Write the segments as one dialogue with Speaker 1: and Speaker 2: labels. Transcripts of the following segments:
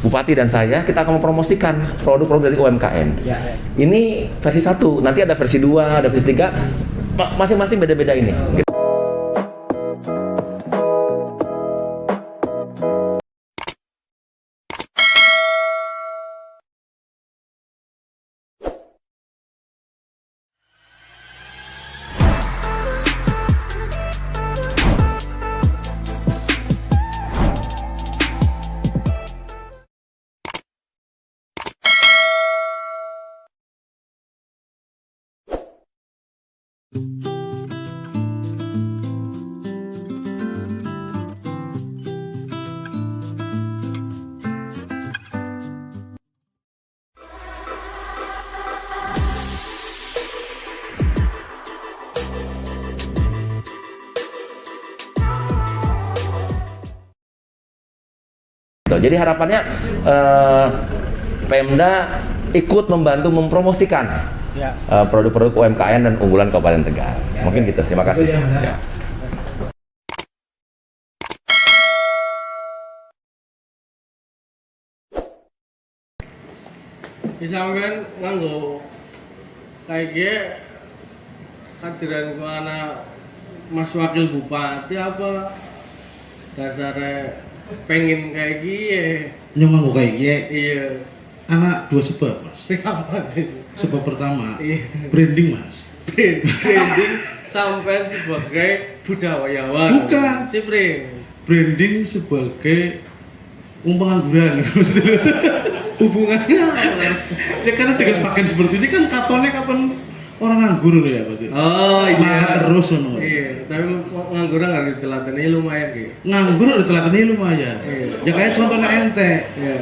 Speaker 1: Bupati dan saya, kita akan mempromosikan produk-produk dari UMKM.
Speaker 2: Ya.
Speaker 1: Ini versi 1, nanti ada versi 2, ada versi 3, masing-masing beda-beda ini. Jadi harapannya Pemda ikut membantu mempromosikan produk-produk UMKM dan unggulan Kabupaten Tegal. Mungkin gitu. Terima kasih. Ya.
Speaker 3: Misalkan nganggo kayak kehadiran ku anak Mas Wakil Bupati apa dasarnya pengen kayak gini.
Speaker 2: Nyong nganggo kayak gini.
Speaker 3: Iya.
Speaker 2: Anak dua sebab, Mas.
Speaker 3: Apa
Speaker 2: Sebab pertama,
Speaker 3: iya.
Speaker 2: branding, Mas.
Speaker 3: Branding sampai sebagai budayawan.
Speaker 2: Bukan.
Speaker 3: Si
Speaker 2: Branding sebagai pengangguran.
Speaker 3: hubungannya apa?
Speaker 2: Ya karena dengan pakaian seperti ini kan katonnya katon orang nganggur ya berarti.
Speaker 3: Oh iya.
Speaker 2: Maka terus ngono.
Speaker 3: Iya, tapi ngangguran nggak ditelateni lumayan gitu.
Speaker 2: Nganggur udah telateni lumayan.
Speaker 3: Iya.
Speaker 2: Ya kayak contohnya ente.
Speaker 3: Iya.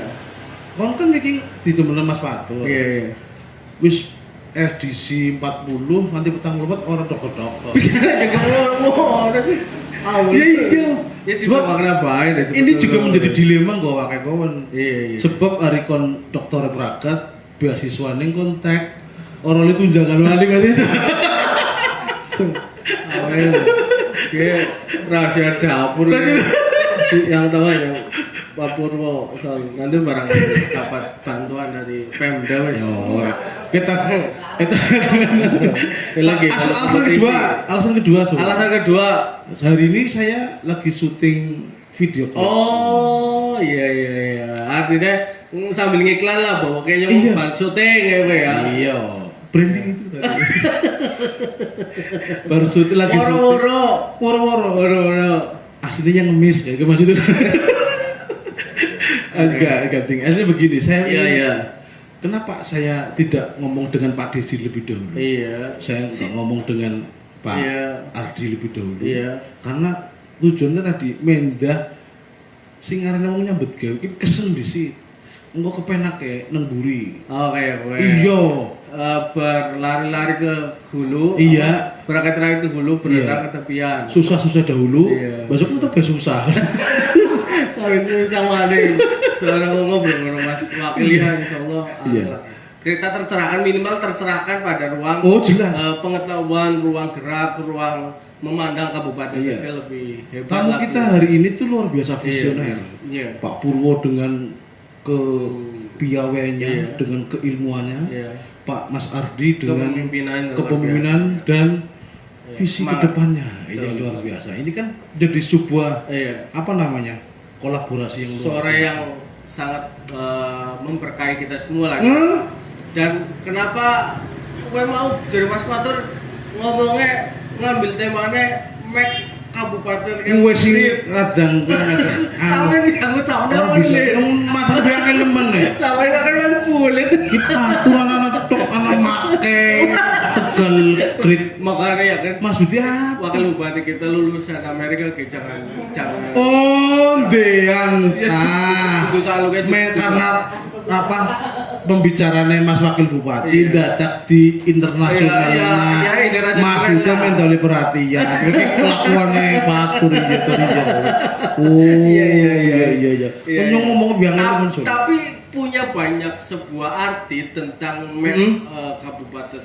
Speaker 2: Kon kan bikin di temen Mas Fatur.
Speaker 3: Iya.
Speaker 2: Wis edisi 40 nanti petang lupa orang dokter-dokter.
Speaker 3: Bisa aja ngomong sih.
Speaker 2: Iya iya.
Speaker 3: Ya juga makna baik.
Speaker 2: Ini juga menjadi dilema gue pakai kawan.
Speaker 3: Iya.
Speaker 2: Sebab hari kon dokter prakat beasiswa ning kontak orang itu tunjangan wali kasih.
Speaker 3: Oke, rahasia dapur yang tahu ya Pak Purwo soal nanti barang dapat bantuan dari Pemda wes.
Speaker 2: Kita
Speaker 3: lagi
Speaker 2: alasan kedua so.
Speaker 3: Alasan kedua
Speaker 2: hari ini saya lagi syuting video klip.
Speaker 3: Oh iya artinya sambil ngiklan lah bahwa kayaknya
Speaker 2: Iya.
Speaker 3: mau syuting ya.
Speaker 2: Iya branding itu tadi. Baru syuting lagi
Speaker 3: Woro-woro
Speaker 2: aslinya ngemis kayak maksudnya. Agak gading. Asli begini, saya kenapa saya tidak ngomong dengan Pak Desi lebih dahulu?
Speaker 3: Iya.
Speaker 2: Saya nggak ngomong dengan Pak Ardi lebih dahulu.
Speaker 3: Iya.
Speaker 2: Karena tujuannya tadi mendah sing arane wong nyambut gawe iki kesel dhisik. Engko kepenake nang mburi.
Speaker 3: Oh kayak gue.
Speaker 2: Iya.
Speaker 3: Berlari-lari ke hulu.
Speaker 2: Iya.
Speaker 3: Berangkat ke hulu, berenang ke tepian.
Speaker 2: Susah-susah dahulu.
Speaker 3: Iya.
Speaker 2: Besok tetap susah.
Speaker 3: Sampai susah mandi. Seorang ngobrol sama Mas Wakilnya insyaallah.
Speaker 2: Iya.
Speaker 3: Kita tercerahkan minimal tercerahkan pada ruang
Speaker 2: Jelas.
Speaker 3: pengetahuan, ruang gerak, ruang memandang kabupaten
Speaker 2: Iya.
Speaker 3: Tegal lebih hebat.
Speaker 2: Tamu
Speaker 3: lagi.
Speaker 2: kita hari ini tuh luar biasa visioner.
Speaker 3: Iya.
Speaker 2: Pak Purwo dengan kepiawaiannya,
Speaker 3: Iya.
Speaker 2: dengan keilmuannya.
Speaker 3: Iya.
Speaker 2: Pak Mas Ardi dengan
Speaker 3: Kepemimpinan luar
Speaker 2: kepemimpinan dan visi
Speaker 3: Semangat.
Speaker 2: kedepannya ini yang luar biasa. Ini kan jadi sebuah apa namanya kolaborasi yang luar
Speaker 3: suara
Speaker 2: biasa.
Speaker 3: yang sangat memberkahi kita semua lagi. Dan kenapa gue mau dari Mas Fatur ngomongnya ngambil temanya Mek Kabupaten
Speaker 2: Wes sing radang
Speaker 3: sampai nih aku sampe
Speaker 2: ora bisa masa biang elemen nih.
Speaker 3: sampai gak kenal bulit.
Speaker 2: Kita aturan anak tok anak make Tegal Grit.
Speaker 3: Makanya ya kan
Speaker 2: Maksudnya apa?
Speaker 3: wakil bupati kita lulusan Amerika oke, jangan
Speaker 2: Oh, dean.
Speaker 3: itu selalu kayak
Speaker 2: Karena apa pembicaranya Mas Wakil Bupati
Speaker 3: Iya.
Speaker 2: dadak di internasional.
Speaker 3: Iya,
Speaker 2: Maksudnya mentali perhatian. Iki kelakuannya Pak Tur gitu dia. Oh, iya. Nyong ngomong biang elemen so.
Speaker 3: tapi punya banyak sebuah arti tentang Kabupaten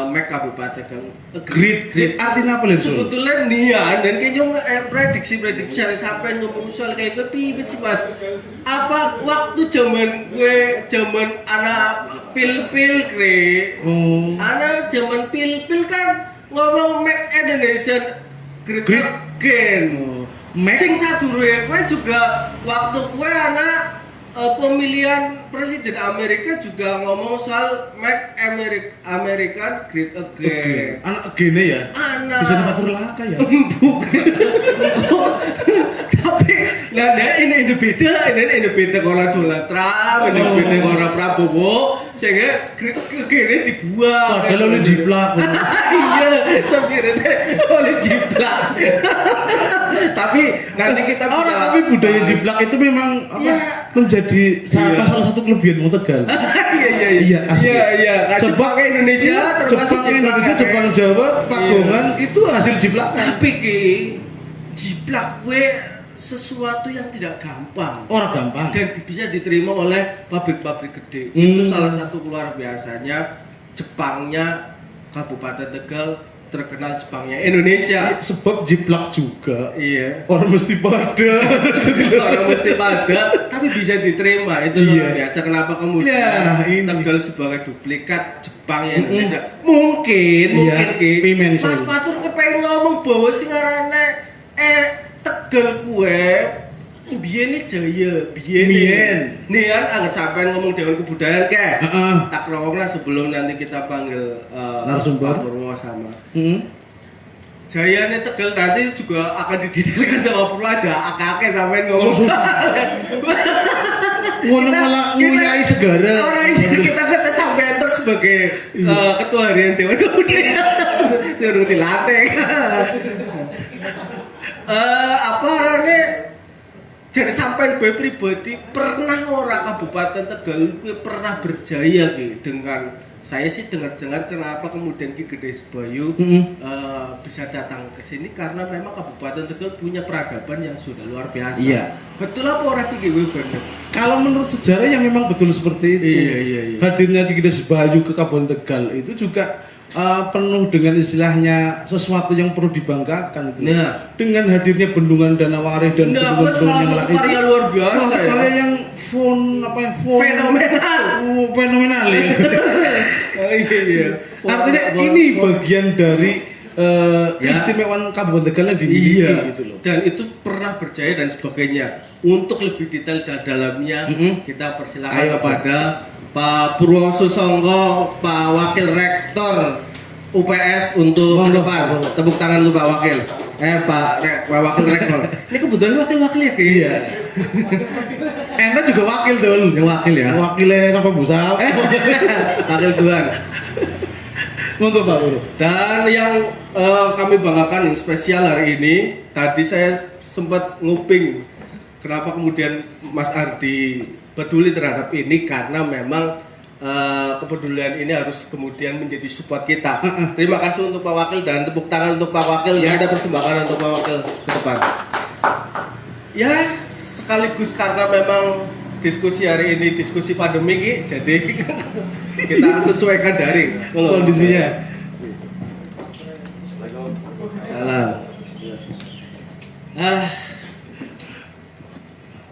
Speaker 3: Mek Kabupaten
Speaker 2: Grit artinya apa lenso?
Speaker 3: sebetulnya nian dan kayaknya prediksi sampai ngomong soal kayak gue pibet sih Mas apa waktu zaman anak pil-pil kre. Anak zaman pil-pil kan ngomong make Indonesia great again. Sing sadurunge kowe juga waktu kowe anak pemilihan presiden Amerika juga ngomong soal make American great again.
Speaker 2: Anak gene ya?
Speaker 3: Anak.
Speaker 2: Bisa dipatur laka ya?
Speaker 3: Tapi nah ini beda kalau Donald Trump, ini beda kalau Prabowo, sehingga gini dibuang.
Speaker 2: Padahal oleh jiplak.
Speaker 3: Iya, sebenarnya oleh jiplak. Tapi nanti kita
Speaker 2: tapi budaya jiplak itu memang menjadi salah satu kelebihan Tegal.
Speaker 3: Iya. Jepang Indonesia termasuk
Speaker 2: Jepang Jawa, Pagongan itu hasil jiplak.
Speaker 3: Tapi jiplak sesuatu yang tidak gampang.
Speaker 2: Orang gampang.
Speaker 3: Dan bisa diterima oleh pabrik-pabrik gede. Itu salah satu luar biasanya Jepangnya Kabupaten Tegal terkenal Jepangnya Indonesia.
Speaker 2: Sebab jiplak juga.
Speaker 3: Iya.
Speaker 2: Orang mesti pada.
Speaker 3: Tapi bisa diterima. Itu luar biasa. Kenapa kemudian Tegal sebagai duplikat Jepangnya Indonesia? Mungkin Mas Fatur kepengen ngomong bahwa sing ngarane Tegal kue biyen jaya, biyen. Nian agar sampai ngomong Dewan Kebudayaan tak keronglah sebelum nanti kita panggil
Speaker 2: narasumber
Speaker 3: Purwo sama. Jayane Tegal nanti juga akan didetailkan sama Purwo aja. Akake sampai ngomong.
Speaker 2: Ngono malah ngunyai segara.
Speaker 3: Kita kata sampai enter sebagai ketua harian Dewan Kebudayaan. Suruh dilatih. Jadi sampai gue pribadi pernah orang Kabupaten Tegal pernah berjaya dengan saya sih dengar-dengar kenapa kemudian Ki Gede Sebayu bisa datang ke sini karena memang Kabupaten Tegal punya peradaban yang sudah luar biasa. Iya. Betul apa orang sih gue bener?
Speaker 2: Kalau menurut sejarah yang memang betul seperti itu.
Speaker 3: Iya.
Speaker 2: Hadirnya Ki Gede Sebayu ke Kabupaten Tegal itu juga penuh dengan istilahnya sesuatu yang perlu dibanggakan itu.
Speaker 3: Nah,
Speaker 2: dengan hadirnya bendungan Danawari dan bendungan-bendungan yang lain itu
Speaker 3: karya luar biasa ya.
Speaker 2: Karya yang fenomenal ya.
Speaker 3: Iya.
Speaker 2: Artinya ini bagian dari keistimewaan Kabupaten Tegal yang dimiliki gitu loh.
Speaker 3: Dan itu pernah berjaya dan sebagainya. Untuk lebih detail dan dalamnya kita persilakan kepada Pak Purwo Susongko, Pak Wakil Rektor UPS untuk ke depan. Tepuk tangan untuk Pak Wakil. Pak Wakil Rektor. Ini kebetulan wakil-wakil ya kayaknya. Iya.
Speaker 2: Anda juga wakil tuh.
Speaker 3: Ya wakil ya.
Speaker 2: Wakilnya sama Bu Sab.
Speaker 3: Wakil Tuhan.
Speaker 2: Untuk Pak Purwo.
Speaker 3: Dan yang kami banggakan yang spesial hari ini, tadi saya sempat nguping kenapa kemudian Mas Ardi peduli terhadap ini karena memang kepedulian ini harus kemudian menjadi support kita. Terima kasih untuk Pak Wakil dan tepuk tangan untuk Pak Wakil. Ya, ada persembahan untuk Pak Wakil ke depan. Ya, sekaligus karena memang diskusi hari ini diskusi pandemi, jadi kita sesuaikan daring
Speaker 2: kondisinya.
Speaker 3: Salam.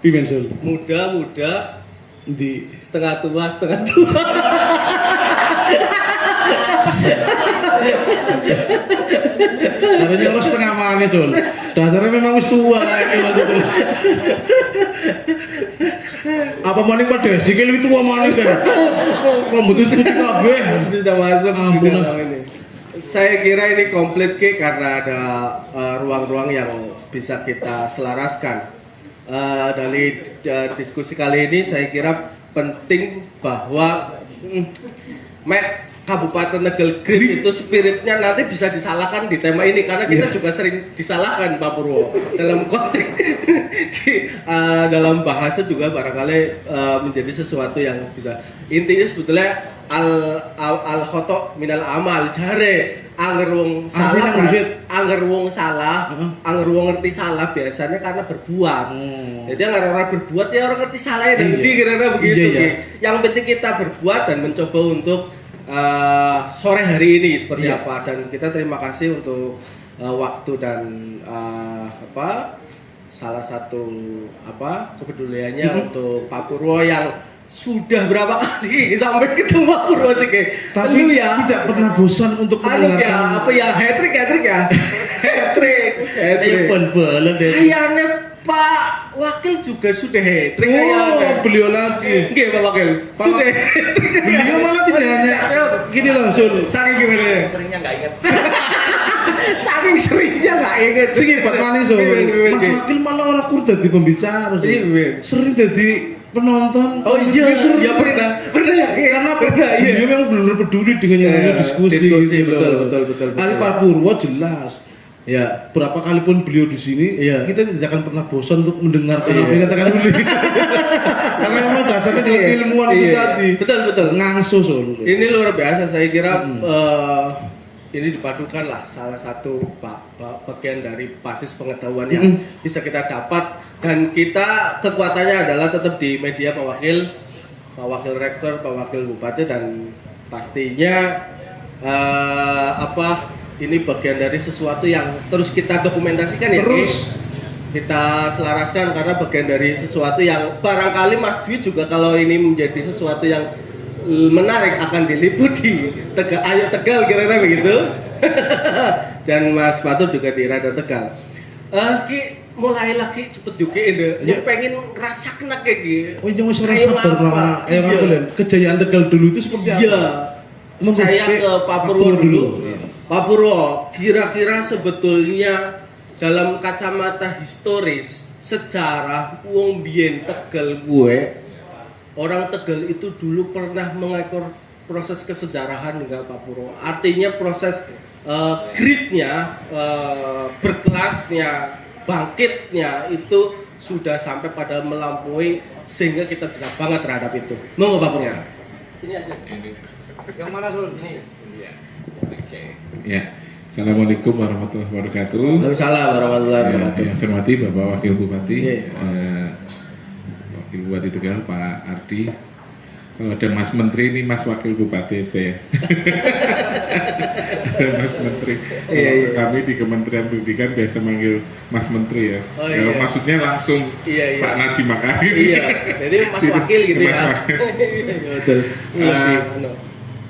Speaker 2: Pimensul.
Speaker 3: Muda
Speaker 2: Di
Speaker 3: setengah tua.
Speaker 2: Harusnya harus setengah mana Sul. Dasarnya memang wis tua ini maksudnya. Apa maning pada sikil itu tua maning kan? Rambutnya putih kabeh.
Speaker 3: Sudah masuk di dalam ini. Saya kira ini komplit karena ada ruang-ruang yang bisa kita selaraskan. Dari diskusi kali ini saya kira penting bahwa Kabupaten Tegal Great itu spiritnya nanti bisa disalahkan di tema ini karena kita juga sering disalahkan Pak Purwo dalam konteks dalam bahasa juga barangkali menjadi sesuatu yang bisa intinya sebetulnya al khoto minal amal jare angger wong salah angger wong ngerti salah biasanya karena berbuat. Jadi orang berbuat ya orang ngerti salahnya dan kira-kira begitu. Yang penting kita berbuat dan mencoba untuk sore hari ini seperti apa dan kita terima kasih untuk waktu dan salah satu kepeduliannya untuk Pak Purwo yang sudah berapa kali sampai ketemu Pak Purwo sih
Speaker 2: tapi tidak pernah bosan untuk mendengarkan
Speaker 3: hat-trick
Speaker 2: bal-balan deh.
Speaker 3: kayaknya Pak Wakil juga sudah hat-trick
Speaker 2: Beliau lagi.
Speaker 3: Nggih Pak Wakil sudah hat-trick.
Speaker 2: Beliau malah tidak hanya gini loh, Sul.
Speaker 3: Saking gimana?
Speaker 1: Seringnya nggak ingat.
Speaker 3: Saking seringnya nggak inget.
Speaker 2: Sing hebat kali, Sul. Mas Wakil malah orang kur dadi pembicara, Sul. Sering jadi penonton.
Speaker 3: Oh iya, ya pernah ya.
Speaker 2: Karena
Speaker 3: pernah
Speaker 2: dia memang benar-benar peduli dengan yang namanya diskusi gitu.
Speaker 3: betul.
Speaker 2: Kali Pak Purwo jelas. Ya, berapa kali pun beliau di sini, kita tidak akan pernah bosan untuk mendengarkan apa yang katakan beliau. Karena memang dasarnya dengan ilmuwan itu tadi.
Speaker 3: Betul.
Speaker 2: Ngangsu, Sul.
Speaker 3: Ini luar biasa, saya kira ini dipadukan lah salah satu bagian dari basis pengetahuan yang bisa kita dapat, dan kita kekuatannya adalah tetap di media Pak Wakil Rektor, Pak Wakil Bupati, dan pastinya ini bagian dari sesuatu yang terus kita dokumentasikan
Speaker 2: terus
Speaker 3: kita selaraskan, karena bagian dari sesuatu yang barangkali Mas Dwi juga kalau ini menjadi sesuatu yang menarik akan diliput di Tegal kira-kira begitu. Dan Mas Fatur juga di Rada Tegal. Mulai lagi cepet juga ini. Pengen ngerasak kayak gitu.
Speaker 2: Oh, jangan usah sabar lah. Kejayaan Tegal dulu itu seperti apa?
Speaker 3: Iya. Saya ke Pak Purwo dulu. Pak Purwo, kira-kira sebetulnya dalam kacamata historis, sejarah wong biyen Tegal orang Tegal itu dulu pernah mengekor proses kesejarahan dengan Pak Purwo. Artinya proses gritnya, berkelasnya, bangkitnya itu sudah sampai pada melampaui sehingga kita bisa bangga terhadap itu. Monggo Pak Purwo. Ini aja.
Speaker 2: Yang mana, Sul?
Speaker 3: Ini.
Speaker 4: Ya, Assalamualaikum warahmatullahi wabarakatuh.
Speaker 3: Waalaikumsalam warahmatullahi wabarakatuh.
Speaker 4: Yang saya hormati Bapak Wakil Bupati, Wakil Bupati Tegal Pak Ardi. Kalau ada Mas Menteri, ini Mas Wakil Bupati aja ya. Ada Mas Menteri. Kami di Kementerian Pendidikan biasa manggil Mas Menteri ya. Kalau maksudnya langsung Pak Nadiem Makarim.
Speaker 3: Jadi Mas Wakil gitu
Speaker 4: Mas
Speaker 3: ya.
Speaker 4: Wakil.
Speaker 3: Betul.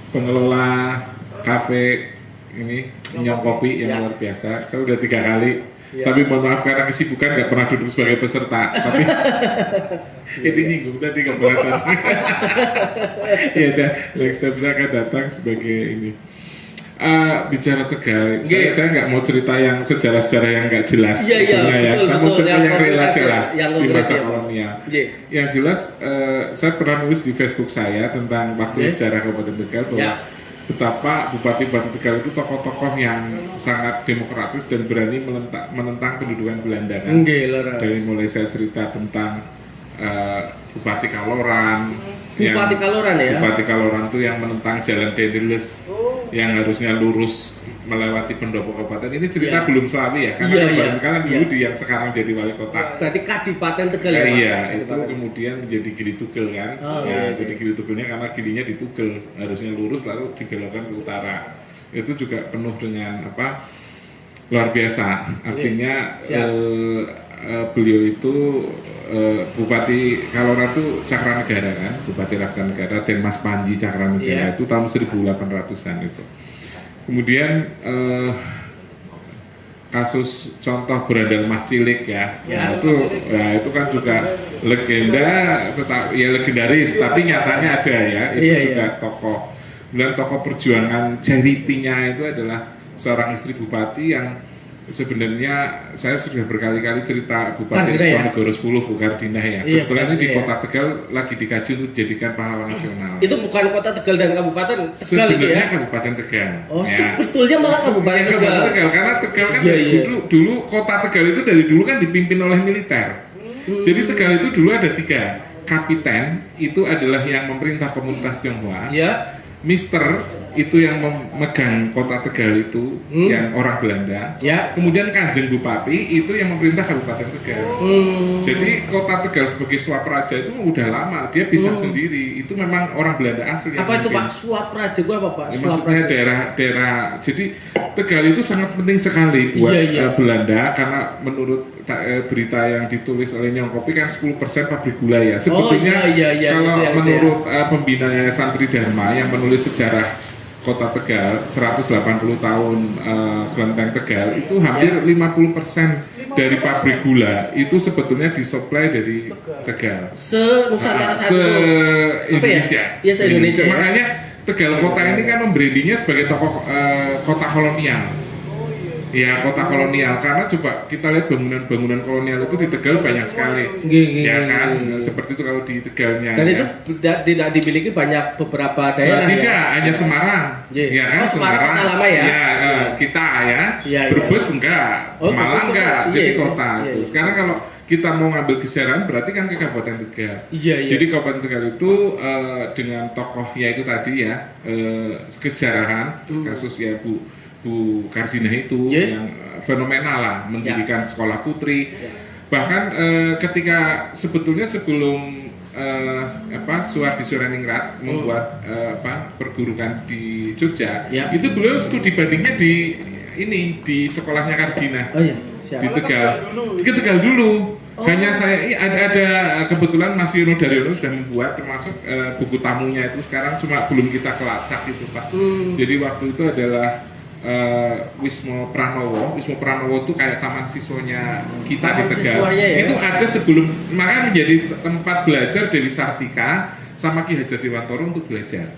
Speaker 4: Pengelola kafe ini Nyong Kopi yang luar biasa. Saya udah 3 kali, tapi mohon maaf karena kesibukan nggak pernah duduk sebagai peserta. Tapi ini nyinggung tadi nggak pernah datang. Ya udah, next time saya akan datang sebagai ini. Bicara Tegal, saya nggak mau cerita yang sejarah-sejarah yang nggak jelas. Saya mau cerita yang real aja lah di masa kolonial. Yang jelas, saya pernah nulis di Facebook saya tentang waktu sejarah Kabupaten Tegal bahwa betapa Bupati-Bupati Tegal itu tokoh-tokoh yang sangat demokratis dan berani menentang pendudukan Belanda kan. Dari mulai saya cerita tentang Bupati Kaloran.
Speaker 3: Bupati Kaloran ya?
Speaker 4: Bupati Kaloran itu yang menentang jalan Dendriles yang harusnya lurus melewati pendopo kabupaten. Ini cerita belum Slawi ya, karena kalian dulu di yang sekarang jadi wali kota.
Speaker 3: Berarti Kadipaten Tegal ya?
Speaker 4: Iya, itu kemudian menjadi Gili Tugel kan. Jadi Gili Tugelnya karena gilinya di Tugel, harusnya lurus lalu dibelokkan ke utara. Itu juga penuh dengan luar biasa. Artinya beliau itu Bupati Kaloran itu Cakranegara kan, Bupati Raksanegara, dan Mas Panji Cakranegara itu tahun 1800-an itu. Kemudian kasus contoh Berandal Mas Cilik itu kan juga legenda, legendaris, tapi nyatanya ada ya, itu juga tokoh. Dan tokoh perjuangan charity-nya itu adalah seorang istri bupati yang sebenarnya saya sudah berkali-kali cerita Bupati Sonegoro 10 Bu Kardinah ya. Kebetulan ini di Kota Tegal lagi dikaji untuk dijadikan pahlawan nasional.
Speaker 3: Itu bukan Kota Tegal dan Kabupaten Tegal
Speaker 4: sebenarnya Kabupaten Tegal.
Speaker 3: Oh, sebetulnya malah Kabupaten Tegal.
Speaker 4: Karena Tegal kan dulu Kota Tegal itu dari dulu kan dipimpin oleh militer. Jadi Tegal itu dulu ada 3 kapiten, itu adalah yang memerintah komunitas Tionghoa. Mister itu yang memegang kota Tegal itu yang orang Belanda.
Speaker 3: Ya.
Speaker 4: Kemudian Kanjeng Bupati itu yang memerintah Kabupaten Tegal. Jadi kota Tegal sebagai Swapraja itu udah lama, dia bisa sendiri. Itu memang orang Belanda asli.
Speaker 3: Apa itu
Speaker 4: mungkin.
Speaker 3: Pak? Swapraja itu apa Pak?
Speaker 4: Ya, maksudnya daerah. Jadi Tegal itu sangat penting sekali buat Belanda karena menurut berita yang ditulis oleh Nyong Kopi kan 10% pabrik gula ya. Sebetulnya kalau menurut pembina Santri Dharma yang menulis sejarah Kota Tegal 180 tahun kelenteng Tegal itu hampir 50% dari pabrik gula itu sebetulnya disuplai dari Tegal.
Speaker 3: Se-Nusantara
Speaker 4: Indonesia.
Speaker 3: Ya, se-Indonesia.
Speaker 4: Makanya Tegal kota ini kan membrandingnya sebagai kota kolonial. Ya, kota kolonial karena coba kita lihat bangunan-bangunan kolonial itu di Tegal banyak sekali. Ya kan, seperti itu kalau di Tegalnya.
Speaker 3: Dan itu tidak dimiliki banyak beberapa daerah.
Speaker 4: Tidak, hanya Semarang.
Speaker 3: Ya
Speaker 4: kan,
Speaker 3: Semarang kota lama ya.
Speaker 4: Ya, kita ya. Brebes enggak, Malang enggak. Jadi kota itu. Sekarang kalau kita mau ngambil kesejarahan berarti kan ke Kabupaten Tegal. Jadi Kabupaten Tegal itu dengan tokoh ya itu tadi ya kesejarahan kasus ya Bu Kardinah itu yang fenomenal lah mendirikan sekolah putri. Bahkan ketika sebetulnya sebelum Suwardi Sureningrat membuat perguruan di Jogja, itu beliau studi bandingnya di sekolahnya Kardinah di Tegal. Ke Tegal dulu. Hanya saya ada kebetulan Mas Yono Daryono sudah membuat termasuk buku tamunya itu sekarang cuma belum kita kelacak itu Pak. Jadi waktu itu adalah Wisma Pranowo itu kayak taman siswanya kita di Tegal. Itu ada sebelum maka menjadi tempat belajar Dewi Sartika sama Ki Hajar Dewantoro untuk belajar.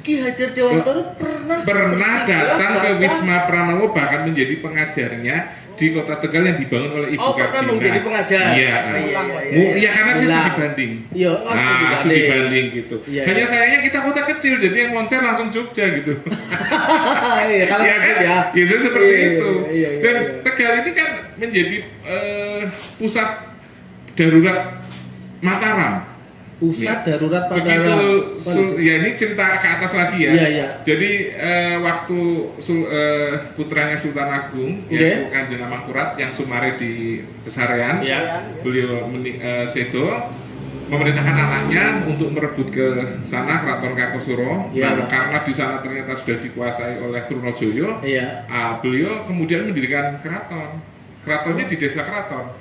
Speaker 3: Ki Hajar Dewantoro
Speaker 4: pernah datang ke Wisma Pranowo bahkan menjadi pengajarnya di Kota Tegal yang dibangun oleh Ibu Kardinah.
Speaker 3: Pernah menjadi pengajar.
Speaker 4: Iya, karena saya studi banding. Studi banding gitu. Hanya sayangnya kita kota kecil, jadi yang konser langsung Jogja gitu.
Speaker 3: Kalau
Speaker 4: seperti itu. Dan Tegal ini kan menjadi pusat darurat Mataram.
Speaker 3: Pusat darurat
Speaker 4: Mataram. Begitu, ya ini cerita ke atas lagi ya. Jadi waktu putranya Sultan Agung, yaitu Kanjeng Amangkurat yang Sumare di Pesarean, beliau sedo memerintahkan anaknya untuk merebut ke sana Keraton Kartosuro. Karena di sana ternyata sudah dikuasai oleh Trunojoyo, beliau kemudian mendirikan keraton. Keratonnya di Desa Keraton.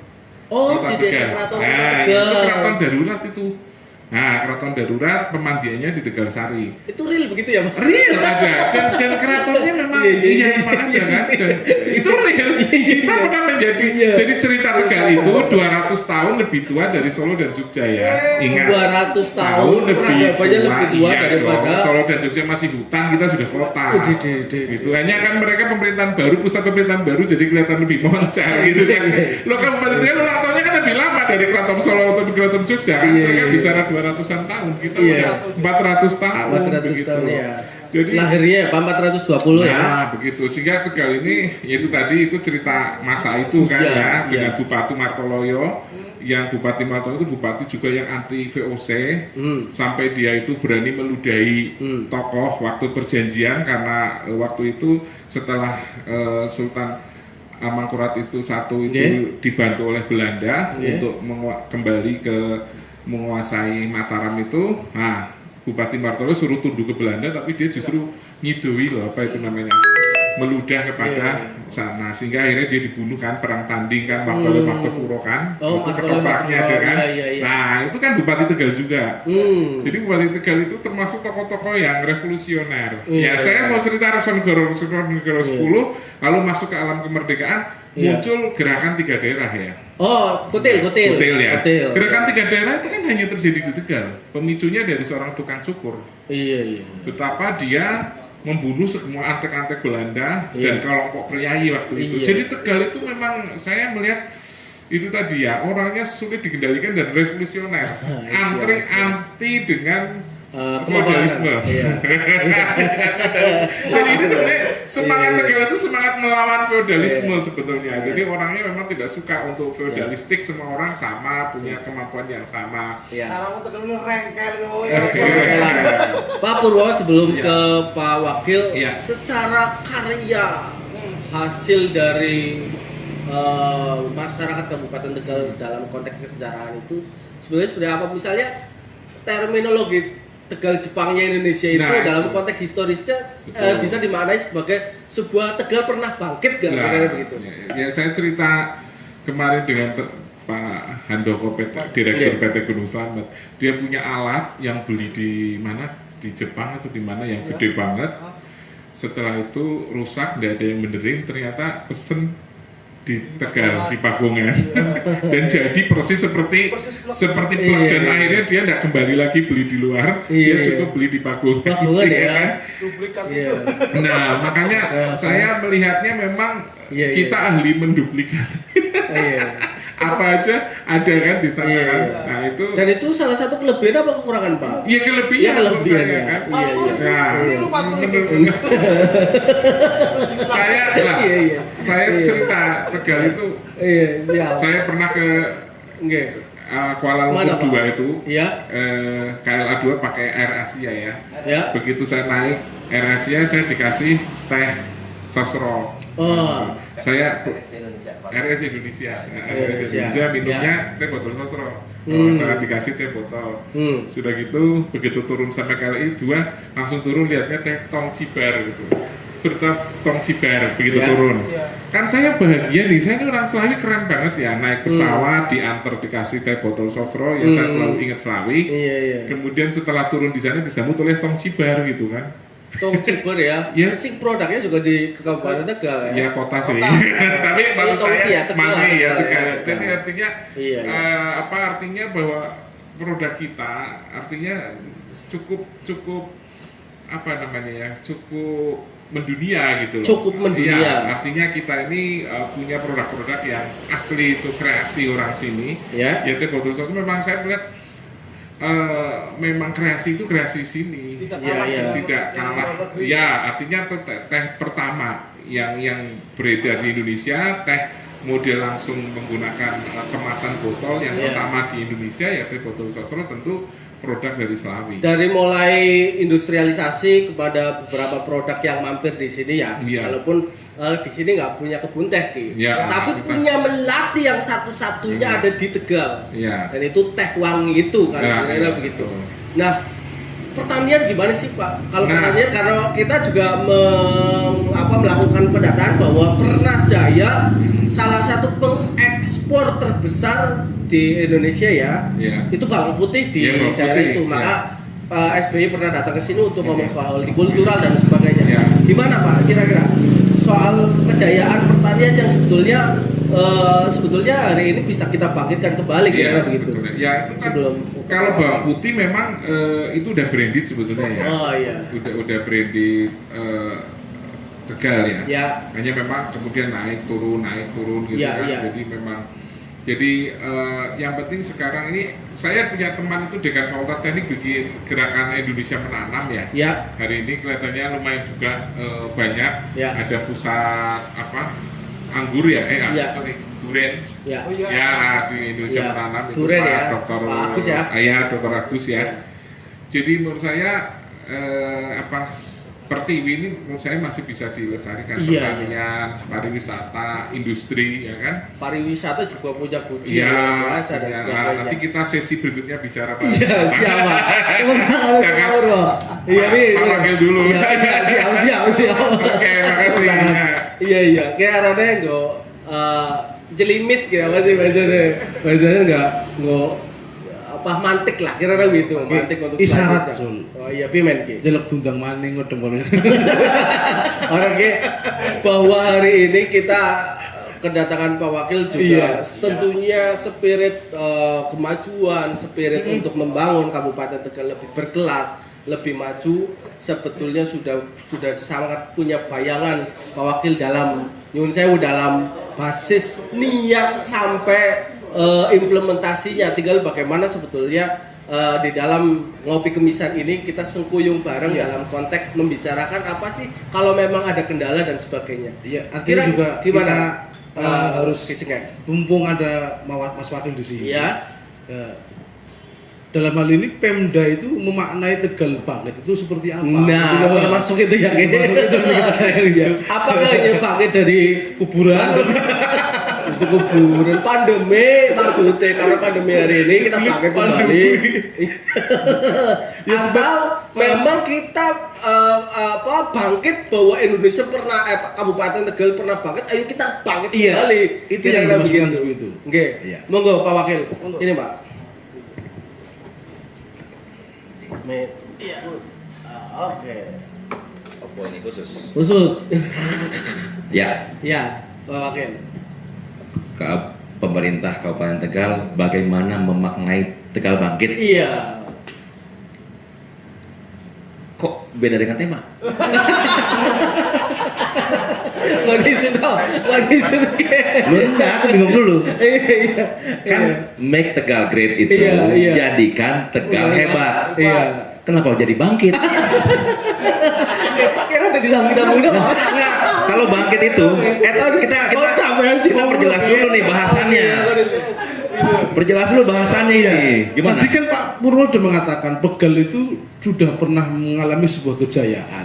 Speaker 3: Di Desa Keraton.
Speaker 4: Itu keraton darurat itu. Nah, keraton darurat pemandiannya di Tegal Sari.
Speaker 3: Itu real begitu ya, Pak?
Speaker 4: Real ada. Dan keratonnya memang memang ada kan. Dan itu real. Kita pernah menjadi jadi cerita Tegal itu 200 tahun lebih tua dari Solo dan Jogja ya. Ingat.
Speaker 3: 200 tahun
Speaker 4: lebih tua
Speaker 3: daripada
Speaker 4: Solo dan Jogja masih hutan, kita sudah kota. Gitu. Hanya kan mereka pemerintahan baru, pusat pemerintahan baru jadi kelihatan lebih moncar gitu kan. Lo Kabupaten Tegal keratonnya kan lebih lama dari Keraton Solo atau Keraton Jogja kan. Mereka bicara 200-an tahun, kita udah 400 tahun.
Speaker 3: 400 tahun ya.
Speaker 4: Jadi
Speaker 3: lahirnya 420 ya.
Speaker 4: Nah, begitu. Sehingga Tegal ini yaitu tadi itu cerita masa itu kan dengan Bupati Martoloyo. Yang Bupati Martoloyo itu bupati juga yang anti VOC. Sampai dia itu berani meludahi tokoh waktu perjanjian karena waktu itu setelah Sultan Amangkurat itu dibantu oleh Belanda untuk kembali ke menguasai Mataram itu. Nah, Bupati Martoloyo suruh tunduk ke Belanda, tapi dia justru ngidoi meludah kepada sana, sehingga akhirnya dia dibunuh kan, perang tanding kan, Martopuro kan, itu ketopraknya ada kan. Nah, itu kan Bupati Tegal juga. Jadi Bupati Tegal itu termasuk tokoh-tokoh yang revolusioner. Saya mau cerita Rasonegoro 10, lalu masuk ke alam kemerdekaan, muncul gerakan 3 daerah ya.
Speaker 3: Kutil ya.
Speaker 4: Gerakan 3 daerah itu kan hanya terjadi di Tegal. Pemicunya dari seorang tukang cukur. Betapa dia membunuh semua antek-antek Belanda dan kelompok priayi waktu itu. Jadi Tegal itu memang saya melihat itu tadi ya, orangnya sulit dikendalikan dan revolusioner. Anti dengan feodalisme.
Speaker 3: Iya.
Speaker 4: Jadi ini sebenarnya semangat Tegal itu semangat melawan feodalisme sebetulnya. Jadi orangnya memang tidak suka untuk feodalistik, semua orang sama, punya kemampuan yang sama.
Speaker 3: Iya.
Speaker 2: Sarang Tegal ini rengkel
Speaker 3: Pak Purwo sebelum
Speaker 4: Iya.
Speaker 3: ke Pak Wakil,
Speaker 4: Iya.
Speaker 3: secara karya hasil dari masyarakat Kabupaten Tegal dalam konteks kesejarahan itu sebenarnya seperti apa? Misalnya terminologi Tegal Jepangnya Indonesia itu
Speaker 4: Nah,
Speaker 3: dalam
Speaker 4: itu.
Speaker 3: konteks historisnya
Speaker 4: Betul.
Speaker 3: bisa dimaknai sebagai sebuah Tegal pernah bangkit nggak?
Speaker 4: Nah,
Speaker 3: Kira-kira begitu.
Speaker 4: ya saya cerita kemarin dengan Pak Handoko Direktur
Speaker 3: Iya.
Speaker 4: PT Gunung Slamet. Dia punya alat yang beli di mana? Di Jepang atau di mana yang gede banget. Setelah itu rusak, tidak ada yang benerin, ternyata pesen di Tegal, di Pagungan. Dan jadi persis seperti plug,
Speaker 3: Iya,
Speaker 4: dan
Speaker 3: iya.
Speaker 4: akhirnya dia tidak kembali lagi beli di luar,
Speaker 3: Iya,
Speaker 4: dia cukup beli di Pagungan.
Speaker 3: Pagungan
Speaker 4: Iya
Speaker 3: ya.
Speaker 4: kan?
Speaker 3: Iya.
Speaker 4: Nah, makanya saya melihatnya memang
Speaker 3: Iya, iya.
Speaker 4: kita ahli menduplikat.
Speaker 3: Iya.
Speaker 4: Apa aja ada kan di sana
Speaker 3: Iya,
Speaker 4: kan.
Speaker 3: iya.
Speaker 4: Nah, itu
Speaker 3: Dan itu salah satu kelebihan apa kekurangan Pak?
Speaker 4: iya kelebihan,
Speaker 3: Iya,
Speaker 4: menurut
Speaker 3: kelebihan,
Speaker 4: saya
Speaker 3: ya.
Speaker 4: kan.
Speaker 3: Iya, iya.
Speaker 4: Nah,
Speaker 2: Ini lu patung itu.
Speaker 4: saya lah,
Speaker 3: Iya, iya.
Speaker 4: saya
Speaker 3: Iya.
Speaker 4: cerita Tegal itu,
Speaker 3: Iya, siap.
Speaker 4: saya pernah ke
Speaker 3: Nggih.
Speaker 4: Kuala
Speaker 3: Mana,
Speaker 4: Lumpur 2
Speaker 3: Pak?
Speaker 4: itu,
Speaker 3: Iya.
Speaker 4: KLA 2 pakai Air Asia ya.
Speaker 3: Ya.
Speaker 4: Begitu saya naik Air Asia, saya dikasih teh sosro.
Speaker 3: Oh.
Speaker 4: Saya RS Indonesia. Nah, RS
Speaker 3: Indonesia.
Speaker 4: Indonesia minumnya teh botol sosro. Saya dikasih teh botol. Sudah gitu, begitu turun sampai KLI 2, langsung turun lihatnya teh tong cibar gitu. Tong cibar begitu
Speaker 3: Ya.
Speaker 4: turun. Kan saya bahagia nih, saya ini orang Selawi keren banget ya, naik pesawat diantar dikasih teh botol sosro, ya saya selalu ingat Selawi.
Speaker 3: Iya, iya.
Speaker 4: Kemudian setelah turun di sana disambut oleh tong cibar gitu kan.
Speaker 3: Tong Ciber ya.
Speaker 4: Yes.
Speaker 3: Sing produknya juga di Kabupaten Tegal ya.
Speaker 4: Ya kota sih. Tapi maksud
Speaker 3: Tong Ci
Speaker 4: saya
Speaker 3: ya, Tegal,
Speaker 4: masih ya
Speaker 3: Tegal,
Speaker 4: Tegal.
Speaker 3: ya.
Speaker 4: Jadi artinya
Speaker 3: Iya, iya.
Speaker 4: apa artinya bahwa produk kita artinya cukup apa namanya ya, cukup mendunia gitu loh.
Speaker 3: Cukup mendunia.
Speaker 4: Iya, artinya kita ini punya produk-produk yang asli itu kreasi orang sini.
Speaker 3: Ya.
Speaker 4: Ya teh botol satu memang saya melihat memang kreasi itu kreasi sini.
Speaker 3: Iya, iya.
Speaker 4: Tidak kalah. Ya, artinya itu teh pertama yang beredar di Indonesia, teh model langsung menggunakan kemasan botol yang
Speaker 3: Iya.
Speaker 4: pertama di Indonesia ya teh botol sosro, tentu produk dari Selawi.
Speaker 3: Dari mulai industrialisasi kepada beberapa produk yang mampir di sini ya,
Speaker 4: Iya.
Speaker 3: walaupun di sini nggak punya kebun teh, Ki.
Speaker 4: Iya,
Speaker 3: tapi
Speaker 4: kita-
Speaker 3: punya melati yang satu-satunya
Speaker 4: Iya.
Speaker 3: ada di Tegal,
Speaker 4: Iya.
Speaker 3: dan itu teh wangi itu kan,
Speaker 4: Ya,
Speaker 3: kira-kira
Speaker 4: iya,
Speaker 3: begitu.
Speaker 4: betul.
Speaker 3: Nah, pertanian gimana sih Pak? Kalau
Speaker 4: Nah.
Speaker 3: pertanian, karena kita juga melakukan pendataan bahwa Pernah Jaya salah satu pengekspor terbesar di Indonesia ya,
Speaker 4: Iya.
Speaker 3: itu bawang putih di
Speaker 4: Iya, bawang
Speaker 3: daerah
Speaker 4: putih,
Speaker 3: itu.
Speaker 4: iya.
Speaker 3: Maka SBY pernah datang ke sini untuk ngomong
Speaker 4: Iya.
Speaker 3: soal hortikultural dan sebagainya.
Speaker 4: Iya.
Speaker 3: Gimana Pak kira-kira soal kejayaan pertanian yang sebetulnya hari ini bisa kita bangkitkan kembali kira-kira begitu.
Speaker 4: sebetulnya. Ya, itu kan
Speaker 3: Sebelum
Speaker 4: kalau bawang putih memang itu udah branded sebetulnya ya.
Speaker 3: Oh iya.
Speaker 4: Udah branded Tegal ya.
Speaker 3: Ya.
Speaker 4: Hanya memang kemudian naik turun gitu
Speaker 3: Iya,
Speaker 4: kan.
Speaker 3: iya.
Speaker 4: Jadi yang penting sekarang ini saya punya teman itu dekan Fakultas Teknik bikin gerakan Indonesia Menanam ya.
Speaker 3: Ya.
Speaker 4: Hari ini kelihatannya lumayan juga banyak.
Speaker 3: Ya.
Speaker 4: Ada pusat apa anggur ya,
Speaker 3: Ya.
Speaker 4: duren.
Speaker 3: Ya.
Speaker 4: Ya di Indonesia
Speaker 3: Ya.
Speaker 4: Menanam itu
Speaker 3: Duren
Speaker 4: Pak
Speaker 3: ya.
Speaker 4: Dokter
Speaker 3: Pak Agus ya.
Speaker 4: Dr. Agus ya. Jadi menurut saya Pertiwi ini menurut saya masih bisa dilestarikan,
Speaker 3: Iya.
Speaker 4: pertanian, pariwisata, industri ya kan.
Speaker 3: Pariwisata juga punya kunci
Speaker 4: Iya,
Speaker 3: yang biasa dan
Speaker 4: iya.
Speaker 3: sebagainya.
Speaker 4: Nanti kita sesi berikutnya bicara
Speaker 3: Iya, siapa? Harus
Speaker 4: Siapa?
Speaker 3: tahu dong. Iya, nih.
Speaker 4: Pak Wakil dulu.
Speaker 3: Iya, siap.
Speaker 4: Oke, makasih.
Speaker 3: Iya. Kayak arahnya enggak jelimit gitu apa sih bahasanya? Bahasanya enggak mantik lah, kira-kira gitu. Mantik untuk
Speaker 2: Isyarat,
Speaker 3: selanjutnya.
Speaker 2: Sul.
Speaker 3: Oh iya, pimen ki.
Speaker 2: Jelek tundang maning ngodem kono.
Speaker 3: Orang bahwa hari ini kita kedatangan Pak Wakil juga
Speaker 2: Iya.
Speaker 3: tentunya spirit kemajuan, spirit untuk membangun Kabupaten Tegal lebih berkelas, lebih maju, sebetulnya sudah sangat punya bayangan Pak Wakil dalam nyun sewu dalam basis niat sampai implementasinya, tinggal bagaimana sebetulnya di dalam ngopi kemisan ini kita sengkuyung bareng dalam konteks membicarakan apa sih kalau memang ada kendala dan sebagainya.
Speaker 2: Iya, artinya juga
Speaker 3: gimana?
Speaker 2: kita harus
Speaker 3: Kisengnya.
Speaker 2: mumpung ada Mas Wakil di sini.
Speaker 3: Iya.
Speaker 2: Ya, dalam hal ini Pemda itu memaknai Tegal Bangkit itu seperti apa?
Speaker 3: Nah, termasuk itu ya.
Speaker 2: Termasuk itu kita ya.
Speaker 3: Apakah hanya bangkit dari
Speaker 2: Kuburan.
Speaker 3: itu kuburan pandemi maksudnya karena pandemi hari ini kita bangkit kembali.
Speaker 2: Ya,
Speaker 3: Atau memang kita bangkit bahwa Indonesia pernah Kabupaten Tegal pernah bangkit, ayo kita bangkit
Speaker 2: Iya,
Speaker 3: kembali.
Speaker 2: itu
Speaker 3: Kira-kira
Speaker 2: yang dimaksudkan
Speaker 3: begitu.
Speaker 2: seperti itu.
Speaker 3: Oke.
Speaker 2: Iya.
Speaker 3: Monggo Pak Wakil. Ini Pak. Iya. Oke.
Speaker 1: Apa ini khusus?
Speaker 3: Khusus.
Speaker 1: Ya,
Speaker 3: Ya, Pak Wakil.
Speaker 1: ke pemerintah Kabupaten Tegal bagaimana memaknai Tegal Bangkit.
Speaker 3: Iya.
Speaker 1: Kok beda dengan tema?
Speaker 3: Manisin tau, manisin ke.
Speaker 1: Lu enggak, aku bingung dulu.
Speaker 3: Iya.
Speaker 1: Kan make Tegal great itu
Speaker 3: Iya.
Speaker 1: jadikan Tegal hebat.
Speaker 3: Iya.
Speaker 1: Kenapa jadi bangkit?
Speaker 3: Kira tadi sambung-sambungnya Pak.
Speaker 1: Enggak, kalau bangkit itu kita
Speaker 3: sampean sih
Speaker 1: perjelas dulu nih bahasannya. Perjelas dulu bahasannya ini. Gimana?
Speaker 2: Tadi kan Pak Purwo sudah mengatakan Begal itu sudah pernah mengalami sebuah kejayaan.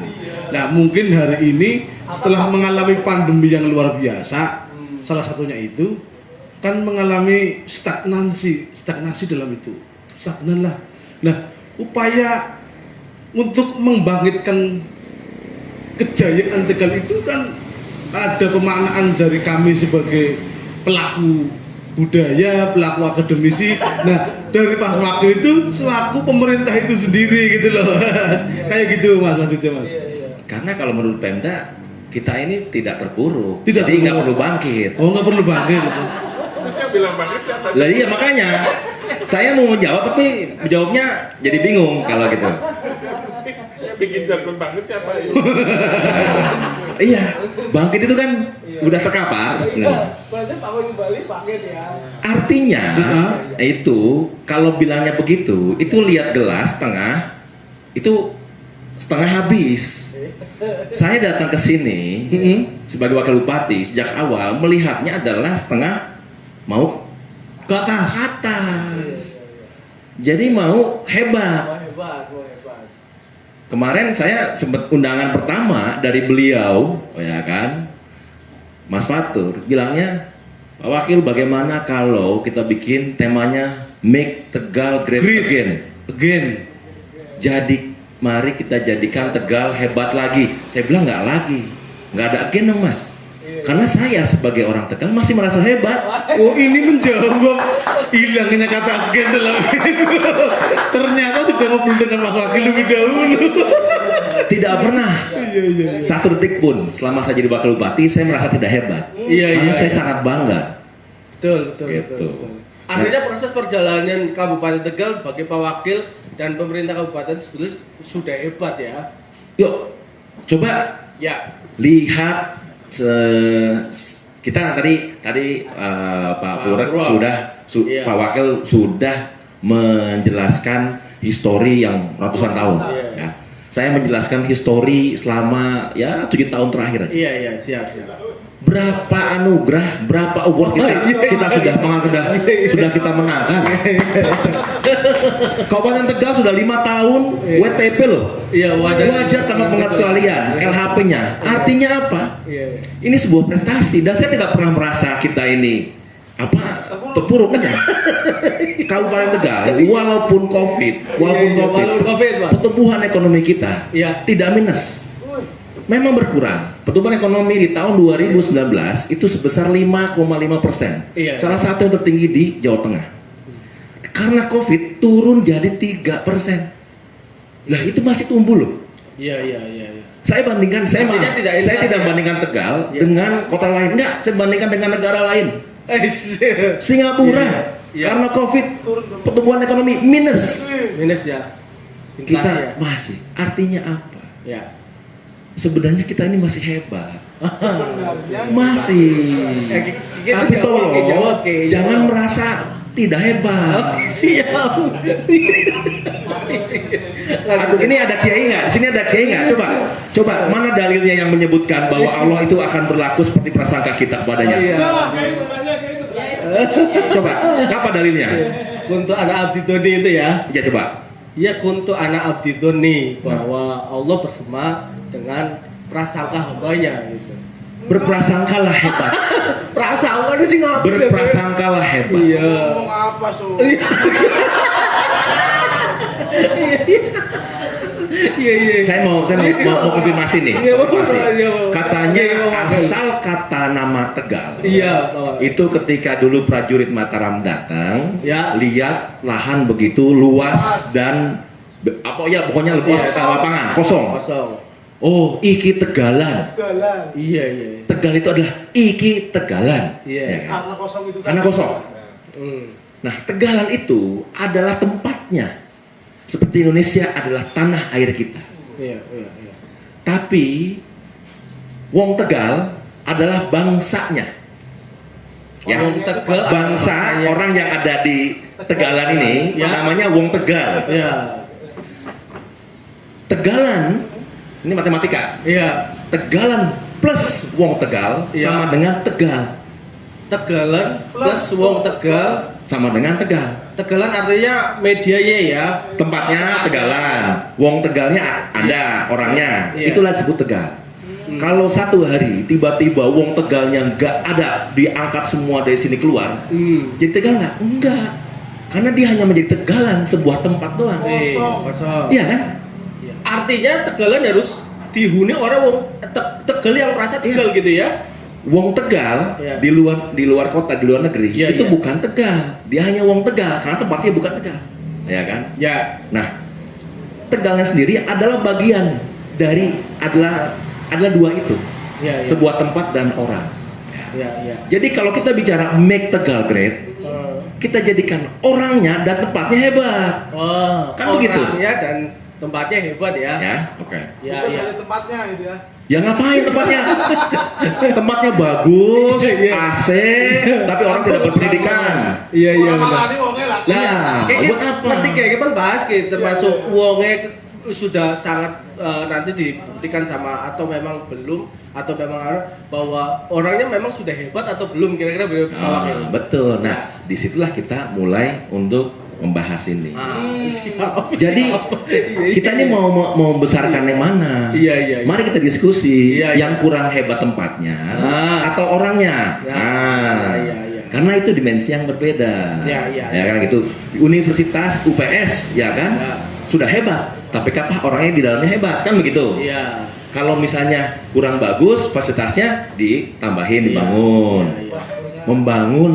Speaker 2: Nah mungkin hari ini setelah mengalami pandemi yang luar biasa, salah satunya itu kan mengalami stagnasi dalam itu, stagnan lah. Nah upaya untuk membangkitkan kejayaan Tegal itu kan ada pemaknaan dari kami sebagai pelaku budaya, pelaku akademisi. Nah, dari Pak Wakil itu selaku pemerintah itu sendiri gitu loh. Kayak gitu Mas maksudnya Mas.
Speaker 1: Karena kalau menurut Pemda kita ini tidak terpuruk,
Speaker 2: Tidak
Speaker 1: jadi nggak
Speaker 2: terpuruk.
Speaker 1: perlu bangkit.
Speaker 2: Oh nggak perlu bangkit gitu.
Speaker 4: Terus yang bilang bangkit siapa?
Speaker 1: Lah iya makanya saya mau menjawab tapi jawabnya jadi bingung kalau gitu.
Speaker 4: Yang bikin jargon bangkit siapa?
Speaker 1: Iya, bangkit itu kan udah terkapar. Nah,
Speaker 3: Berarti bangun kembali bangkit ya.
Speaker 1: artinya itu kalau bilangnya begitu, itu lihat gelas setengah, itu setengah habis. Saya datang ke sini sebagai wakil bupati sejak awal melihatnya adalah setengah mau
Speaker 2: Ke atas.
Speaker 1: atas. Jadi mau hebat.
Speaker 3: Hebat.
Speaker 1: Kemarin saya sempat undangan pertama dari beliau, ya kan, Mas Fatur, bilangnya, Pak Wakil bagaimana kalau kita bikin temanya Make Tegal Great Again. Jadi mari kita jadikan Tegal hebat lagi. Saya bilang nggak ada again dong Mas. Karena saya sebagai orang Tegal masih merasa hebat.
Speaker 2: Oh ini menjawab hilangnya kata agen dalam itu. Ternyata sudah ngobrol dengan Mas Wakil lebih dahulu.
Speaker 1: Tidak pernah
Speaker 2: Iya.
Speaker 1: satu detik pun selama saya jadi wakil bupati saya merasa tidak hebat.
Speaker 3: Iya,
Speaker 1: Karena
Speaker 3: iya,
Speaker 1: saya
Speaker 3: iya.
Speaker 1: sangat bangga.
Speaker 3: Betul.
Speaker 1: Gitu.
Speaker 3: Artinya proses perjalanan Kabupaten Tegal bagi Pak Wakil dan pemerintah kabupaten sebetulnya sudah hebat ya.
Speaker 1: Yuk, coba
Speaker 3: Ya.
Speaker 1: lihat kita tadi Pak Purek
Speaker 3: Purwo. Iya.
Speaker 1: Pak Wakil sudah menjelaskan histori yang ratusan tahun.
Speaker 3: Iya.
Speaker 1: Ya. Saya menjelaskan histori selama 7 tahun terakhir aja.
Speaker 3: Iya, siap.
Speaker 1: Berapa anugerah, berapa award kita sudah sudah kita menangkan. Kabupaten Tegal sudah 5 tahun WTP loh.
Speaker 3: Iya,
Speaker 1: Wajar tanpa pengecualian LHP-nya. Artinya apa?
Speaker 3: Iya.
Speaker 1: Ini sebuah prestasi dan saya tidak pernah merasa kita ini terpuruk aja. Kabupaten Tegal walaupun Covid,
Speaker 3: Walaupun Covid, Pak.
Speaker 1: pertumbuhan ekonomi kita
Speaker 3: Iya.
Speaker 1: tidak minus. Memang berkurang. Pertumbuhan ekonomi di tahun 2019 itu sebesar 5,5%.
Speaker 3: Iya.
Speaker 1: Salah satu yang tertinggi di Jawa Tengah. Karena Covid turun jadi 3%. Nah, itu masih tumbuh loh.
Speaker 3: Iya.
Speaker 1: Saya bandingkan, saya
Speaker 3: Artinya
Speaker 1: tidak
Speaker 3: ya?
Speaker 1: bandingkan Tegal
Speaker 3: Iya.
Speaker 1: dengan kota lain. Enggak, saya bandingkan dengan negara lain.
Speaker 3: Iya.
Speaker 1: Singapura.
Speaker 3: Iya.
Speaker 1: Karena Covid pertumbuhan ekonomi minus.
Speaker 3: Minus ya. Inflasi
Speaker 1: Kita
Speaker 3: ya.
Speaker 1: masih. Artinya apa?
Speaker 3: Ya.
Speaker 1: Sebenarnya kita ini masih hebat. Masih.
Speaker 3: Kita
Speaker 1: Tapi
Speaker 3: jawab,
Speaker 1: tolong
Speaker 3: jawab.
Speaker 1: jangan merasa tidak hebat.
Speaker 3: Siap.
Speaker 1: Aduh, ini ada kiai nggak? Di sini ada kiai nggak? Coba, mana dalilnya yang menyebutkan bahwa Allah itu akan berlaku seperti prasangka kita kepadanya?
Speaker 3: Iya.
Speaker 1: Coba, apa dalilnya?
Speaker 3: Kuntu anak abdi doni itu ya.
Speaker 1: Ya coba.
Speaker 3: Ya kuntu anak abdi doni bahwa Allah bersama dengan prasangka hambanya gitu.
Speaker 1: Berprasangkalah hebat.
Speaker 3: Prasangka itu sih ngapain?
Speaker 1: Berprasangkalah hebat.
Speaker 3: Iya.
Speaker 2: Ngomong apa so?
Speaker 3: Iya.
Speaker 1: Saya mau konfirmasi nih.
Speaker 3: Iya, mau.
Speaker 1: Konfirmasi.
Speaker 3: Iya, mau.
Speaker 1: Katanya
Speaker 3: Iya, mau.
Speaker 1: asal kata nama Tegal.
Speaker 3: Iya, Pak.
Speaker 1: Itu ketika dulu prajurit Mataram datang,
Speaker 3: Ya.
Speaker 1: lihat lahan begitu luas dan pokoknya lepas
Speaker 3: Iya.
Speaker 1: lapangan kosong.
Speaker 3: Kosong.
Speaker 1: Oh, iki Tegalan.
Speaker 3: Iya.
Speaker 1: Tegal itu adalah iki Tegalan.
Speaker 3: Iya.
Speaker 1: Ya kan?
Speaker 2: Karena kosong itu.
Speaker 1: Karena kosong.
Speaker 3: Hmm.
Speaker 1: Nah, Tegalan itu adalah tempatnya. Seperti Indonesia adalah tanah air kita.
Speaker 3: Iya.
Speaker 1: Tapi Wong Tegal adalah bangsanya. Ya,
Speaker 3: Wong Tegal adalah
Speaker 1: bangsa
Speaker 3: bangsanya.
Speaker 1: orang yang ada di Tegalan ini
Speaker 3: Ya.
Speaker 1: namanya Wong Tegal.
Speaker 3: Iya.
Speaker 1: Tegalan ini matematika.
Speaker 3: Iya.
Speaker 1: Tegalan plus Wong Tegal
Speaker 3: Ya.
Speaker 1: sama dengan Tegal.
Speaker 3: Tegalan plus Wong Tegal.
Speaker 1: Sama dengan Tegal.
Speaker 3: Tegalan artinya media ya.
Speaker 1: Tempatnya Tegalan, Wong Tegalnya Anda orangnya,
Speaker 3: Iya.
Speaker 1: itulah disebut Tegal. Kalau satu hari tiba-tiba Wong Tegalnya nggak ada, diangkat semua dari sini keluar, jadi Tegal nggak? Enggak, karena dia hanya menjadi Tegalan, sebuah tempat doang.
Speaker 3: Kosong.
Speaker 1: Iya kan?
Speaker 3: Artinya Tegalan harus dihuni orang Wong Tegal yang merasa Tegal gitu ya.
Speaker 1: Wong Tegal
Speaker 3: Iya.
Speaker 1: di luar kota, di luar negeri,
Speaker 3: Iya,
Speaker 1: itu
Speaker 3: iya.
Speaker 1: bukan Tegal, dia hanya Wong Tegal karena tempatnya bukan Tegal, ya kan?
Speaker 3: Ya.
Speaker 1: Nah, Tegalnya sendiri adalah bagian dari adalah dua itu,
Speaker 3: Ya.
Speaker 1: sebuah tempat dan orang.
Speaker 3: Ya.
Speaker 1: Jadi kalau kita bicara make Tegal great, kita jadikan orangnya dan tempatnya hebat.
Speaker 3: Oh,
Speaker 1: Kan begitu?
Speaker 3: orangnya dan tempatnya hebat ya.
Speaker 1: Ya, oke.
Speaker 3: Ya.
Speaker 2: Tempatnya gitu ya.
Speaker 1: Ya ngapain tempatnya? Tempatnya bagus,
Speaker 3: Iya.
Speaker 1: AC, tapi orang tidak berpendidikan.
Speaker 3: Iya
Speaker 2: Malah ini wongnya lah.
Speaker 1: Nah,
Speaker 3: Kayak
Speaker 1: buat apa?
Speaker 3: nanti kayak kita bahas gitu termasuk wongnya sudah sangat nanti dibuktikan sama atau memang belum atau memang bahwa orangnya memang sudah hebat atau belum kira-kira Pak Wakil.
Speaker 1: Betul. Nah, disitulah kita mulai untuk membahas ini.
Speaker 3: Siap.
Speaker 1: Jadi kita ini mau membesarkan yang mana?
Speaker 3: Iya.
Speaker 1: Mari kita diskusi.
Speaker 3: Iya.
Speaker 1: Yang kurang hebat tempatnya atau orangnya.
Speaker 3: Ya. Iya.
Speaker 1: Karena itu dimensi yang berbeda.
Speaker 3: Iya.
Speaker 1: Ya kan gitu. Universitas UPS ya kan
Speaker 3: Ya.
Speaker 1: sudah hebat, tapi kapah orangnya di dalamnya hebat kan begitu.
Speaker 3: Iya.
Speaker 1: Kalau misalnya kurang bagus fasilitasnya ditambahin,
Speaker 3: Iya.
Speaker 1: dibangun.
Speaker 3: Iya.
Speaker 1: Membangun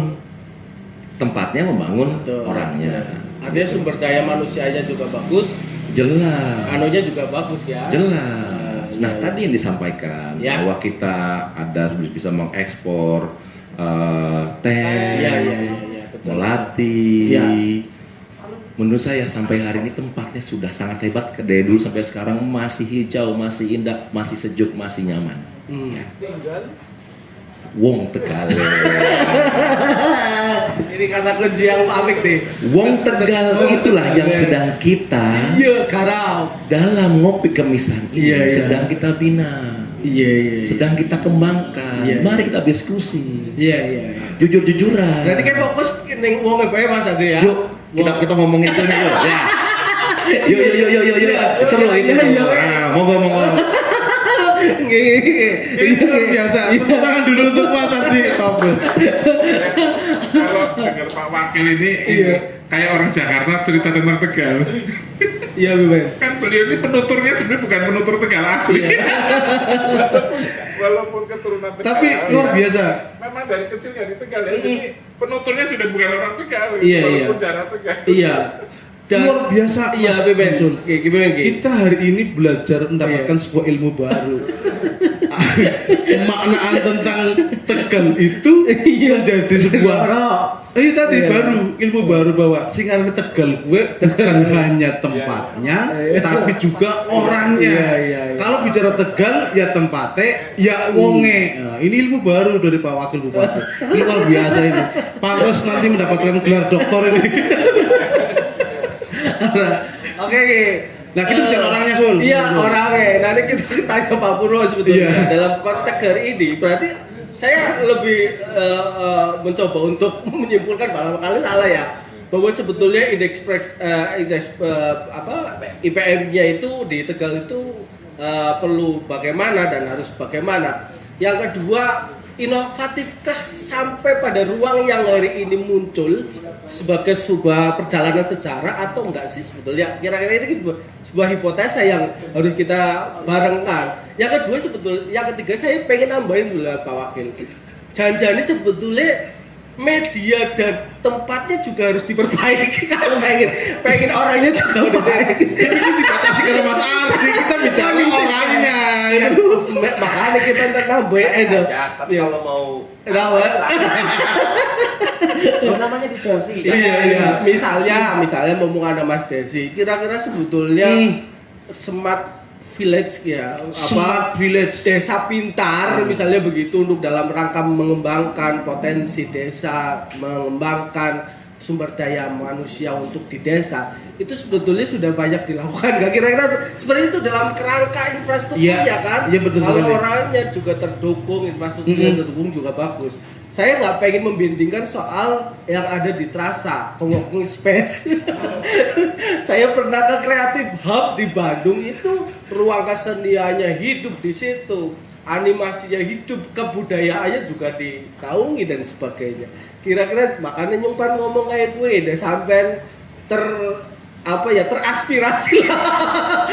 Speaker 1: tempatnya, membangun
Speaker 3: Betul.
Speaker 1: orangnya.
Speaker 3: Artinya sumber daya manusianya juga bagus,
Speaker 1: Jelas.
Speaker 3: anunya juga bagus ya.
Speaker 1: Jelas. Nah,
Speaker 3: Iya.
Speaker 1: tadi yang disampaikan
Speaker 3: Ya.
Speaker 1: bahwa kita ada bisa mengekspor teh,
Speaker 3: Iya, betul.
Speaker 1: melati.
Speaker 3: Iya.
Speaker 1: Menurut saya sampai hari ini tempatnya sudah sangat hebat. Dari dulu sampai sekarang masih hijau, masih indah, masih sejuk, masih nyaman. Ya. Wong Tegal.
Speaker 3: Ini kata kunci yang apik nih.
Speaker 1: Wong Tegal itulah yang sedang kita
Speaker 3: Iya, garau.
Speaker 1: dalam ngopi kemisan ini
Speaker 3: Iya.
Speaker 1: sedang kita bina.
Speaker 3: Iya.
Speaker 1: Sedang kita kembangkan.
Speaker 3: Iya.
Speaker 1: Mari kita diskusi.
Speaker 3: Iya.
Speaker 1: Jujur-jujuran.
Speaker 3: Berarti kayak fokus ning wong bae Mas Ade ya.
Speaker 1: Yuk, kita ngomongin itu yuk. Ya. Yuk. Seru itu.
Speaker 3: Iya.
Speaker 1: Nah, monggo.
Speaker 2: Ini luar biasa. Tepuk tangan dulu untuk Pak tadi. Topel.
Speaker 4: Kalau dengar Pak Wakil ini kayak orang Jakarta cerita tentang Tegal.
Speaker 3: Iya, Bang.
Speaker 4: Kan beliau ini penuturnya sebenarnya bukan penutur Tegal asli. Walaupun keturunan Tegal.
Speaker 2: Tapi luar biasa.
Speaker 4: Memang dari kecil ya di Tegal ya. Jadi penuturnya sudah bukan orang Tegal.
Speaker 3: Iya.
Speaker 4: Walaupun darah Tegal.
Speaker 3: Iya.
Speaker 2: Luar biasa.
Speaker 3: Iya,
Speaker 2: Mas
Speaker 3: Bang.
Speaker 2: Samsul.
Speaker 3: Gimana?
Speaker 2: Kita hari ini belajar mendapatkan sebuah ilmu baru. pemaknaan tentang Tegal itu menjadi sebuah ini tadi baru ilmu baru bahwa singaran Tegal gue bukan hanya tempatnya tapi juga orangnya. Kalau bicara Tegal ya tempatnya ya wonge. Nah, ini ilmu baru dari Pak Wakil Bupati. Ini luar biasa ini. Pantas nanti mendapatkan gelar doktor ini.
Speaker 3: Oke.
Speaker 2: Nah kita bicara orangnya Sul.
Speaker 3: Iya orangnya. Nanti kita tanya Pak Purwo sebetulnya dalam konteks hari ini. Berarti saya lebih mencoba untuk menyimpulkan barangkali salah ya, bahwa sebetulnya indeks IPM-nya itu di Tegal itu perlu bagaimana dan harus bagaimana. Yang kedua, inovatifkah sampai pada ruang yang hari ini muncul sebagai sebuah perjalanan sejarah atau enggak sih sebetulnya? Kira-kira ini sebuah hipotesa yang harus kita barengkan. Yang kedua yang ketiga saya pengen nambahin sebenarnya Pak Wakil. Jangan-jangan sebetulnya media dan tempatnya juga harus diperbaiki. Kalau pengen orangnya juga diperbaiki.
Speaker 2: Tapi ini dibatasi karena Mas Ardi, kita bicara orangnya.
Speaker 3: Makanya kita nambahin itu.
Speaker 5: Tapi kalau mau
Speaker 6: namanya di Desi.
Speaker 3: Iya. Misalnya ngomong ada Mas Desi, kira-kira sebetulnya smart village ya,
Speaker 2: Smart village.
Speaker 3: desa pintar misalnya begitu untuk dalam rangka mengembangkan potensi desa, mengembangkan sumber daya manusia untuk di desa, itu sebetulnya sudah banyak dilakukan. Gak kira-kira seperti itu dalam kerangka infrastrukturnya kan?
Speaker 2: Iya betul
Speaker 3: Kalau
Speaker 2: sekali.
Speaker 3: orangnya juga terdukung, infrastrukturnya terdukung juga bagus. Saya nggak pengen membandingkan soal yang ada di Trasa, co-working space. Saya pernah ke Creative Hub di Bandung, itu ruang keseniannya hidup di situ, animasinya hidup, kebudayaannya juga dikaungi dan sebagainya. Kira-kira makanya nyumpan ngomong kayak gue deh sampai teraspirasi lah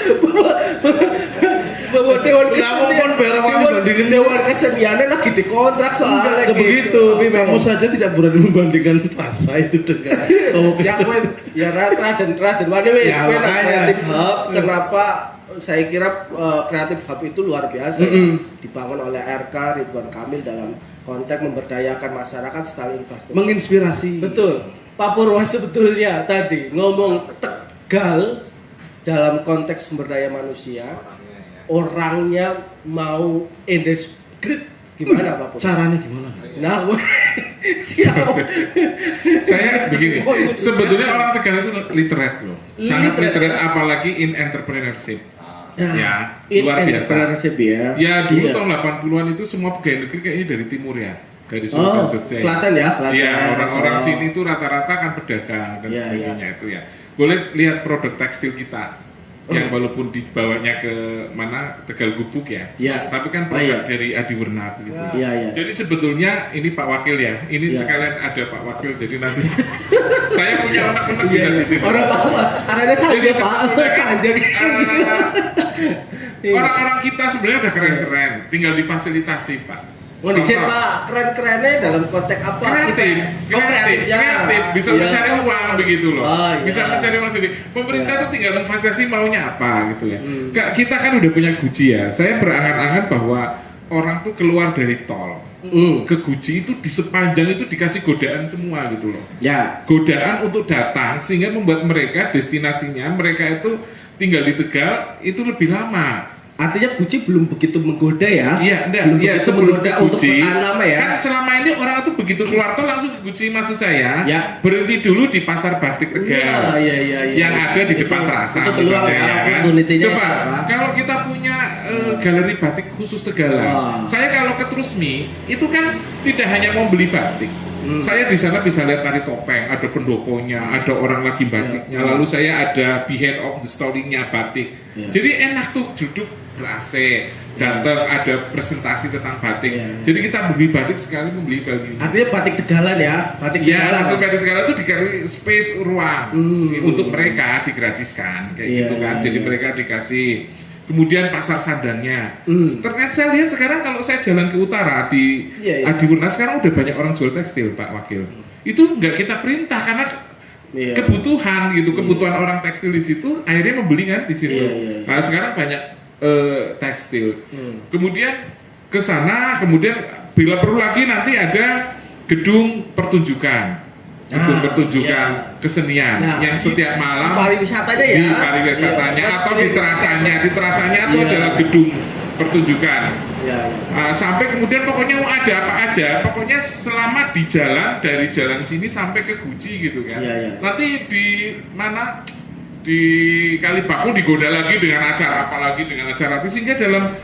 Speaker 3: bahwa dewan keseniannya lagi dikontrak soalnya
Speaker 2: begitu. Kamu saja tidak berani membandingkan Trasa itu dengan
Speaker 3: Raden mana wes
Speaker 2: Ya, makanya.
Speaker 3: Creative Hub. Kenapa saya kira Creative Hub itu luar biasa dibangun oleh RK Ridwan Kamil dalam konteks memberdayakan masyarakat secara infrastruktur,
Speaker 2: menginspirasi.
Speaker 3: betul. Pak Purwo sebetulnya tadi ngomong Tegal dalam konteks sumber daya manusia, orangnya mau integrate gimana Pak Purwo?
Speaker 2: Caranya gimana?
Speaker 3: Nah, siapa?
Speaker 4: Saya begini, sebetulnya orang Tegal itu literate loh, sangat literate, apalagi in entrepreneurship. Ya, luar biasa. Ya dulu tahun 80-an itu semua pegawai negeri kayaknya dari timur ya, dari Solo dan Jogja.
Speaker 3: Klaten ya, Klaten.
Speaker 4: Iya, orang-orang sini itu rata-rata kan pedagang dan sebagainya itu ya. Boleh lihat produk tekstil kita yang walaupun dibawanya ke mana Tegal Gubuk ya, tapi kan produk dari Adiwerna begitu. Jadi sebetulnya ini Pak Wakil ya, ini sekalian ada Pak Wakil, jadi nanti saya punya anak-anak bisa dititip.
Speaker 3: Ada saja
Speaker 4: Jadi
Speaker 3: Pak,
Speaker 4: sebetulnya kan,
Speaker 3: saja.
Speaker 4: orang-orang kita sebenarnya udah keren-keren, tinggal difasilitasi Pak.
Speaker 3: Kondisi Pak, keren-kerennya dalam konteks apa?
Speaker 4: Kreatif, bisa mencari uang begitu loh. Bisa mencari uang sendiri. Pemerintah tuh tinggal memfasilitasi maunya apa gitu ya. Kita kan udah punya Guci ya. Saya berangan-angan bahwa orang tuh keluar dari tol ke Guci itu di sepanjang itu dikasih godaan semua gitu loh.
Speaker 3: Ya.
Speaker 4: Godaan untuk datang sehingga membuat mereka destinasinya mereka itu tinggal di Tegal itu lebih lama.
Speaker 3: Artinya Guci belum begitu menggoda ya?
Speaker 4: Iya,
Speaker 3: belum begitu
Speaker 4: sebelum
Speaker 3: menggoda
Speaker 4: ke
Speaker 3: untuk
Speaker 4: Guci,
Speaker 3: bertahan lama ya?
Speaker 4: kan selama ini orang itu begitu keluar tol langsung ke Guci, maksud saya
Speaker 3: Ya.
Speaker 4: berhenti dulu di Pasar Batik Tegal yang ada di depan Trasa.
Speaker 3: Itu peluang
Speaker 4: misalnya, ya kan?
Speaker 3: opportunity-nya
Speaker 4: Coba
Speaker 3: apa?
Speaker 4: kalau kita punya galeri batik khusus Tegalan, saya kalau ke Trusmi itu kan tidak hanya mau beli batik. Saya di sana bisa lihat tari topeng, ada pendoponya, ada orang lagi batiknya, lalu saya ada behind of the story-nya batik. Jadi enak tuh duduk ber-AC, datang ada presentasi tentang batik. Jadi kita membeli batik sekali membeli value.
Speaker 3: Artinya batik Tegalan ya? Batik
Speaker 4: Ya,
Speaker 3: Tegalan.
Speaker 4: maksud batik Tegalan itu dikasih space ruang untuk mereka digratiskan kayak gitu kan. Jadi mereka dikasih. Kemudian pasar sandangnya. Ternyata saya lihat sekarang kalau saya jalan ke utara di Adiwerna sekarang udah banyak orang jual tekstil Pak Wakil. Itu nggak kita perintah karena kebutuhan gitu, kebutuhan orang tekstil di situ akhirnya membeli kan di situ. Nah sekarang banyak tekstil. Kemudian ke sana, kemudian bila perlu lagi nanti ada gedung pertunjukan. Gedung pertunjukan kesenian
Speaker 3: Nah,
Speaker 4: yang setiap malam
Speaker 3: pariwisatanya ya.
Speaker 4: di pariwisatanya
Speaker 3: Iya,
Speaker 4: atau di terasanya itu
Speaker 3: Iya.
Speaker 4: adalah gedung pertunjukan.
Speaker 3: Ya,
Speaker 4: Sampai kemudian pokoknya mau ada apa aja, pokoknya selama di jalan dari jalan sini sampai ke Guci gitu kan.
Speaker 3: Iya, iya.
Speaker 4: Nanti di mana di Kalibakung digoda lagi dengan acara apa lagi dengan acara apa, sehingga dalam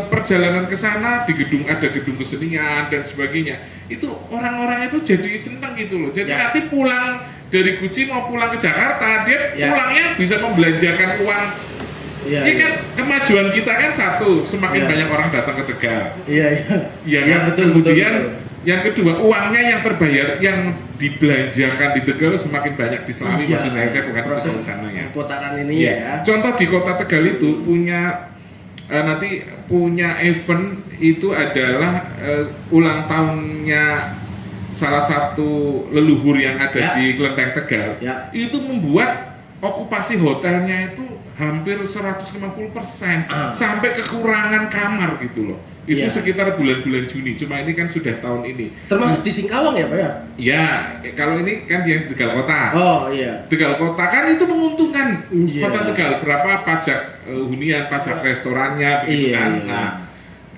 Speaker 4: perjalanan ke sana di gedung ada gedung kesenian dan sebagainya. Itu orang-orang itu jadi senang gitu loh. Jadi
Speaker 3: Ya.
Speaker 4: nanti pulang dari Guci mau pulang ke Jakarta, dia
Speaker 3: Ya.
Speaker 4: pulangnya bisa membelanjakan uang.
Speaker 3: Iya.
Speaker 4: Ini kan kemajuan kita kan satu, semakin
Speaker 3: Ya.
Speaker 4: banyak orang datang ke Tegal.
Speaker 3: Iya, iya.
Speaker 4: Iya
Speaker 3: Iya,
Speaker 4: kan?
Speaker 3: betul,
Speaker 4: Kemudian
Speaker 3: betul.
Speaker 4: yang kedua, uangnya yang terbayar, yang dibelanjakan di Tegal semakin banyak di Selawi.
Speaker 3: Iya.
Speaker 4: Maksud saya bukan
Speaker 3: Proses
Speaker 4: ke sana ya.
Speaker 3: putaran ini
Speaker 4: Iya.
Speaker 3: ya.
Speaker 4: Contoh di kota Tegal itu punya nanti punya event itu adalah ulang tahunnya salah satu leluhur yang ada
Speaker 3: Ya.
Speaker 4: di Kelenteng Tegal.
Speaker 3: Ya.
Speaker 4: Itu membuat okupasi hotelnya itu hampir 150% sampai kekurangan kamar gitu loh. Itu
Speaker 3: Iya.
Speaker 4: sekitar bulan-bulan Juni. Cuma ini kan sudah tahun ini.
Speaker 3: Termasuk di Singkawang ya, Pak ya?
Speaker 4: Ya, kalau ini kan di Tegal Kota.
Speaker 3: Oh, iya.
Speaker 4: Tegal Kota kan itu menguntungkan
Speaker 3: Iya.
Speaker 4: Kota Tegal. Berapa pajak hunian, pajak restorannya begitu
Speaker 3: Iya,
Speaker 4: kan.
Speaker 3: iya.
Speaker 4: Nah,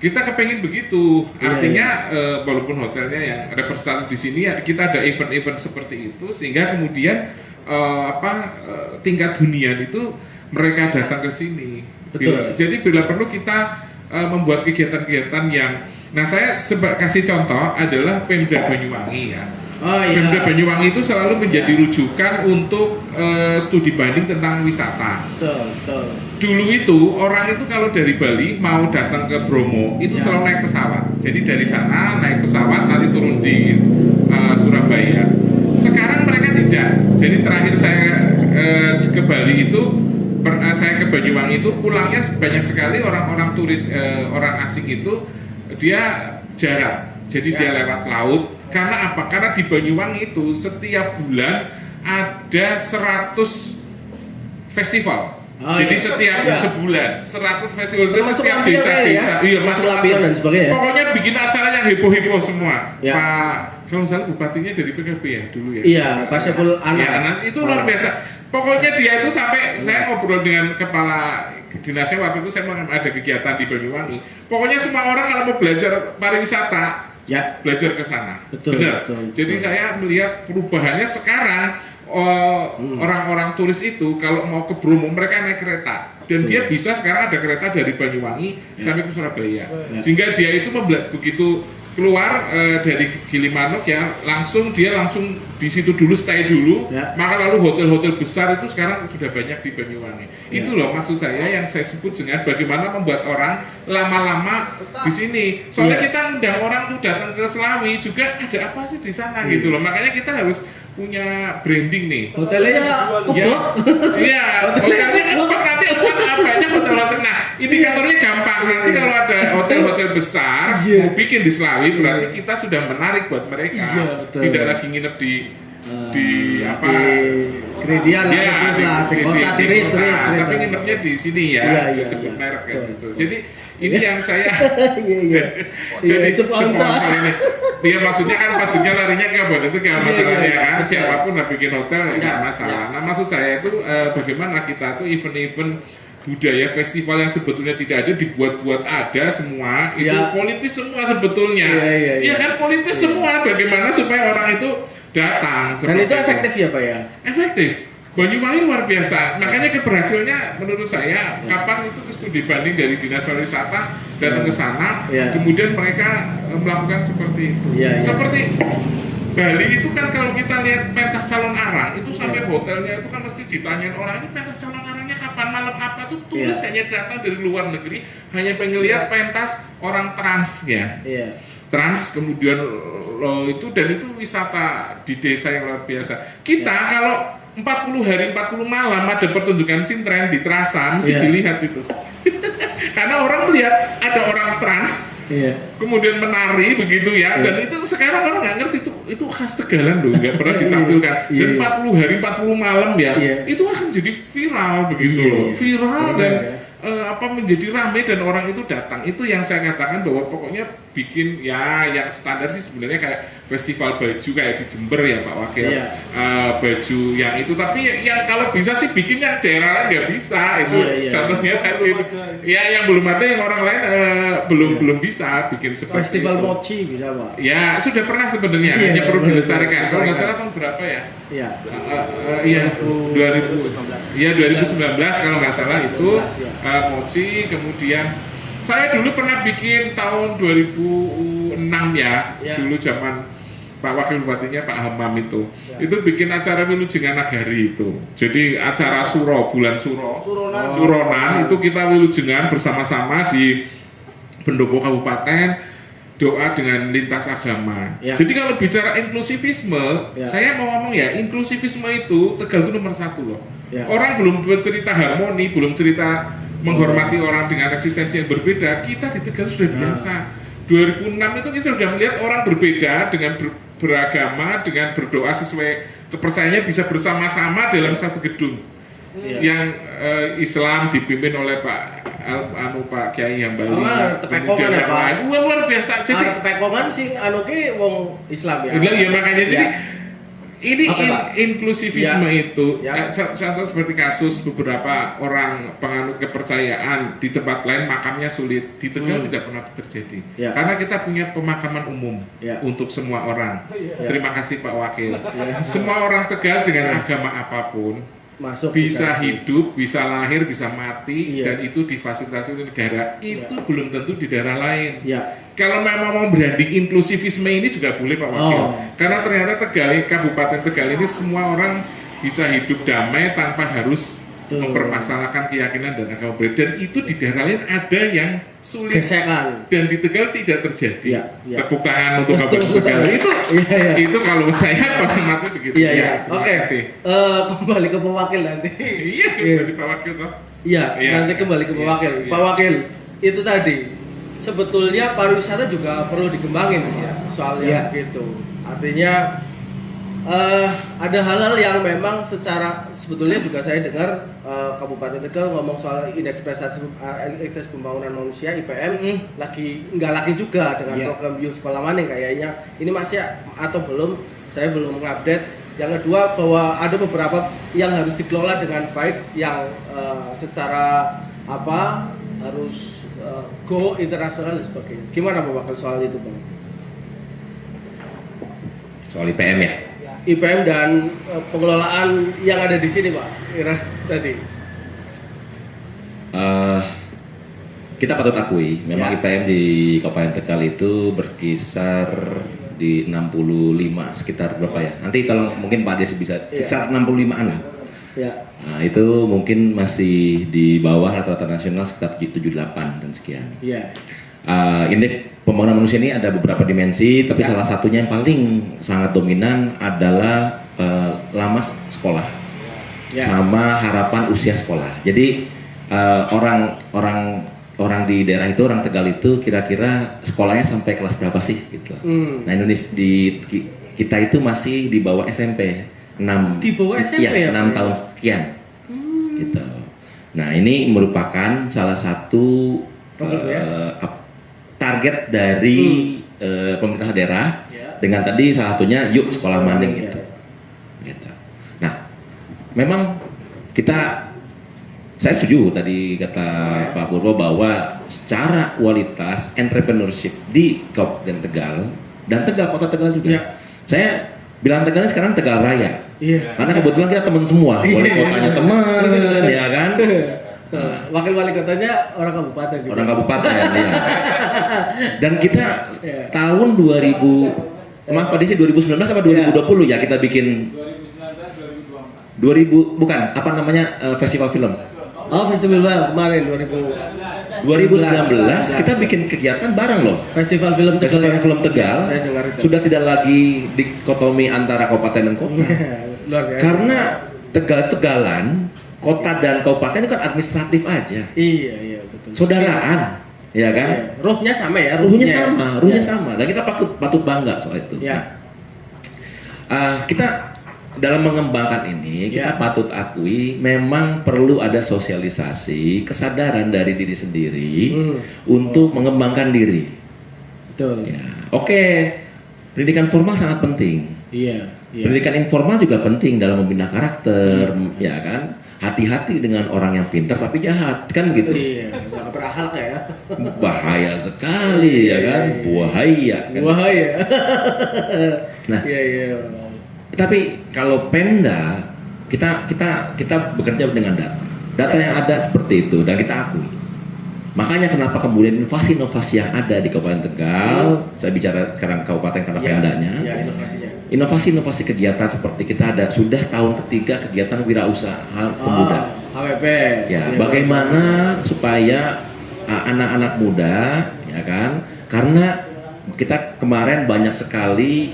Speaker 4: kita kepengen begitu.
Speaker 3: Iya,
Speaker 4: Artinya walaupun hotelnya yang representatif di sini ya, kita ada event-event seperti itu sehingga kemudian tingkat hunian itu mereka datang ke sini.
Speaker 3: Betul.
Speaker 4: Jadi bila perlu kita membuat kegiatan-kegiatan yang, nah saya kasih contoh adalah Pemda Banyuwangi ya.
Speaker 3: Oh iya.
Speaker 4: Pemda Banyuwangi itu selalu menjadi rujukan untuk studi banding tentang wisata.
Speaker 3: Betul, betul.
Speaker 4: Dulu itu orang itu kalau dari Bali mau datang ke Bromo itu
Speaker 3: Ya.
Speaker 4: selalu naik pesawat. Jadi dari sana naik pesawat nanti turun di Surabaya. Sekarang mereka tidak. Jadi terakhir saya ke Bali itu saya ke Banyuwangi itu pulangnya banyak sekali orang-orang turis orang asing itu dia jarak. Jadi dia lewat laut. Karena apa? Karena di Banyuwangi itu setiap bulan ada 100 festival.
Speaker 3: Oh,
Speaker 4: Jadi
Speaker 3: iya.
Speaker 4: setiap
Speaker 3: Iya.
Speaker 4: sebulan 100 festival. Jadi
Speaker 3: Termasuk
Speaker 4: setiap
Speaker 3: lampion
Speaker 4: desa-desa,
Speaker 3: ya?
Speaker 4: iya
Speaker 3: Masuk
Speaker 4: masuk
Speaker 3: lampion dan sebagainya.
Speaker 4: Pokoknya bikin acara yang heboh-heboh semua.
Speaker 3: Ya.
Speaker 4: Pak, kalau misalnya bupatinya dari PKB ya dulu ya.
Speaker 3: Iya, Pak Saiful Anwar.
Speaker 4: Ya, nah, itu luar biasa. Pokoknya dia itu sampai saya ngobrol dengan kepala dinasnya waktu itu saya ada kegiatan di Banyuwangi. Pokoknya semua orang kalau mau belajar pariwisata
Speaker 3: Ya.
Speaker 4: belajar ke sana.
Speaker 3: Betul,
Speaker 4: Benar.
Speaker 3: betul,
Speaker 4: Jadi
Speaker 3: betul.
Speaker 4: saya melihat perubahannya sekarang orang-orang turis itu kalau mau ke Bromo mereka naik kereta dan dia bisa sekarang ada kereta dari Banyuwangi sampai ke Surabaya. Sehingga dia itu begitu keluar dari Gilimanuk ya langsung di situ dulu stay dulu.
Speaker 3: Ya.
Speaker 4: Maka lalu hotel-hotel besar itu sekarang sudah banyak di Banyuwangi.
Speaker 3: Ya.
Speaker 4: Itu loh maksud saya yang saya sebut dengan bagaimana membuat orang lama-lama di sini. Soalnya
Speaker 3: Ya.
Speaker 4: kita undang orang tuh datang ke Selawi juga ada apa sih di sana gitu loh. Makanya kita harus punya branding nih.
Speaker 3: Hotelnya
Speaker 4: Ya,
Speaker 3: kebok.
Speaker 4: iya, hotelnya kan nanti banyak hotel-hotel. Nah, indikatornya gampang. Nanti kalau ada hotel-hotel besar
Speaker 3: Iya.
Speaker 4: mau bikin di Selawi, berarti kita sudah menarik buat mereka.
Speaker 3: Iya, betul.
Speaker 4: Tidak lagi nginep di apa?
Speaker 3: Di Kredian
Speaker 4: Ya,
Speaker 3: lah, di kota tiris.
Speaker 4: tapi nginepnya di sini ya,
Speaker 3: Iya, iya,
Speaker 4: disebut
Speaker 3: iya.
Speaker 4: merek kayak
Speaker 3: Betul,
Speaker 4: gitu.
Speaker 3: betul.
Speaker 4: Jadi ini yang saya
Speaker 3: Iya, iya.
Speaker 4: jadi
Speaker 3: Iya, sponsor.
Speaker 4: ini. Dia maksudnya kan pajaknya larinya ke buat itu gak masalahnya
Speaker 3: iya,
Speaker 4: kan.
Speaker 3: betul.
Speaker 4: Siapapun udah bikin hotel
Speaker 3: Iya,
Speaker 4: nggak masalah. Nah maksud saya itu bagaimana kita tuh event-event budaya festival yang sebetulnya tidak ada dibuat-buat ada semua itu
Speaker 3: Iya.
Speaker 4: politis semua sebetulnya.
Speaker 3: Iya, iya, iya.
Speaker 4: Ya kan politis semua. Bagaimana supaya orang itu datang.
Speaker 3: Dan
Speaker 4: seperti
Speaker 3: itu efektif ya, Pak ya?
Speaker 4: Efektif. Banyuwangi luar biasa. Makanya keberhasilannya menurut saya kapan itu ke studi banding dari dinas pariwisata datang ke sana,
Speaker 3: Ya.
Speaker 4: kemudian mereka melakukan seperti itu.
Speaker 3: Ya, ya.
Speaker 4: Seperti Bali itu kan kalau kita lihat pentas calon arang itu sampai hotelnya itu kan mesti ditanyain orang ini pentas calon arangnya kapan malam apa tuh turis
Speaker 3: Ya.
Speaker 4: hanya datang dari luar negeri hanya pengen lihat pentas orang transnya.
Speaker 3: Iya.
Speaker 4: Trans kemudian itu dan itu wisata di desa yang luar biasa. Kita kalau 40 hari 40 malam ada pertunjukan sintren di terasa mesti
Speaker 3: Iya.
Speaker 4: dilihat itu. Karena orang melihat ada orang trans
Speaker 3: Iya.
Speaker 4: kemudian menari begitu ya
Speaker 3: Iya.
Speaker 4: dan itu sekarang orang nggak ngerti itu khas Tegalan loh nggak pernah ditampilkan
Speaker 3: Iya.
Speaker 4: dan 40 hari 40 malam ya
Speaker 3: Iya.
Speaker 4: itu akan jadi viral begitu
Speaker 3: Iya.
Speaker 4: loh viral
Speaker 3: Benar,
Speaker 4: dan
Speaker 3: ya.
Speaker 4: menjadi ramai dan orang itu datang. Itu yang saya katakan bahwa pokoknya bikin ya yang standar sih sebenarnya kayak festival baju kayak di Jember ya Pak Wakil.
Speaker 3: Iya.
Speaker 4: Baju yang itu, tapi ya kalau bisa sih bikin yang daerah lain nggak bisa itu.
Speaker 3: Iya.
Speaker 4: Contohnya ya yang belum ada, yang orang lain belum bisa bikin seperti
Speaker 3: Festival
Speaker 4: itu.
Speaker 3: mochi bisa Pak.
Speaker 4: Ya sudah pernah sebenarnya,
Speaker 3: Iya,
Speaker 4: hanya perlu
Speaker 3: benar,
Speaker 4: dilestarikan. Kalau nggak
Speaker 3: dilestarikan.
Speaker 4: salah tahun berapa ya?
Speaker 3: Iya.
Speaker 4: Iya 2019 kalau nggak salah itu mochi. Kemudian saya dulu pernah bikin tahun 2006 ya,
Speaker 3: Ya.
Speaker 4: dulu zaman Pak Wakil Bupatinya Pak Hamam itu bikin acara Wilujengan Nagari itu. Jadi acara bulan Suronan itu kita Wilujengan bersama-sama di Pendopo Kabupaten, doa dengan lintas agama.
Speaker 3: Ya.
Speaker 4: Jadi kalau bicara inklusivisme,
Speaker 3: Ya.
Speaker 4: saya mau ngomong ya, inklusivisme itu Tegal itu nomor 1 loh.
Speaker 3: Ya.
Speaker 4: Orang belum bercerita harmoni, belum cerita menghormati orang dengan eksistensi yang berbeda, kita di Tegal sudah biasa. 2006 itu kita sudah melihat orang berbeda dengan beragama, dengan berdoa sesuai kepercayaannya bisa bersama-sama dalam satu gedung. Yang Islam dipimpin oleh Pak Kiai Hambali.
Speaker 3: Tepekongan ya Pak.
Speaker 4: Luar biasa. Jadi
Speaker 3: Tepekongan sih anu ki wong Islam ya.
Speaker 4: ya makanya jadi ini
Speaker 3: Oke, Pak.
Speaker 4: inklusivisme
Speaker 3: Ya.
Speaker 4: itu
Speaker 3: Ya.
Speaker 4: contoh seperti kasus beberapa orang penganut kepercayaan di tempat lain makamnya sulit, di Tegal tidak pernah terjadi
Speaker 3: Ya.
Speaker 4: karena kita punya pemakaman umum
Speaker 3: Ya.
Speaker 4: untuk semua orang.
Speaker 3: Ya.
Speaker 4: Terima kasih Pak Wakil. Semua orang Tegal dengan agama apapun
Speaker 3: Masuk
Speaker 4: bisa
Speaker 3: dikasih.
Speaker 4: hidup, bisa lahir, bisa mati,
Speaker 3: Iya.
Speaker 4: dan itu difasilitasi oleh negara. Itu belum tentu di daerah lain.
Speaker 3: Ya.
Speaker 4: Kalau memang mau branding inklusivisme ini juga boleh Pak Wakil.
Speaker 3: Oh.
Speaker 4: Karena ternyata Tegal, Kabupaten Tegal ini semua orang bisa hidup damai tanpa harus
Speaker 3: Betul.
Speaker 4: mempermasalahkan keyakinan dan agama berbeda. Dan itu di daerah lain ada yang sulit.
Speaker 3: Gesekan.
Speaker 4: Dan di Tegal tidak terjadi.
Speaker 3: Iya, iya.
Speaker 4: Tepuk tangan untuk Kabupaten Tegal. Itu
Speaker 3: Iya.
Speaker 4: itu kalau saya mengamati begitu.
Speaker 3: Iya, iya.
Speaker 4: Ya, terima
Speaker 3: Oke.
Speaker 4: kasih.
Speaker 3: Kembali ke pewakil nanti.
Speaker 4: Iya, dari Pak Wakil toh.
Speaker 3: Iya,
Speaker 4: Iya.
Speaker 3: nanti kembali ke
Speaker 4: Iya,
Speaker 3: pewakil.
Speaker 4: iya.
Speaker 3: Pak Wakil, itu tadi sebetulnya pariwisata juga perlu dikembangin ya, soal
Speaker 2: Iya.
Speaker 3: yang begitu. Artinya ada hal-hal yang memang secara sebetulnya juga saya dengar Kabupaten Tegal ngomong soal indeks prestasi indeks pembangunan manusia IPM nggak lagi juga dengan
Speaker 2: Iya.
Speaker 3: program Bio Sekolah Maning kayaknya ini masih atau belum, saya belum mengupdate. Yang kedua bahwa ada beberapa yang harus dikelola dengan baik yang secara harus go internasional dan sebagainya. Gimana Pak Wakil soal itu Bang?
Speaker 1: Soal IPM ya.
Speaker 3: IPM dan pengelolaan yang ada di sini Pak Ira tadi.
Speaker 1: Kita patut akui, memang
Speaker 3: Ya.
Speaker 1: IPM di Kabupaten Tegal itu berkisar di 65, sekitar berapa ya? Nanti kalau mungkin Pak Des bisa,
Speaker 3: Iya.
Speaker 1: sekitar 65-an lah.
Speaker 3: Ya.
Speaker 1: Nah, itu mungkin masih di bawah rata-rata nasional sekitar 78 dan sekian.
Speaker 3: Iya.
Speaker 1: Indeks pembangunan manusia ini ada beberapa dimensi, tapi
Speaker 3: Ya.
Speaker 1: salah satunya yang paling sangat dominan adalah lama sekolah
Speaker 3: Ya.
Speaker 1: sama harapan usia sekolah. Jadi orang di daerah itu, orang Tegal itu kira-kira sekolahnya sampai kelas berapa sih gitu. Nah, Indonesia kita itu masih di bawah SMP 6
Speaker 3: Di bawah SMP ya,
Speaker 1: 6
Speaker 3: Pak?
Speaker 1: tahun sekian. Gitu. Nah, ini merupakan salah satu target dari pemerintah daerah
Speaker 3: Ya.
Speaker 1: dengan tadi salah satunya yuk sekolah maning
Speaker 3: Ya.
Speaker 1: gitu. Gitu. Nah, memang saya setuju tadi kata Pak Purwo bahwa secara kualitas entrepreneurship di Kabupaten Tegal dan Kota Tegal juga.
Speaker 3: Ya.
Speaker 1: Saya bilang Tegalnya sekarang Tegal Raya.
Speaker 3: Iya.
Speaker 1: Karena kebetulan kita teman semua, wali kotanya teman, ya kan?
Speaker 3: Wakil wali kotanya orang kabupaten juga.
Speaker 1: Orang kabupaten ya. Dan kita
Speaker 3: Iya.
Speaker 1: tahun 2000 Pak Desi 2019 apa 2020 ya kita bikin 2000 bukan apa namanya festival film.
Speaker 3: Oh, festival kemarin
Speaker 1: 2019 kita bikin kegiatan bareng loh.
Speaker 3: Festival film Tegal.
Speaker 1: Festival film Tegal
Speaker 3: Saya dengar itu.
Speaker 1: sudah tidak lagi dikotomi antara kabupaten dan kota.
Speaker 3: Luar biasa.
Speaker 1: Karena Tegalan, kota dan kabupaten itu kan administratif aja.
Speaker 3: Iya, betul.
Speaker 1: Saudaraan, ya kan?
Speaker 3: Iya. Ruhnya sama ya,
Speaker 1: Ruhnya sama, ruhnya
Speaker 3: Iya.
Speaker 1: sama. Dan kita patut bangga soal itu.
Speaker 3: Ya.
Speaker 1: Nah, kita dalam mengembangkan ini kita patut akui memang perlu ada sosialisasi, kesadaran dari diri sendiri untuk mengembangkan diri.
Speaker 3: Betul.
Speaker 1: Ya, oke. Pendidikan formal sangat penting.
Speaker 3: Iya.
Speaker 1: Pendidikan informal juga penting dalam membina karakter, ya kan? Hati-hati dengan orang yang pintar tapi jahat, kan gitu.
Speaker 3: Iya, jangan berakhlak ya.
Speaker 1: Bahaya sekali, ya kan? Buahaya. Kan?
Speaker 3: Wahaya.
Speaker 1: Nah,
Speaker 3: Iya.
Speaker 1: tapi kalau Pemda kita bekerja dengan data. Data yang ada seperti itu dan kita akui. Makanya kenapa kemudian inovasi-inovasi yang ada di Kabupaten Tegal, saya bicara sekarang kabupaten karena Pemdanya.
Speaker 3: Ya, inovasinya.
Speaker 1: Inovasi-inovasi kegiatan seperti kita ada sudah tahun ketiga kegiatan wirausaha pemuda.
Speaker 3: HWP.
Speaker 1: Ya,
Speaker 3: Iya,
Speaker 1: bagaimana supaya anak-anak muda, ya kan? Karena kita kemarin banyak sekali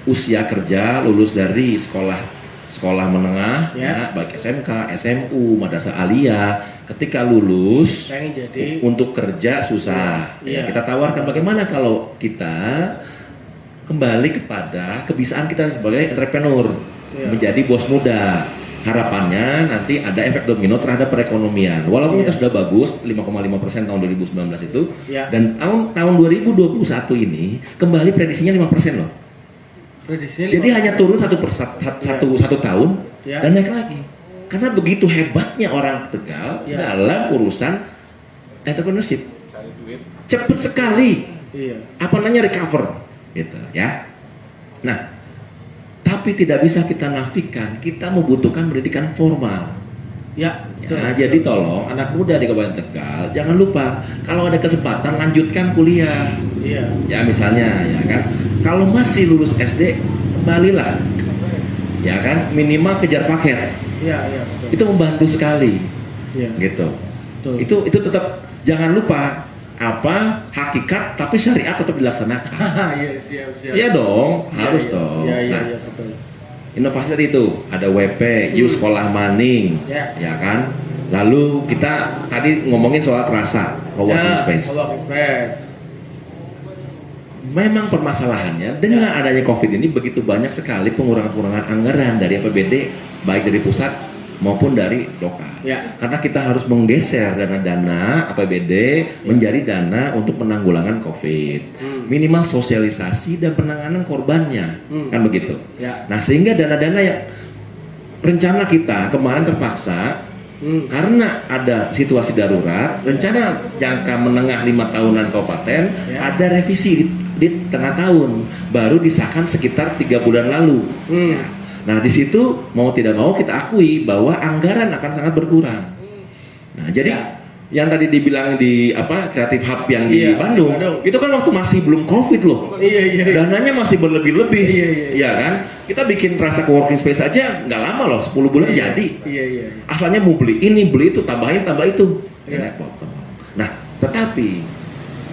Speaker 1: usia kerja lulus dari sekolah menengah, ya, baik SMK, SMU, madrasah aliyah. Ketika lulus,
Speaker 3: pengen jadi
Speaker 1: untuk kerja susah. Ya, kita tawarkan bagaimana kalau kita kembali kepada kebiasaan kita sebagai entrepreneur, menjadi bos muda. Harapannya nanti ada efek domino terhadap perekonomian. Walaupun kita sudah bagus 5,5% tahun 2019 itu, dan tahun 2021 ini kembali prediksinya 5% loh.
Speaker 3: prediksinya
Speaker 1: Jadi hanya turun satu tahun dan naik lagi. Karena begitu hebatnya orang Tegal dalam urusan entrepreneurship. Cepat sekali. Apa namanya recover gitu ya. Nah, tapi tidak bisa kita nafikan, kita membutuhkan pendidikan formal. Ya, jadi tolong anak muda di Kabupaten Tegal jangan lupa kalau ada kesempatan lanjutkan kuliah. Ya misalnya ya kan. Kalau masih lulus SD kembalilah. Ya kan, minimal kejar paket.
Speaker 3: betul.
Speaker 1: Itu membantu sekali. Gitu.
Speaker 3: Betul.
Speaker 1: Itu tetap jangan lupa apa hakikat tapi syariat tetap dilaksanakan.
Speaker 3: Siap.
Speaker 1: Iya dong, harus dong. Nah,
Speaker 3: betul.
Speaker 1: inovasi tadi itu ada WP, You Sekolah Maning, ya kan. Lalu kita tadi ngomongin soal Kerasa, co-working space. Memang permasalahannya dengan adanya COVID ini begitu banyak sekali pengurangan-pengurangan anggaran dari APBD, baik dari pusat maupun dari lokal. Karena kita harus menggeser dana-dana APBD menjadi dana untuk penanggulangan COVID. Minimal sosialisasi dan penanganan korbannya, kan begitu. Nah, sehingga dana-dana yang rencana kita kemarin terpaksa karena ada situasi darurat, rencana jangka menengah 5 tahunan kabupaten ada revisi di tengah tahun, baru disahkan sekitar 3 bulan lalu. Nah, di situ mau tidak mau kita akui bahwa anggaran akan sangat berkurang. Nah, jadi yang tadi dibilang di Creative Hub yang di Bandung, itu kan waktu masih belum COVID loh. Dananya masih berlebih-lebih. Iya kan? Kita bikin Kerasa co-working space aja nggak lama loh, 10 bulan jadi. Asalnya mau beli ini, beli itu, tambah itu. Nah, tetapi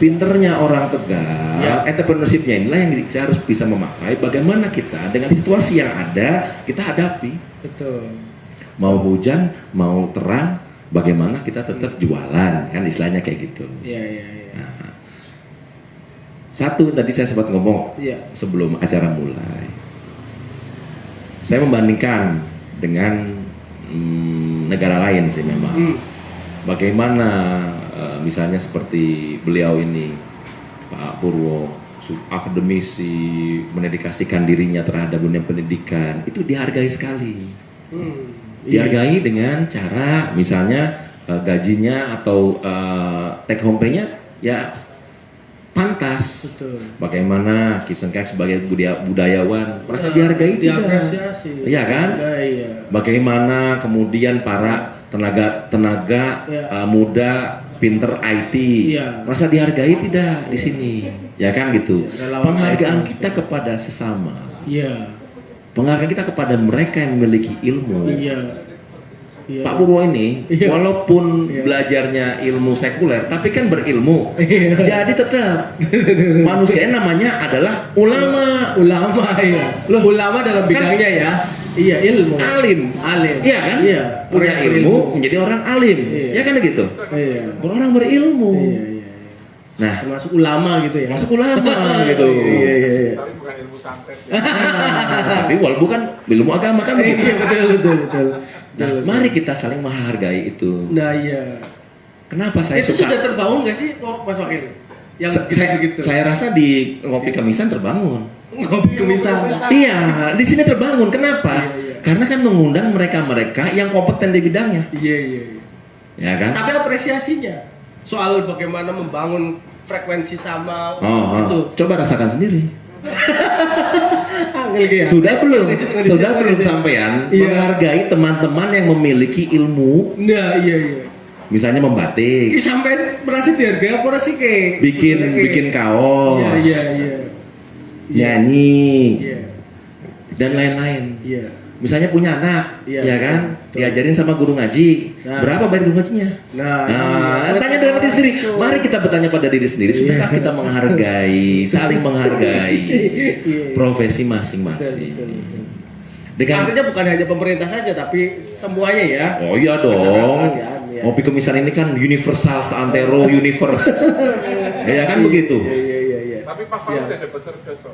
Speaker 1: pinternya orang Tegal, entrepreneurship-nya inilah yang kita harus bisa memakai. Bagaimana kita dengan situasi yang ada kita hadapi.
Speaker 3: Betul.
Speaker 1: Mau hujan, mau terang, bagaimana kita tetap jualan, kan istilahnya kayak gitu. Nah, satu tadi saya sempat ngomong sebelum acara mulai. Saya membandingkan dengan negara lain sih memang. Bagaimana misalnya seperti beliau ini Pak Purwo, akademisi, mendedikasikan dirinya terhadap dunia pendidikan, itu dihargai sekali. Dihargai dengan cara misalnya gajinya atau take home pay-nya ya pantas. Bagaimana Kisenkek sebagai budayawan merasa dihargai tidak? Iya kan? Bagaimana kemudian para tenaga muda pinter IT merasa dihargai tidak di sini, ya kan gitu. Penghargaan kita kepada sesama, penghargaan kita kepada mereka yang memiliki ilmu. Pak Purwo ini walaupun belajarnya ilmu sekuler tapi kan berilmu, jadi tetap manusia namanya adalah ulama.
Speaker 3: Ulama dalam bidangnya ilmu.
Speaker 1: Alim, iya kan? Punya ilmu menjadi orang alim, ya kan gitu. Orang berilmu. Nah,
Speaker 3: termasuk ulama gitu ya.
Speaker 1: masuk ulama gitu.
Speaker 3: Iya.
Speaker 4: Tapi bukan ilmu santet.
Speaker 1: Tapi walaupun kan ilmu agama kan begitu.
Speaker 3: Iya betul.
Speaker 1: Nah, mari kita saling menghargai itu.
Speaker 3: Nah iya.
Speaker 1: Kenapa saya
Speaker 3: Itu
Speaker 1: suka?
Speaker 3: sudah terbangun nggak sih Mas Wakil? Yang gitu.
Speaker 1: Saya rasa di ngopi kemisan terbangun.
Speaker 3: Ngopi kemisan.
Speaker 1: Iya, di sini terbangun. Kenapa?
Speaker 3: Iya.
Speaker 1: Karena kan mengundang mereka-mereka yang kompeten di bidangnya,
Speaker 3: Iya.
Speaker 1: ya kan?
Speaker 3: Tapi apresiasinya soal bagaimana membangun frekuensi sama
Speaker 1: Oh,
Speaker 3: itu.
Speaker 1: coba rasakan sendiri.
Speaker 3: Angel gitu ya.
Speaker 1: Sudah belum?
Speaker 3: Ngerti.
Speaker 1: Sudah belum sampean
Speaker 3: Iya.
Speaker 1: menghargai teman-teman yang memiliki ilmu,
Speaker 3: Nah iya.
Speaker 1: misalnya membatik,
Speaker 3: Sampai berhasil dihargai apa sih ke?
Speaker 1: bikin kaos,
Speaker 3: Iya.
Speaker 1: nyanyi,
Speaker 3: Iya.
Speaker 1: dan lain-lain.
Speaker 3: Iya.
Speaker 1: Misalnya punya anak,
Speaker 3: Iya,
Speaker 1: ya kan?
Speaker 3: betul.
Speaker 1: Diajarin sama guru ngaji.
Speaker 3: Nah.
Speaker 1: Berapa bayar guru ngajinya?
Speaker 3: Nah,
Speaker 1: Tanya dalam diri sendiri. Mari kita bertanya pada diri sendiri. Sudahkah
Speaker 3: Iya.
Speaker 1: kita menghargai, saling menghargai
Speaker 3: Iya.
Speaker 1: profesi masing-masing?
Speaker 3: Betul.
Speaker 1: Dengan
Speaker 3: Artinya bukan hanya pemerintah saja, tapi semuanya ya.
Speaker 1: oh iya dong.
Speaker 3: Masyarakat, ya.
Speaker 1: Ngopi kemisan ini kan universal seantero universe. Ya kan begitu.
Speaker 3: Iya.
Speaker 4: Tapi pas
Speaker 3: Siap.
Speaker 4: udah ada peserta so.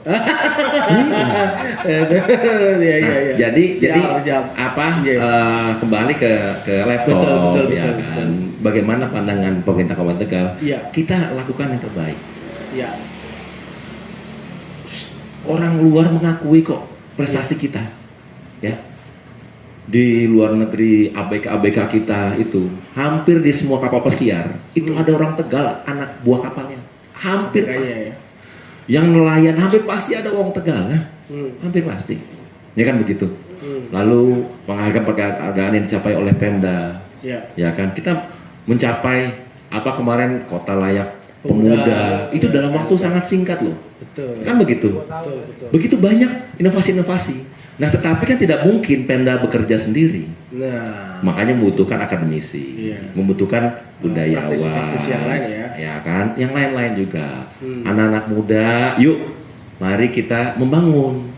Speaker 3: Iya.
Speaker 1: Jadi
Speaker 3: Siap.
Speaker 1: apa
Speaker 3: Iya.
Speaker 1: kembali ke laptop
Speaker 3: Betul,
Speaker 1: ya kan. Bagaimana pandangan pemerintah Kabupaten Tegal?
Speaker 3: Iya.
Speaker 1: Kita lakukan yang terbaik.
Speaker 3: Iya.
Speaker 1: Orang luar mengakui kok prestasi kita, ya. Di luar negeri ABK kita itu hampir di semua kapal pesiar itu ada orang Tegal anak buah kapalnya, hampir
Speaker 3: Kayaknya
Speaker 1: pasti.
Speaker 3: ya.
Speaker 1: Yang nelayan hampir pasti ada orang Tegal, nah. Hampir pasti, ya kan begitu. Lalu penghargaan yang dicapai oleh Pemda,
Speaker 3: Iya.
Speaker 1: ya kan kita mencapai apa kemarin kota layak
Speaker 3: Pemuda.
Speaker 1: pemuda itu dalam waktu sangat singkat loh.
Speaker 3: Betul.
Speaker 1: Kan begitu.
Speaker 3: Betul.
Speaker 1: Begitu banyak inovasi-inovasi. Nah, tetapi kan tidak mungkin Pemda bekerja sendiri.
Speaker 3: Nah.
Speaker 1: Makanya membutuhkan akademisi,
Speaker 3: Iya.
Speaker 1: membutuhkan budayawan,
Speaker 3: Praktisi-praktisi yang lain ya.
Speaker 1: kan, yang lain-lain juga. Anak-anak muda, yuk, mari kita membangun,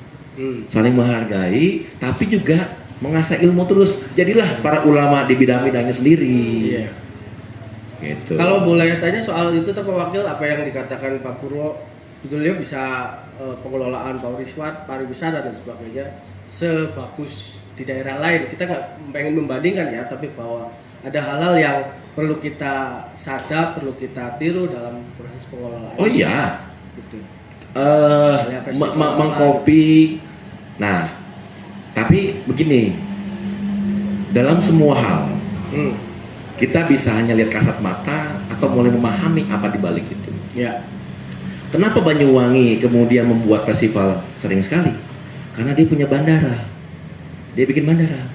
Speaker 1: saling menghargai, tapi juga mengasah ilmu terus. Jadilah para ulama di bidang-bidangnya sendiri.
Speaker 3: Iya.
Speaker 1: Gitu.
Speaker 3: Kalau boleh tanya soal itu Pak Wakil, apa yang dikatakan Pak Purwo, beliau bisa pengelolaan pariwisata dan sebagainya sebagus di daerah lain. Kita nggak pengen membandingkan ya, tapi bahwa ada hal-hal yang perlu kita sadar, perlu kita tiru dalam proses pengelolaan.
Speaker 1: Oh iya.
Speaker 3: Gitu.
Speaker 1: Mengkopi. Nah, tapi begini, dalam semua hal kita bisa hanya lihat kasat mata atau mulai memahami apa di balik itu.
Speaker 3: Ya.
Speaker 1: Kenapa Banyuwangi kemudian membuat festival sering sekali? Karena dia punya bandara. Dia bikin bandara.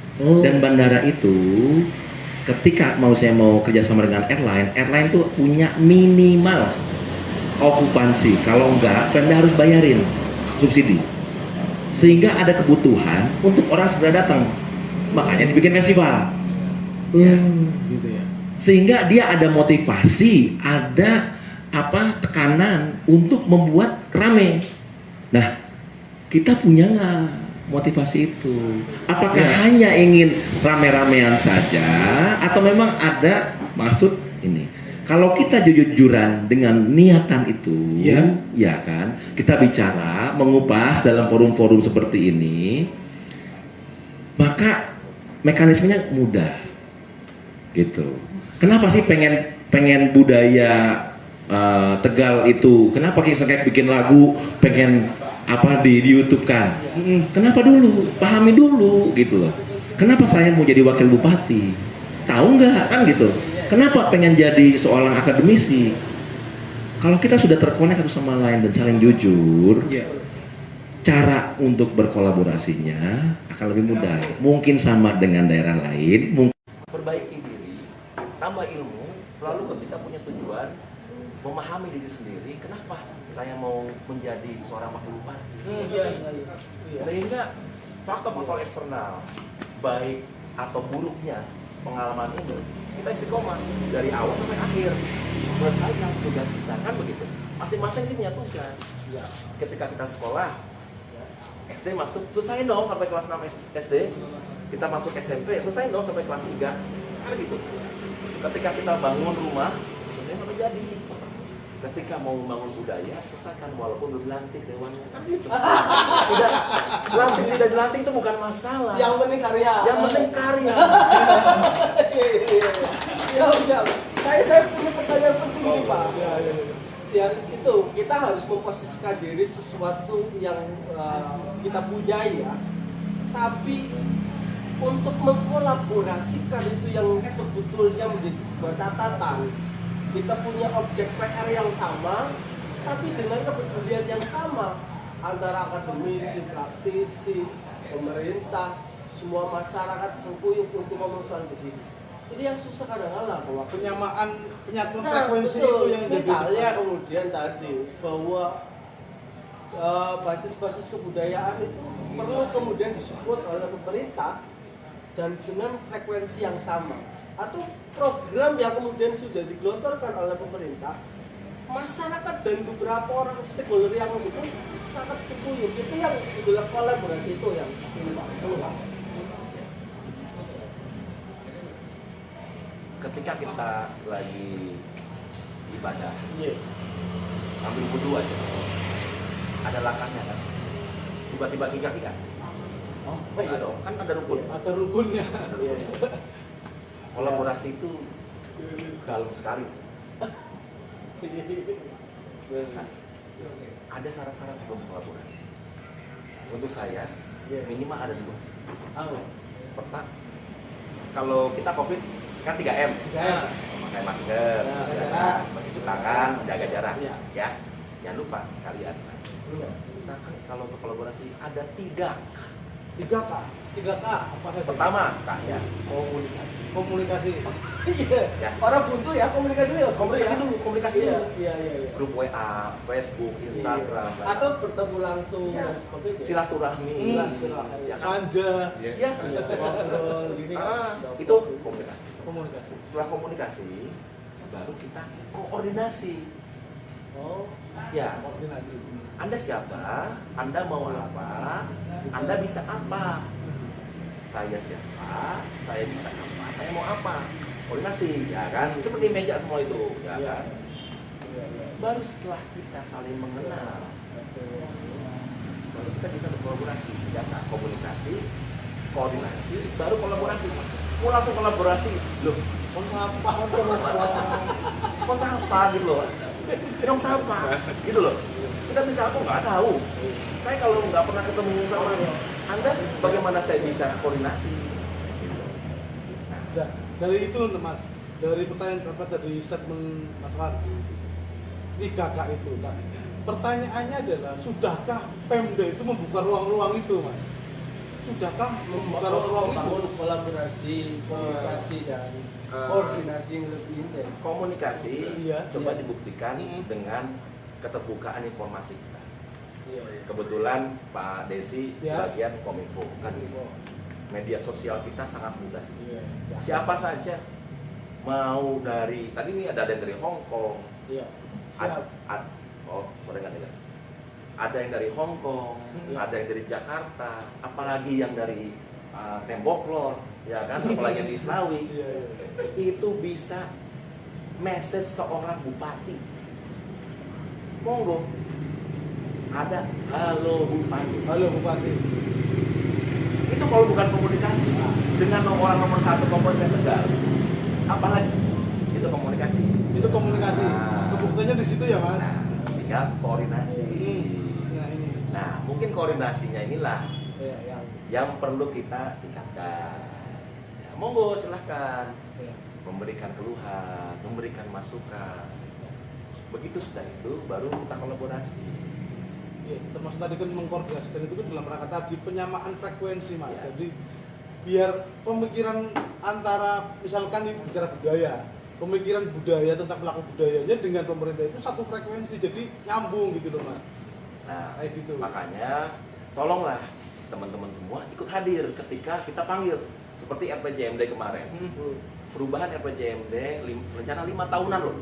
Speaker 1: Dan bandara itu ketika saya mau kerjasama dengan airline tuh punya minimal okupansi. Kalau enggak, Pemda harus bayarin subsidi. Sehingga ada kebutuhan untuk orang segera datang. Makanya dibikin festival. Ya.
Speaker 3: Gitu ya.
Speaker 1: Sehingga dia ada motivasi, ada tekanan untuk membuat rame. Nah, kita punya nggak motivasi itu? Apakah hanya ingin rame-ramean saja, atau memang ada maksud ini? Kalau kita jujur-jujuran dengan niatan itu, ya kan, kita bicara, mengupas dalam forum-forum seperti ini, maka mekanismenya mudah, gitu. Kenapa sih pengen budaya Tegal itu? Kenapa kita kayak bikin lagu, pengen di YouTube kan? Kenapa dulu? Pahami dulu, gitu loh. Kenapa saya mau jadi wakil bupati? Tahu nggak kan gitu? Kenapa pengen jadi seorang akademisi? Kalau kita sudah terkonek satu sama lain dan saling jujur, cara untuk berkolaborasinya akan lebih mudah. Mungkin sama dengan daerah lain. Perbaiki diri, tambah ilmu, lalu ketika punya tujuan, memahami diri sendiri. Kenapa saya mau menjadi seorang wakil bupati? Sehingga faktor-faktor eksternal, baik atau buruknya pengalaman ini, kita istiqomah dari awal sampai akhir, selesaikan tugas kita, kan begitu. Masing-masing sih punya tugas. Ketika kita sekolah, SD masuk, selesai dong sampai kelas 6 SD. Kita masuk SMP, selesai dong sampai kelas 3. Kan gitu. Ketika kita bangun rumah, selesai sampai jadi.
Speaker 5: ketika mau membangun budaya, selesaikan walaupun belum dilantik dewannya. Kan gitu. Tidak, lantik tidak dilantik itu bukan masalah.
Speaker 3: Yang penting karya.
Speaker 5: Yang penting karya.
Speaker 3: Ya. Saya punya pertanyaan penting nih Pak. Ya itu kita harus memposisikan diri sesuatu yang kita punya ya. Tapi untuk mengkolaborasikan itu yang sebetulnya menjadi sebuah catatan. Kita punya objek PR yang sama, tapi dengan kepedulian yang sama antara akademisi, praktisi, pemerintah, semua masyarakat sengkuyup untuk ngomong soal begini. Ini yang susah kadang-kadang bahwa
Speaker 2: penyatuan frekuensi
Speaker 3: betul.
Speaker 2: itu yang
Speaker 3: Misalnya kemudian tadi bahwa basis-basis kebudayaan itu perlu kemudian disupport oleh pemerintah dan dengan frekuensi yang sama, atau program yang kemudian sudah digelontorkan oleh pemerintah, masyarakat dan beberapa orang stakeholder yang mendukung sangat sekuyup. Itu yang sebetulnya kolaborasi itu yang keluar.
Speaker 5: Ketika kita lagi ibadah,
Speaker 3: Iya.
Speaker 5: ambil wudhu aja, ada langkahnya kan? Tiba-tiba kaki kan?
Speaker 3: Oh,
Speaker 5: Enggak dong, kan ada rukun.
Speaker 3: Ada rukunnya.
Speaker 5: Iya. Kolaborasi itu dalam sekali. Nah, ada syarat-syarat sebelum kolaborasi. Untuk saya, minimal ada 2. Pertama, kalau kita COVID kan 3M.
Speaker 3: Ya.
Speaker 5: Memakai masker,
Speaker 3: Jaga jarak.
Speaker 5: mencuci tangan, jaga jarak.
Speaker 3: Ya.
Speaker 5: Ya, jangan lupa sekalian. Kita kan kalau berkolaborasi ada 3K.
Speaker 2: 3K.
Speaker 3: 3K.
Speaker 2: Apa saja?
Speaker 5: Pertama, ya, komunikasi.
Speaker 2: Komunikasi.
Speaker 3: Iya.
Speaker 5: Ya.
Speaker 3: Orang buntu ya komunikasi dulu.
Speaker 5: Komunikasi dulu, komunikasi
Speaker 3: Iya,
Speaker 5: dulu.
Speaker 3: iya.
Speaker 5: Grup WA, Facebook, Instagram,
Speaker 3: Atau bertemu langsung
Speaker 5: Ya.
Speaker 3: seperti itu.
Speaker 5: silaturahmi,
Speaker 3: Silaturahmi.
Speaker 5: ya kan?
Speaker 2: Sanja.
Speaker 5: Ya,
Speaker 3: Iya, ngobrol gini.
Speaker 5: itu komunikasi.
Speaker 2: Komunikasi.
Speaker 5: Setelah komunikasi, baru kita koordinasi.
Speaker 3: Oh,
Speaker 5: Ya,
Speaker 2: Koordinasi.
Speaker 5: Anda siapa? Anda mau apa? Anda bisa apa? Saya siapa? Saya bisa apa? Saya mau apa? Koordinasi, ya kan? Seperti meja semua itu, ya
Speaker 3: Iya.
Speaker 5: kan? Baru setelah kita saling mengenal, baru kita bisa berkolaborasi. Ya kan? Komunikasi, koordinasi, baru kolaborasi. Mau langsung kolaborasi, loh,
Speaker 2: Kok sampah
Speaker 5: kok sampah gitu loh? Dong sampah, gitu loh. Kita bisa aku nggak tahu. Saya kalau nggak pernah ketemu sama Anda, bagaimana saya bisa koordinasi?
Speaker 2: Nah, dari itu Mas, dari pertanyaan apa dari statement Mas Wardi 3K itu kan. Pertanyaannya adalah, sudahkah Pemda itu membuka ruang-ruang itu, Mas? Sudahkah membuka ruang-ruang itu?
Speaker 3: membangun kolaborasi, komunikasi dan koordinasi yang lebih intens.
Speaker 5: Komunikasi
Speaker 2: Iya.
Speaker 5: coba
Speaker 3: Iya.
Speaker 5: dibuktikan
Speaker 2: Mm-mm.
Speaker 5: dengan keterbukaan informasi kita.
Speaker 3: Iya.
Speaker 5: Kebetulan Pak Desi
Speaker 2: Ya.
Speaker 5: bagian Kominfo kan gitu. Media sosial kita sangat mudah.
Speaker 3: Iya.
Speaker 5: Siapa saja mau dari tadi ini ada yang dari Hong Kong,
Speaker 3: Iya.
Speaker 5: boleh nggak dengar? Ada yang dari Hong Kong, ada yang dari Jakarta, apalagi yang dari Tembok Lor, ya kan, apalagi yang di Slawi,
Speaker 2: Iya, iya.
Speaker 5: itu bisa message seorang bupati. Monggo, ada halo bupati.
Speaker 2: Halo Bupati.
Speaker 5: Itu kalau bukan komunikasi dengan orang nomor 1 Kabupaten Tegal, apalagi itu komunikasi.
Speaker 2: Itu komunikasi.
Speaker 5: Nah.
Speaker 2: Kebuktiannya di situ ya, Mas.
Speaker 5: Nah, tinggal koordinasi.
Speaker 2: Nah, ini.
Speaker 5: Nah, mungkin koordinasinya inilah
Speaker 3: Iya,
Speaker 5: yang perlu kita tingkatkan. Ya, monggo silahkan
Speaker 3: Iya.
Speaker 5: memberikan keluhan, memberikan masukan. Begitu sudah itu, baru kita kolaborasi.
Speaker 2: Iya, termasuk tadi kan mengkoordinasikan itu kan dalam rangka tadi penyamaan frekuensi, Mas.
Speaker 5: Ya.
Speaker 2: Jadi biar pemikiran antara misalkan ini bicara budaya, pemikiran budaya tentang pelaku budayanya dengan pemerintah itu satu frekuensi, jadi nyambung gitu loh, Mas.
Speaker 5: Nah,
Speaker 2: Kayak gitu.
Speaker 5: makanya tolonglah teman-teman semua ikut hadir ketika kita panggil seperti RPJMD kemarin. Perubahan RPJMD rencana 5 tahunan loh.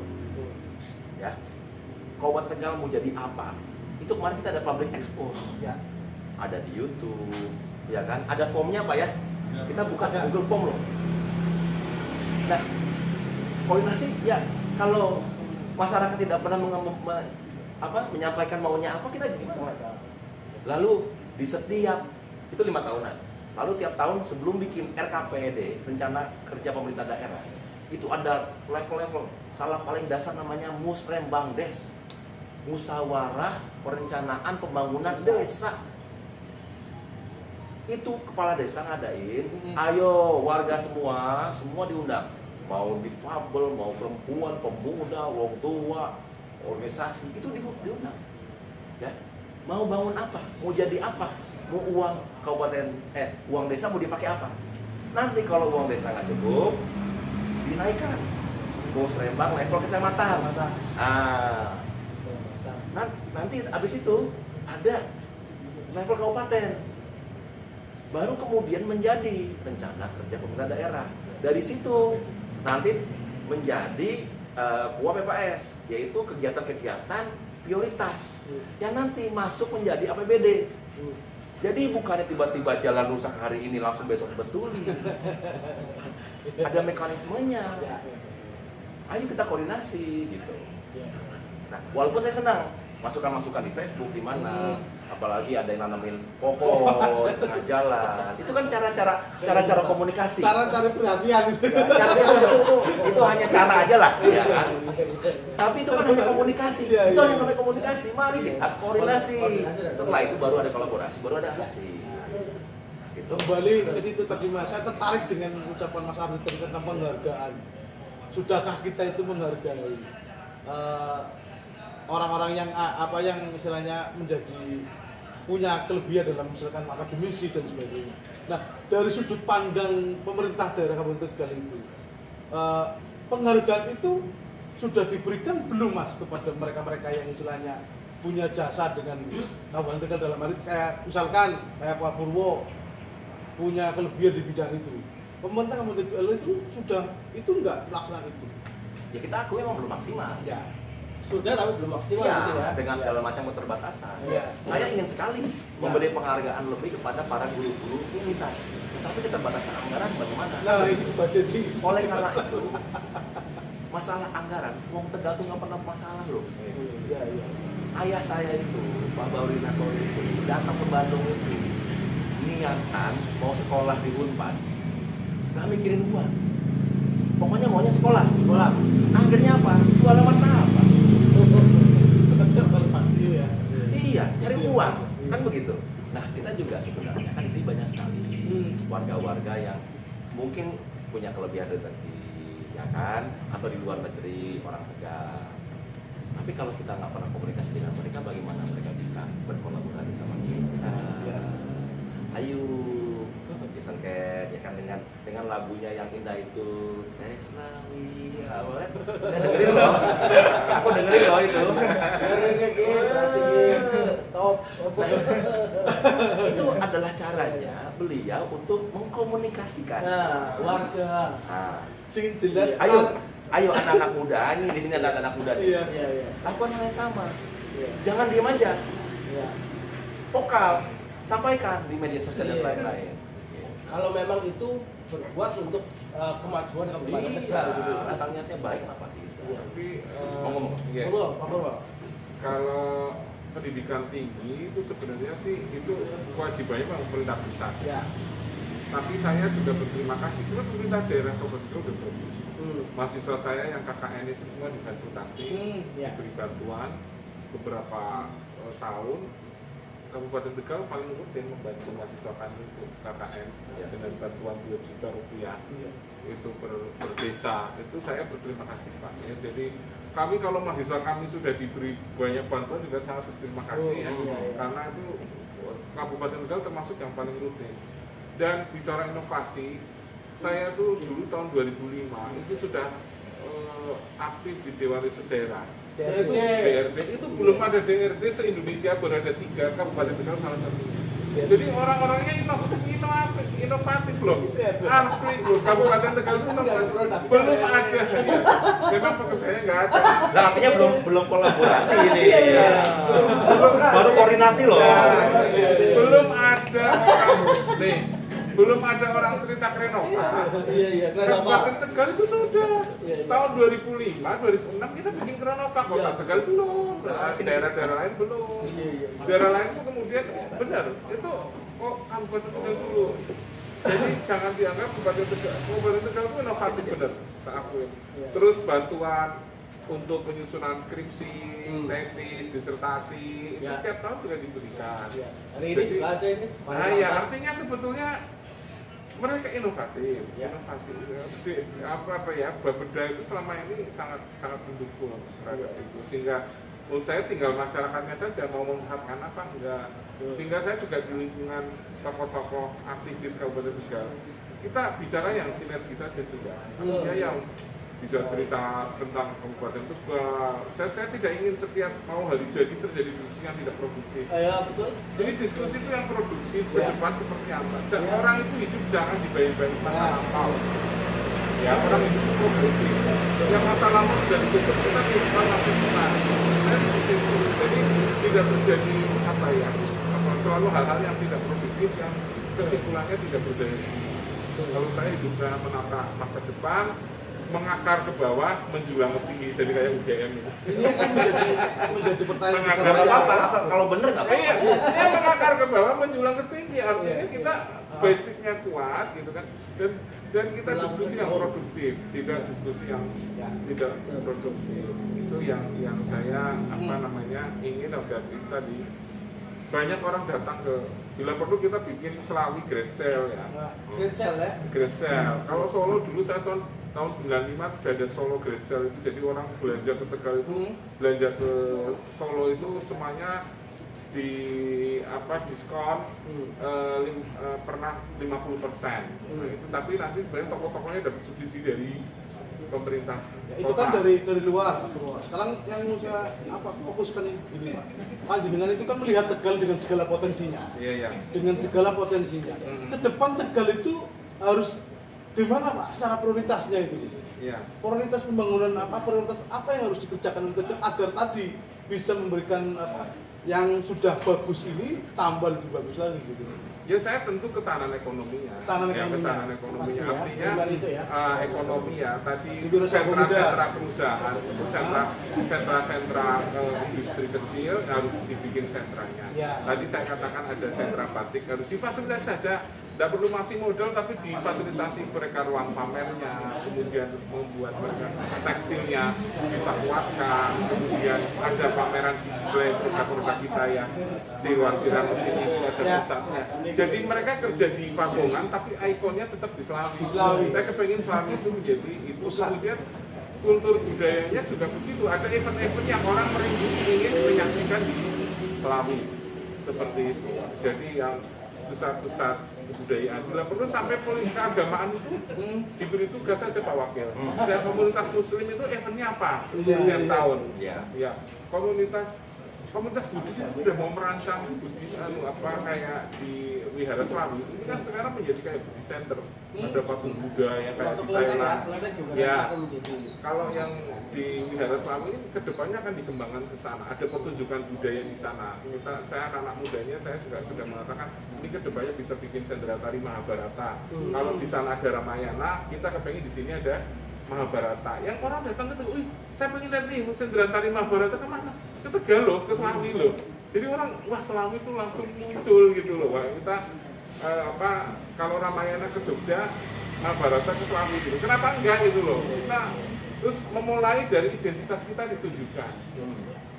Speaker 5: Ya. Kabupaten Tegal mau jadi apa? Itu kemarin kita ada public expose.
Speaker 2: Ya.
Speaker 5: Ada di YouTube, ya kan? Ada formnya Pak ya? Kita buka
Speaker 2: Ada.
Speaker 5: Google Form loh. Nah, koordinasi ya kalau masyarakat tidak pernah menyampaikan maunya apa, kita gimana? Lalu di setiap itu 5 tahunan. Lalu tiap tahun sebelum bikin RKPD, rencana kerja pemerintah daerah, itu ada level-level. Salah paling dasar namanya Musrembangdes, musyawarah perencanaan pembangunan desa. Itu kepala desa ngadain, ayo warga semua diundang. Mau difabel, mau perempuan, pemuda, wong tua, organisasi, itu diundang. Ya. Mau bangun apa? Mau jadi apa? Mau uang uang desa mau dipakai apa? Nanti kalau uang desa nggak cukup, dinaikkan. Musrembang level kecamatan. Nanti abis itu ada level kabupaten. Baru kemudian menjadi rencana kerja pemerintah daerah. Dari situ nanti menjadi PPS, yaitu kegiatan-kegiatan prioritas yang nanti masuk menjadi APBD. Jadi bukannya tiba-tiba jalan rusak hari ini langsung besok betulin. Ada mekanismenya. Ayo kita koordinasi gitu. Nah, walaupun saya senang masukan-masukan di Facebook di mana, apalagi ada yang nanamin pohon di tengah jalan. Itu kan cara-cara komunikasi.
Speaker 2: Cara-cara perhatian itu.
Speaker 5: Itu hanya cara aja lah, ya kan? Tapi itu kan hanya komunikasi. Itu hanya sampai komunikasi. Mari kita koordinasi. Setelah itu baru ada kolaborasi, baru ada hasil. Gitu.
Speaker 2: Kembali ke situ tadi Mas, saya tertarik dengan ucapan Mas Ardi tentang penghargaan. Sudahkah kita itu menghargai orang-orang yang yang istilahnya menjadi punya kelebihan dalam misalkan akademisi dan sebagainya. Nah, dari sudut pandang pemerintah daerah Kabupaten Tegal itu, penghargaan itu sudah diberikan belum Mas kepada mereka-mereka yang istilahnya punya jasa dengan Kabupaten Tegal dalam arti kayak misalkan kayak Pak Purwo punya kelebihan di bidang itu. Pemerintah Kabupaten Tegal itu sudah itu enggak melaksanakan itu.
Speaker 5: Ya kita akui memang belum maksimal.
Speaker 2: Ya.
Speaker 3: Sudah tapi belum maksimal
Speaker 5: Ya,
Speaker 3: gitu ya.
Speaker 5: dengan segala macam keterbatasan.
Speaker 2: Ya.
Speaker 5: Saya ingin sekali memberi penghargaan lebih kepada para guru-guru kita. Tapi keterbatasan anggaran bagaimana?
Speaker 2: Nah, ini budget ini.
Speaker 5: Oleh karena itu, masalah anggaran, Wong Tegal tuh nggak pernah masalah loh.
Speaker 2: Iya, iya.
Speaker 5: Ayah saya itu, Pak Bauri Nasori itu, datang ke Bandung itu, niatan mau sekolah di Unpad, nggak mikirin uang. Pokoknya maunya sekolah. Akhirnya apa? Jualan apa?
Speaker 2: Pasti ya.
Speaker 5: Iya, cari uang, kan begitu. Nah, kita juga sebenarnya kan di sini banyak sekali warga-warga yang mungkin punya kelebihan rezeki, ya kan? Atau di luar negeri, orang Tegal. Tapi kalau kita nggak pernah komunikasi dengan mereka, bagaimana mereka bisa berkolaborasi sama kita? Ayo, disengket, ya kan dengan lagunya yang indah itu, Teslawi, dengerin loh, aku dengerin loh itu. Itu adalah caranya beliau untuk mengkomunikasikan
Speaker 3: Warga.
Speaker 5: Nah,
Speaker 2: Sing jelas.
Speaker 5: ayo anak-anak muda, ini di sini ada anak muda nih.
Speaker 2: Iya.
Speaker 5: Lakukan hal yang sama.
Speaker 3: Iya.
Speaker 5: Jangan diam aja.
Speaker 3: Iya.
Speaker 5: Vokal, sampaikan di media sosial dan
Speaker 3: Iya.
Speaker 5: lain-lain.
Speaker 3: Kalau memang itu berbuat untuk kemajuan Kabupaten Tegal gitu.
Speaker 5: Iya, asal niatnya baik apa tidak?
Speaker 4: Tapi
Speaker 5: Ngomong.
Speaker 4: iya.
Speaker 3: Monggo, Pak Purwo.
Speaker 4: Kalau pendidikan tinggi itu sebenarnya sih itu kewajibannya memang pemerintah pusat.
Speaker 3: Ya.
Speaker 4: Tapi saya juga berterima kasih sebenarnya pemerintah daerah Kabupaten Tegal udah bagus. Mahasiswa saya yang KKN itu semua difasilitasi,
Speaker 3: Ya.
Speaker 4: diberi bantuan beberapa tahun. Kabupaten Tegal paling rutin membantu mahasiswa kami untuk KKN dengan bantuan 2 juta rupiah itu per desa. Itu saya berterima kasih Pak. Ya, jadi kami kalau mahasiswa kami sudah diberi banyak bantuan juga sangat berterima kasih karena itu Kabupaten Tegal termasuk yang paling rutin. Dan bicara inovasi, saya tuh dulu tahun 2005 itu sudah aktif di Dewan Riset Daerah. DRD itu belum ada DRD se-Indonesia, baru ada 3, Kabupaten Tegal salah satunya. Jadi orang-orangnya inovatif loh, asli loh, Kabupaten Tegal itu inovatif. Belum ada, memang pekerjaannya nggak ada.
Speaker 5: Nah, artinya belum kolaborasi ini. Baru koordinasi loh.
Speaker 4: Belum ada, nih, belum ada orang cerita Krenova.
Speaker 3: Iya,
Speaker 4: Kabupaten Tegal itu sudah tahun 2005, 2006 kita bikin Krenova, Kota Tegal belum, daerah-daerah lain belum. Daerah lain itu kemudian benar itu kok Kabupaten Tegal dulu. Jadi jangan dianggap Kabupaten Tegal itu inovatif benar, tak akuin. Terus bantuan untuk penyusunan skripsi, tesis, disertasi itu setiap tahun juga diberikan.
Speaker 3: Hari ini juga ada ini.
Speaker 4: Nah ya artinya sebetulnya mereka inovatif. Jadi, apa ya Bapeda itu selama ini sangat mendukung terhadap itu, sehingga menurut saya tinggal masyarakatnya saja mau mengungkapkan apa enggak. Sehingga saya juga di lingkungan tokoh-tokoh aktivis Kabupaten Tegal kita bicara yang sinergi saja sudah. Artinya yang bisa cerita tentang Kabupaten Tegal. Saya tidak ingin setiap mau hari jadi terjadi diskusi yang tidak produktif.
Speaker 3: Ya betul.
Speaker 4: Jadi diskusi itu yang produktif ke depan seperti apa. Orang itu hidup jangan dibayang-bayang masa lampau. Ya orang hidup itu progresif. Yang masa lampau sudah ditutup kita kehidupan masih tenang. Saya seperti itu. Jadi tidak terjadi apa ya, selalu hal-hal yang tidak produktif yang kesimpulannya tidak berdaya. Kalau saya hidupnya menata masa depan, mengakar ke bawah, menjulang ke tinggi, jadi kayak UGM itu.
Speaker 2: Ini kan menjadi pertanyaan
Speaker 4: Mengakar
Speaker 2: besar
Speaker 5: Nggak
Speaker 2: ya.
Speaker 5: apa-apa, asal kalau bener nggak apa-apa.
Speaker 4: Iya, mengakar ke bawah, menjulang ke tinggi. Artinya kita basicnya kuat gitu kan. Dan kita diskusi yang produktif, tidak diskusi yang tidak produktif. Itu yang saya ingin agar kita banyak orang datang ke, bila perlu kita bikin Selawi Great Sale ya.
Speaker 3: Great Sale ya.
Speaker 4: Great Sale. Kalau Solo dulu saya tahun 95 sudah ada Solo Great Sale itu, jadi orang belanja ke Tegal itu belanja ke Solo itu semuanya diskon pernah 50%. Nah, itu tapi nanti sebenarnya toko-tokonya dapat subsidi dari pemerintah.
Speaker 2: Ya, itu kan dari luar. Sekarang yang saya fokuskan ini Pak. Panjenengan itu kan melihat Tegal dengan segala potensinya.
Speaker 4: Iya.
Speaker 2: Dengan segala potensinya. Ke depan Tegal itu harus gimana Pak? Secara prioritasnya itu.
Speaker 4: Iya.
Speaker 2: Prioritas pembangunan prioritas apa yang harus dikerjakan untuk agar tadi bisa memberikan yang sudah bagus ini tambah lebih bagus lagi gitu.
Speaker 4: Ya saya tentu ketahanan ekonominya. Ketahanan ekonominya. Artinya ekonomi ya tadi sentra-sentra perusahaan, sentra industri kecil harus dibikin sentranya. Tadi saya katakan ada sentra batik harus difasilitasi saja. Tidak perlu masih modal tapi difasilitasi mereka ruang pamernya, kemudian membuat mereka tekstilnya kita kuatkan, kemudian ada pameran display produk-produk kita yang di ruang Kiran Mesin itu ada pusatnya. Jadi mereka kerja di Pagongan tapi ikonnya tetap di Selawi. Saya kepengen Selawi itu menjadi itu. Kemudian kultur budayanya juga begitu. Ada event-event yang orang ingin menyaksikan di Selawi seperti itu. Jadi yang pusat-pusat kebudayaan. Bila perlu sampai politik keagamaan itu diberi tugas saja Pak Wakil. Dan komunitas Muslim itu eventnya apa? Setiap tahun. Ya. Komunitas Buddhis itu sudah mau merancang Buddhis kayak di Wihara Selawi. Ini kan sekarang menjadi kayak Buddhis Center. Ada patung Buddha yang kayak di Thailand. Ya. Kalau yang di Wihara Selawi ini kedepannya akan dikembangkan ke sana. Ada pertunjukan budaya di sana. Saya anak mudanya saya juga sudah mengatakan ini kedepannya bisa bikin Sendratari Mahabharata. Kalau di sana ada Ramayana, kita kepengen di sini ada Mahabharata. Yang orang datang ke wih, saya pengen lihat nih Sendratari Mahabharata kemana? Ke Tegal loh, ke Selawi loh. Jadi orang, wah Selawi itu langsung muncul gitu loh. Wah kita kalau Ramayana ke Jogja, Mahabharata ke Selawi gitu. Kenapa enggak gitu loh? Kita terus memulai dari identitas kita ditunjukkan.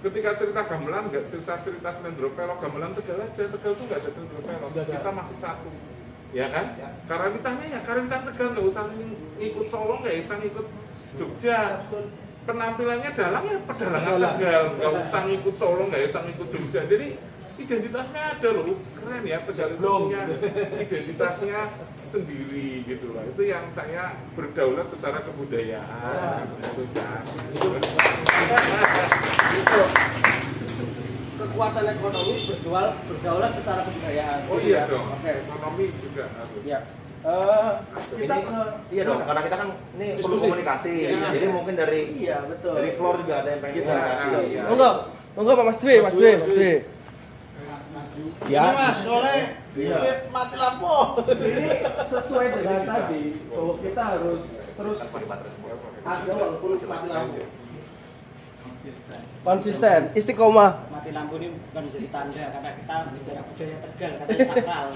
Speaker 4: Ketika cerita gamelan, nggak cerita Slendro Pelok, gamelan Tegal aja. Tegal itu nggak ada Slendro Pelok. Kita masih satu. Ya kan? Karawitannya ya karawitan Tegal, nggak usah ngikut Solo, nggak usah ngikut Jogja. Penampilannya dalang ya pedalangan Tegal, nggak usah ngikut Solo, nggak usah ngikut Jogja. Jadi identitasnya ada loh, keren ya Tegal itu punya identitasnya sendiri gitu lah. Itu yang saya berdaulat secara kebudayaan.
Speaker 3: Kekuatan ekonomi berdaulat secara kebudayaan.
Speaker 4: Oh iya dong. Ekonomi juga harus.
Speaker 3: Ya. Kita
Speaker 5: Iya dong, karena kita kan ini perlu komunikasi. Jadi mungkin dari floor juga ada yang pengen komunikasi.
Speaker 3: Monggo Pak Mas Dwi.
Speaker 2: Ini Mas, oleh mati lampu.
Speaker 3: Ini sesuai dengan tadi bahwa kita harus terus ada walaupun mati lampu. Konsisten, istiqomah.
Speaker 6: Mati lampu ini bukan menjadi tanda karena kita bicara budaya Tegal katanya sakral.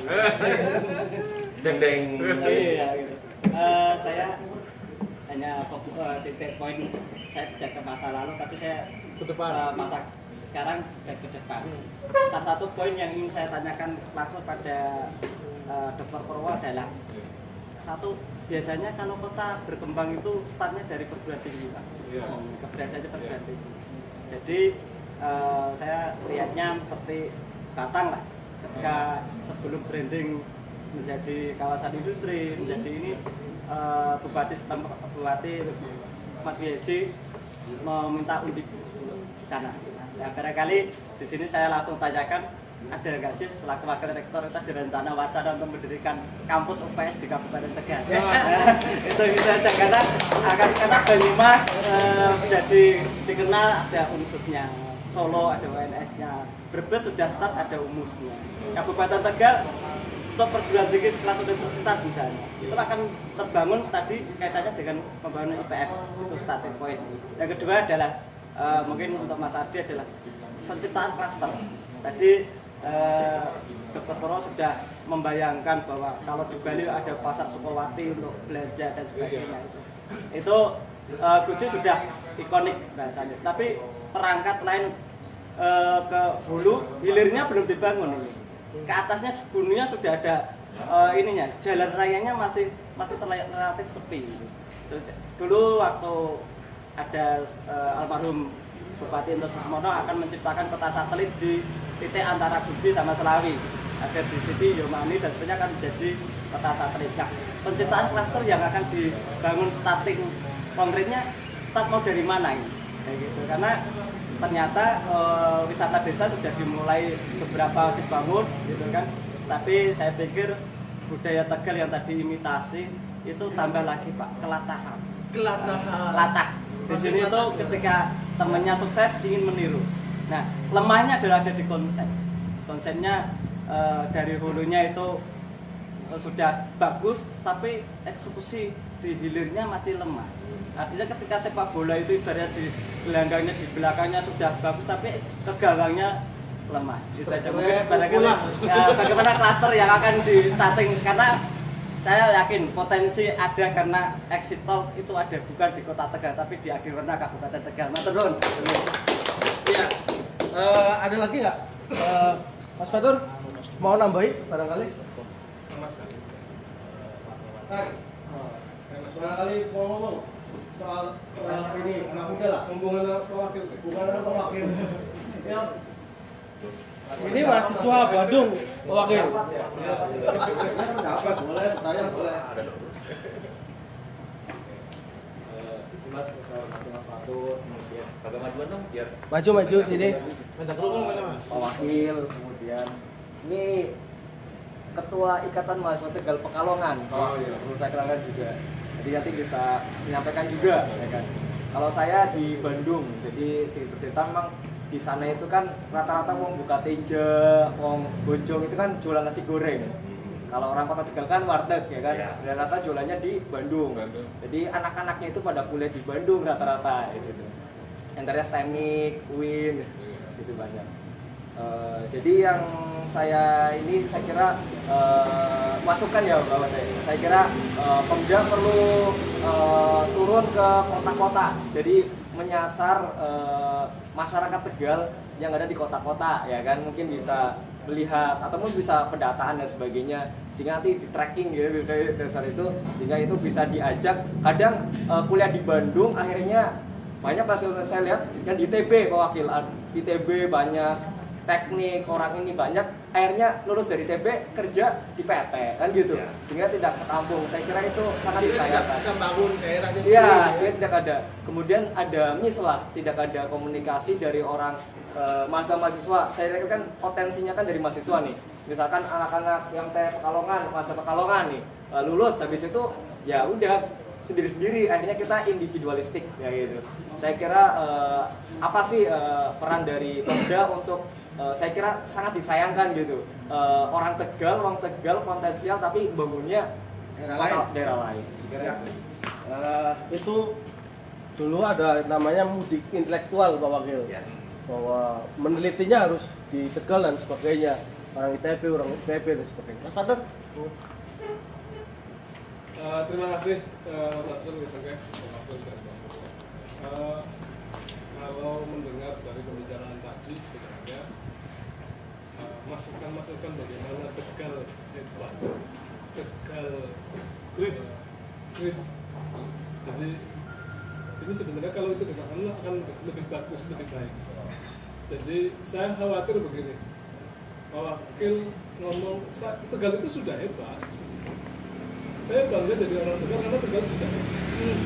Speaker 5: Deng.
Speaker 6: Iya gitu. Saya hanya fokus titik poin saya tidak ke masa lalu tapi saya
Speaker 3: Ke depan.
Speaker 6: masa sekarang dan ke depan. Salah satu poin yang ingin saya tanyakan langsung pada Dr. Purwo adalah satu, biasanya kalau kota berkembang itu startnya dari perguruan tinggi Pak. Keberadaannya perguruan tinggi. Jadi saya lihatnya seperti Batang lah, ketika sebelum branding menjadi kawasan industri, menjadi ini Bupati Mas Wieji meminta undik di sana. Ya, barangkali di sini saya langsung tanyakan, ada nggak sih selaku wakil rektor itu ada rencana wacana untuk mendirikan kampus UPS di Kabupaten Tegal? Itu bisa aja karena Banyumas menjadi dikenal ada unsurnya, Solo ada UNS-nya, Brebes sudah start ada umusnya. Kabupaten Tegal untuk perguruan tinggi sekelas universitas misalnya itu akan terbangun tadi kaitannya dengan pembangunan IPF, itu starting point. Yang kedua adalah mungkin untuk Mas Ardi adalah penciptaan klaster. Tadi Dr. Purwo sudah membayangkan bahwa kalau di Bali ada pasar Sukowati untuk belanja dan sebagainya itu Guci sudah ikonik bahasanya. Tapi perangkat lain ke hulu hilirnya belum dibangun ini. Ke atasnya gunungnya sudah ada ininya, jalan rayanya masih terlihat relatif sepi. Dulu waktu ada almarhum Bupati Ento Susmono akan menciptakan kota satelit di titik antara Guci sama Selawi. Ada di sini Yomani dan sebagainya akan menjadi kota satelit. Nah, penciptaan klaster yang akan dibangun starting konkretnya start mau dari mana ini? Kayak gitu. Karena ternyata wisata desa sudah dimulai beberapa dibangun gitu kan. Tapi saya pikir budaya Tegal yang tadi imitasi itu tambah lagi Pak kelatahan. Latah. Di sini itu ketika temannya sukses ingin meniru. Nah, lemahnya adalah ada di konsep. Konsepnya dari hulunya itu sudah bagus, tapi eksekusi di hilirnya masih lemah. Artinya ketika sepak bola itu ibaratnya di gelanggangnya di belakangnya sudah bagus, tapi ke gawangnya lemah. Gitu aja. Mungkin barangkali bagaimana klaster yang akan di starting, karena saya yakin potensi ada karena exit tol itu ada bukan di kota Tegal tapi di Akhirwana Kabupaten Tegal. Matur nuwun.
Speaker 3: Iya. Ada lagi nggak? Mas Fatur mau nambahi barangkali? Mas. Barangkali mau ngomong soal ini anak muda lah, hubungan pewakil. Ya. Ini mahasiswa Bandung pewakil. Boleh tanya boleh.
Speaker 5: Mas Fatur, kemudian agak majuan dong biar
Speaker 3: Maju sini.
Speaker 7: Wakil, kemudian ini ketua Ikatan Mahasiswa Tegal Pekalongan. Kalau perlu saya kenalkan juga. Jadi nanti bisa menyampaikan juga, ya kan. Kalau saya di Bandung, jadi sedikit bercerita memang di sana itu kan rata-rata mau buka teja, mau bojong itu kan jualan nasi goreng. Kalau orang kota Tegal kan warteg ya kan, dan rata jualannya di Bandung. Jadi anak-anaknya itu pada kuliah di Bandung rata-rata gitu. Antaranya STEMIK, UIN, gitu banyak. Jadi yang saya kira masukan ya Bapak saya kira Pemda perlu turun ke kota-kota. Jadi menyasar masyarakat Tegal yang ada di kota-kota ya kan, mungkin bisa melihat ataupun bisa pendataan dan sebagainya sehingga nanti di tracking ya dasar itu sehingga itu bisa diajak. Kadang kuliah di Bandung akhirnya banyak saya lihat yang di ITB Pak Wakil, ITB banyak teknik orang ini banyak akhirnya lulus dari ITB kerja di PT kan gitu sehingga tidak ketampung. Saya kira itu sangat disayangkan.
Speaker 3: Bisa bangun daerahnya sendiri.
Speaker 7: Iya, saya tidak ada. Kemudian ada miss lah, tidak ada komunikasi dari orang mahasiswa. Saya lihat kan potensinya kan dari mahasiswa nih. Misalkan anak-anak yang Pekalongan, masa Pekalongan nih lulus habis itu ya udah sendiri-sendiri, akhirnya kita individualistik ya gitu. Saya kira apa sih peran dari Pemda untuk saya kira sangat disayangkan gitu. Orang Tegal potensial tapi bangunnya daerah lain. Kira
Speaker 3: Itu dulu ada namanya mudik intelektual Pak Wakil, bahwa menelitinya harus di Tegal dan sebagainya, orang ITB, orang IPB dan sebagainya. Mas Fatur?
Speaker 8: Terima kasih Mas Absul, kalau mendengar dari pembicaraan tadi sebenarnya masukan-masukan bagaimana Tegal hebat, Tegal great. Jadi ini sebenarnya kalau itu dimakan akan lebih bagus, lebih baik. Jadi saya khawatir begini, Pak Wakil ngomong Tegal itu sudah hebat. Saya bangga jadi orang Tegal karena Tegal sudah hebat.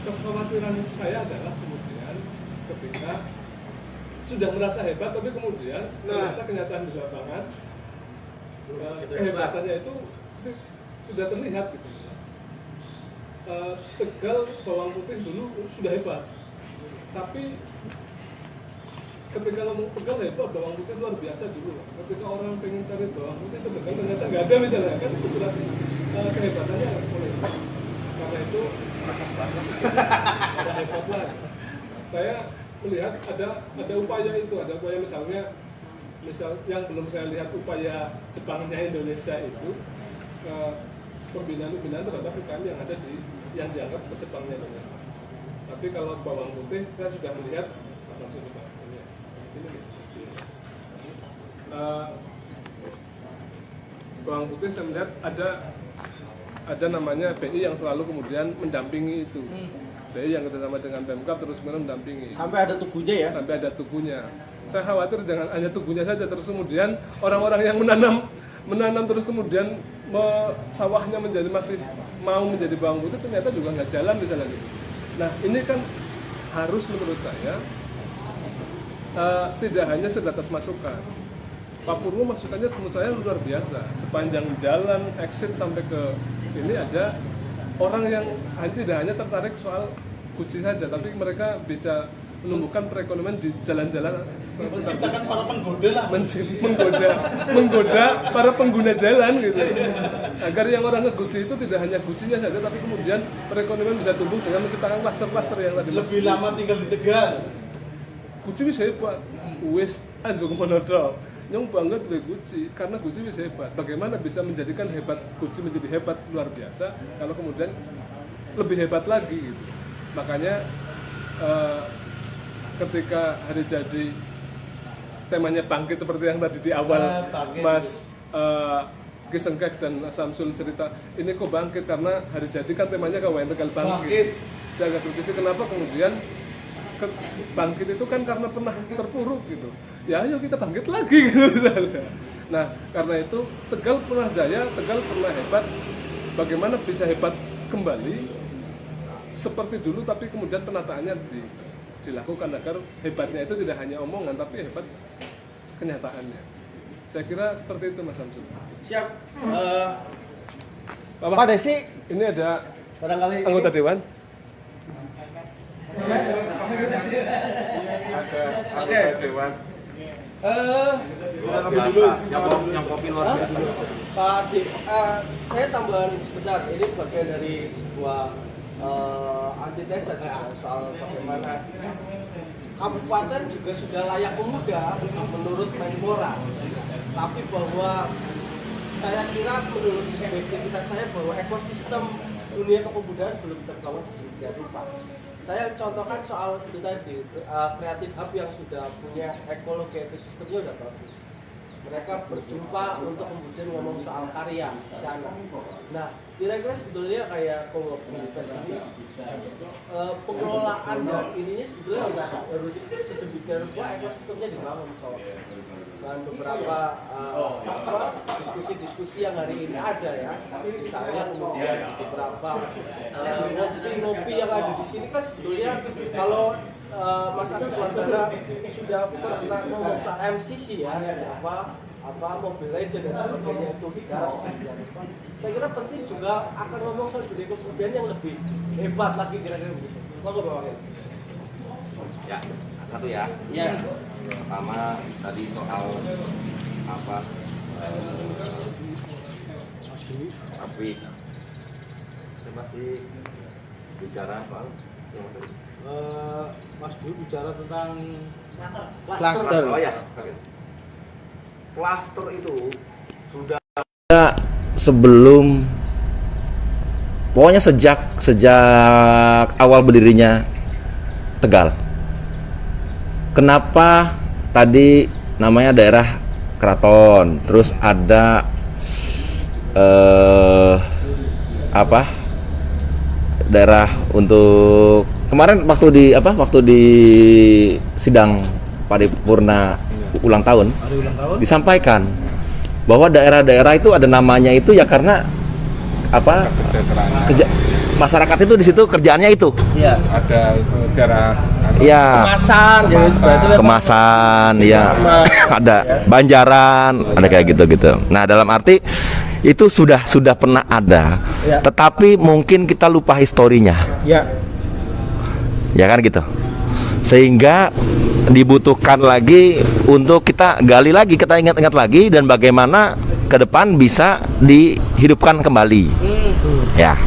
Speaker 8: Kekhawatiran saya adalah kemudian ketika sudah merasa hebat tapi kemudian ternyata kenyataan di lapangan kehebatannya itu tidak terlihat gitu. Tegal bawang putih dulu sudah hebat, tapi ketika ngomong Tegal hebat bawang putih luar biasa dulu. Ketika orang pengen cari bawang putih ke Tegal ternyata nggak ada misalnya, kan itu berarti kehebatannya mulai. Karena itu ada hebat lagi. Saya melihat ada upaya itu, ada upaya misal yang belum saya lihat upaya Jepangnya Indonesia itu pembinaan terhadap UKM yang ada yang dianggap ke Jepangnya Indonesia. Tapi kalau bawang putih saya sudah melihat Mas Samsul juga ini. Bawang putih saya melihat ada namanya BI yang selalu kemudian mendampingi itu. BI yang kerjasama dengan Pemkab terus kemudian mendampingi.
Speaker 3: Sampai ada tugunya ya?
Speaker 8: Sampai ada tugunya. Saya khawatir jangan hanya tugunya saja, terus kemudian orang-orang yang menanam terus kemudian sawahnya masih mau menjadi bawang putih ternyata juga nggak jalan misalnya gitu. Nah ini kan harus menurut saya tidak hanya sebatas masukan. Pak Purwo masukannya menurut saya luar biasa. Sepanjang jalan exit sampai ke ini ada orang yang tidak hanya tertarik soal guci saja, tapi mereka bisa menumbuhkan perekonomian di jalan-jalan,
Speaker 2: Menciptakan para penggoda lah.
Speaker 8: menggoda para pengguna jalan gitu, agar yang orang ke Guci itu tidak hanya Gucinya saja, tapi kemudian perekonomian bisa tumbuh dengan menciptakan klaster-klaster yang tadi.
Speaker 2: Lebih lama tinggal di Tegal.
Speaker 8: Guci bisa hebat, wis anjung monodo, nyong banget gue Guci, karena Guci bisa hebat. Bagaimana bisa menjadikan hebat Guci menjadi hebat luar biasa, kalau kemudian lebih hebat lagi gitu. Makanya ketika hari jadi temanya bangkit seperti yang tadi di awal Mas Kisengkek dan Mas Samsul cerita, ini kok bangkit karena hari jadi kan temanya Kabupaten Tegal bangkit. Saya agak berpikir kenapa kemudian bangkit itu kan karena pernah terpuruk gitu. Ya ayo kita bangkit lagi gitu misalnya. Nah karena itu Tegal pernah jaya, Tegal pernah hebat. Bagaimana bisa hebat kembali seperti dulu, tapi kemudian penataannya dilakukan agar hebatnya itu tidak hanya omongan tapi hebat kenyataannya. Saya kira seperti itu Mas Samsul.
Speaker 3: Siap.
Speaker 8: Pak Desi, ini ada
Speaker 3: Barangkali
Speaker 8: anggota dewan.
Speaker 3: Oke.
Speaker 4: Dewan.
Speaker 5: Luar biasa, yang kopi luar biasa.
Speaker 3: Pak Adi, saya tambahan sebentar. Ini bagian dari sebuah antitesa soal bagaimana kabupaten juga sudah layak pemuda menurut Menpora. Tapi bahwa saya kira menurut subjektivitas saya bahwa ekosistem dunia kepemudaan belum terbangun sedemikian rupa. Saya contohkan soal itu tadi, kreatif hub yang sudah punya ekologi ekosistemnya sudah bagus. Mereka berjumpa untuk kemudian ngomong soal karya di sana. Nah, kira-kira sebetulnya kayak co-working space ini, pengelolaan dan ininya sebetulnya harus sedemikian rupa ekosistemnya dibangun kok. Dan beberapa diskusi-diskusi yang hari ini ada ya, misalnya kemudian beberapa ngopi yang ada di sini kan sebetulnya kalau Mas Agus Wandara sudah pernah ngomong soal MCC ya, apa Mobile Legends dan sebagainya itu digarap sedemikian rupa. Saya kira penting juga akan ngomong soal dunia kemudian yang lebih hebat lagi kira-kira begitu. Monggo Pak Wakil.
Speaker 5: Ya, satu ya.
Speaker 3: Ya.
Speaker 5: Pertama tadi soal apa? Mas Dwi. Masih bicara soal yang tadi.
Speaker 2: Mas Dwi bicara tentang
Speaker 3: Cluster.
Speaker 5: Oh ya. Cluster itu sudah
Speaker 1: sebelum pokoknya sejak awal berdirinya Tegal. Kenapa tadi namanya daerah keraton, terus ada daerah untuk kemarin waktu di sidang paripurna ulang tahun disampaikan bahwa daerah-daerah itu ada namanya itu ya karena masyarakat itu di situ kerjaannya itu.
Speaker 7: Iya.
Speaker 4: Ada itu daerah
Speaker 1: Iya.
Speaker 3: Kemasan, jadi sebetulnya
Speaker 1: Kemasan, ya. Ada Banjaran, ada kayak gitu-gitu. Nah, dalam arti itu sudah pernah ada,
Speaker 3: Ya.
Speaker 1: tetapi mungkin kita lupa historinya,
Speaker 3: ya.
Speaker 1: ya kan gitu. Sehingga dibutuhkan lagi untuk kita gali lagi, kita ingat-ingat lagi dan bagaimana ke depan bisa dihidupkan kembali. Ya.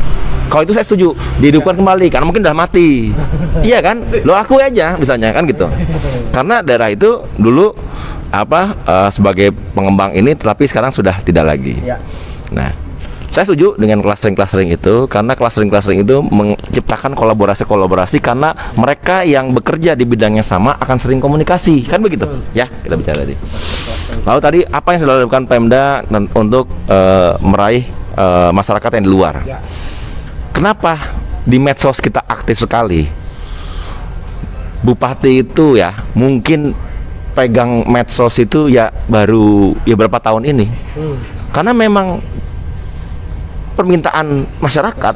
Speaker 1: Kalau itu saya setuju, dihidupkan kembali karena mungkin udah mati. Iya kan? Lo aku aja misalnya kan gitu. Karena daerah itu dulu sebagai pengembang ini tetapi sekarang sudah tidak lagi.
Speaker 3: Ya.
Speaker 1: Nah, saya setuju dengan clustering itu karena clustering itu menciptakan kolaborasi karena mereka yang bekerja di bidang yang sama akan sering komunikasi, kan begitu? Ya, kita bicara tadi. Lalu tadi apa yang sudah dilakukan Pemda untuk meraih masyarakat yang di luar?
Speaker 2: Ya.
Speaker 1: Kenapa di medsos kita aktif sekali? Bupati itu ya mungkin pegang medsos itu ya baru ya berapa tahun ini. Karena memang permintaan masyarakat.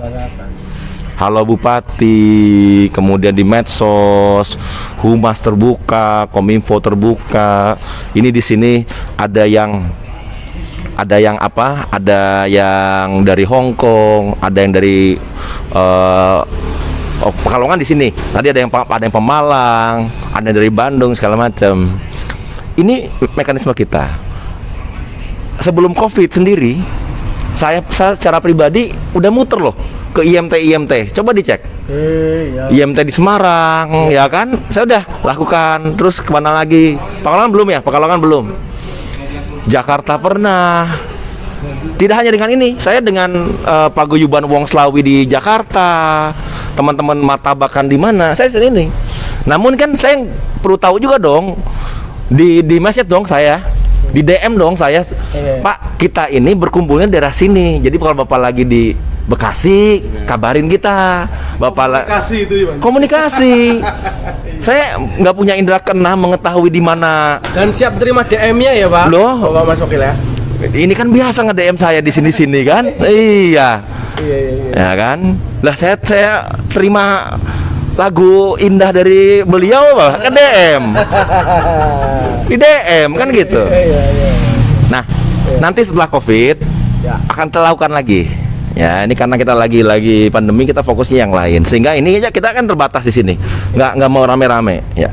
Speaker 1: Halo Bupati, kemudian di medsos, Humas terbuka, Kominfo terbuka. Ini di sini ada yang dari Hong Kong, ada yang dari Pekalongan di sini. Tadi ada yang Pemalang, ada yang dari Bandung segala macam. Ini mekanisme kita. Sebelum Covid sendiri, saya secara pribadi udah muter loh ke IMT. Coba dicek. IMT di Semarang, ya kan? Saya udah lakukan. Terus kemana lagi? Pekalongan belum ya? Pekalongan belum. Jakarta pernah. Tidak hanya dengan ini, saya dengan paguyuban Wong Slawi di Jakarta, teman-teman martabakan di mana, saya sini. Namun kan saya perlu tahu juga dong, di message dong saya, di DM dong saya, Pak kita ini berkumpulnya daerah sini. Jadi kalau Bapak lagi di Bekasi, kabarin kita. Bapak
Speaker 2: komunikasi itu ya, Bang.
Speaker 1: komunikasi. Saya nggak punya indera keenam mengetahui di mana.
Speaker 3: Dan siap terima DM-nya ya, Pak?
Speaker 1: Loh,
Speaker 3: Bapak Mas Wakil ya.
Speaker 1: ini kan biasa nge-DM saya di sini kan? Iya. Ya kan? Lah saya terima lagu indah dari beliau malah ke DM. Di DM kan gitu. Nah, nanti setelah Covid akan kita lakukan lagi. Ya, ini karena kita lagi pandemi, kita fokusnya yang lain. Sehingga ini aja kita kan terbatas di sini. Nggak mau rame-rame, ya.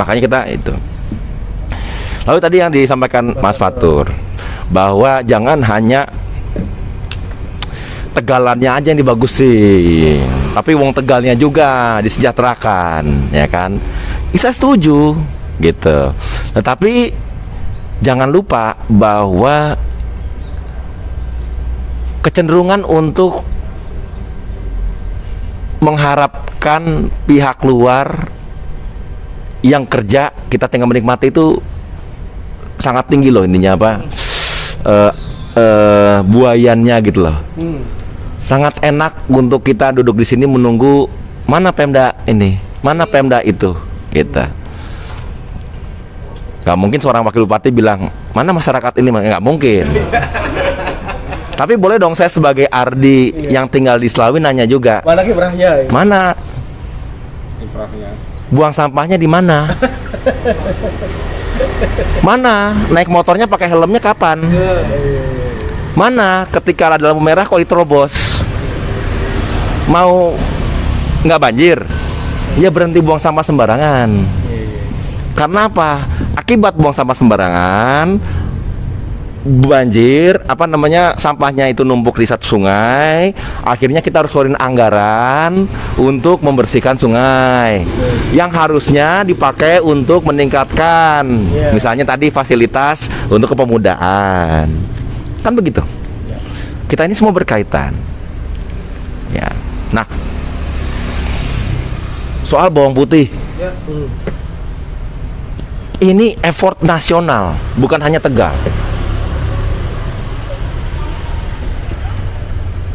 Speaker 1: Makanya kita itu. Lalu tadi yang disampaikan Mas Fatur bahwa jangan hanya Tegalannya aja yang dibagusin, tapi wong Tegalnya juga disejahterakan, ya kan? Saya setuju gitu. Tetapi jangan lupa bahwa kecenderungan untuk mengharapkan pihak luar yang kerja kita tinggal menikmati itu sangat tinggi loh ininya buayannya gitu loh. Sangat enak untuk kita duduk di sini menunggu mana Pemda ini, mana Pemda itu, gitu. Gak mungkin seorang wakil bupati bilang mana masyarakat ini, nggak mungkin. Tapi boleh dong saya sebagai Ardi yang tinggal di Slawi nanya juga.
Speaker 3: Mana kiprahnya?
Speaker 1: Mana
Speaker 4: kiprahnya.
Speaker 1: buang sampahnya di mana?
Speaker 5: Mana naik motornya pakai helmnya kapan? Mana ketika ada lampu merah kok diterobos? Mau nggak banjir? Ya berhenti buang sampah sembarangan. Karena apa? Akibat buang sampah sembarangan, banjir, sampahnya itu numpuk di satu sungai. Akhirnya kita harus keluarin anggaran untuk membersihkan sungai yang harusnya dipakai untuk meningkatkan, misalnya tadi fasilitas untuk kepemudaan. Kan begitu. Kita ini semua berkaitan. Ya. Nah, soal bawang putih. Ini effort nasional, bukan hanya Tegal.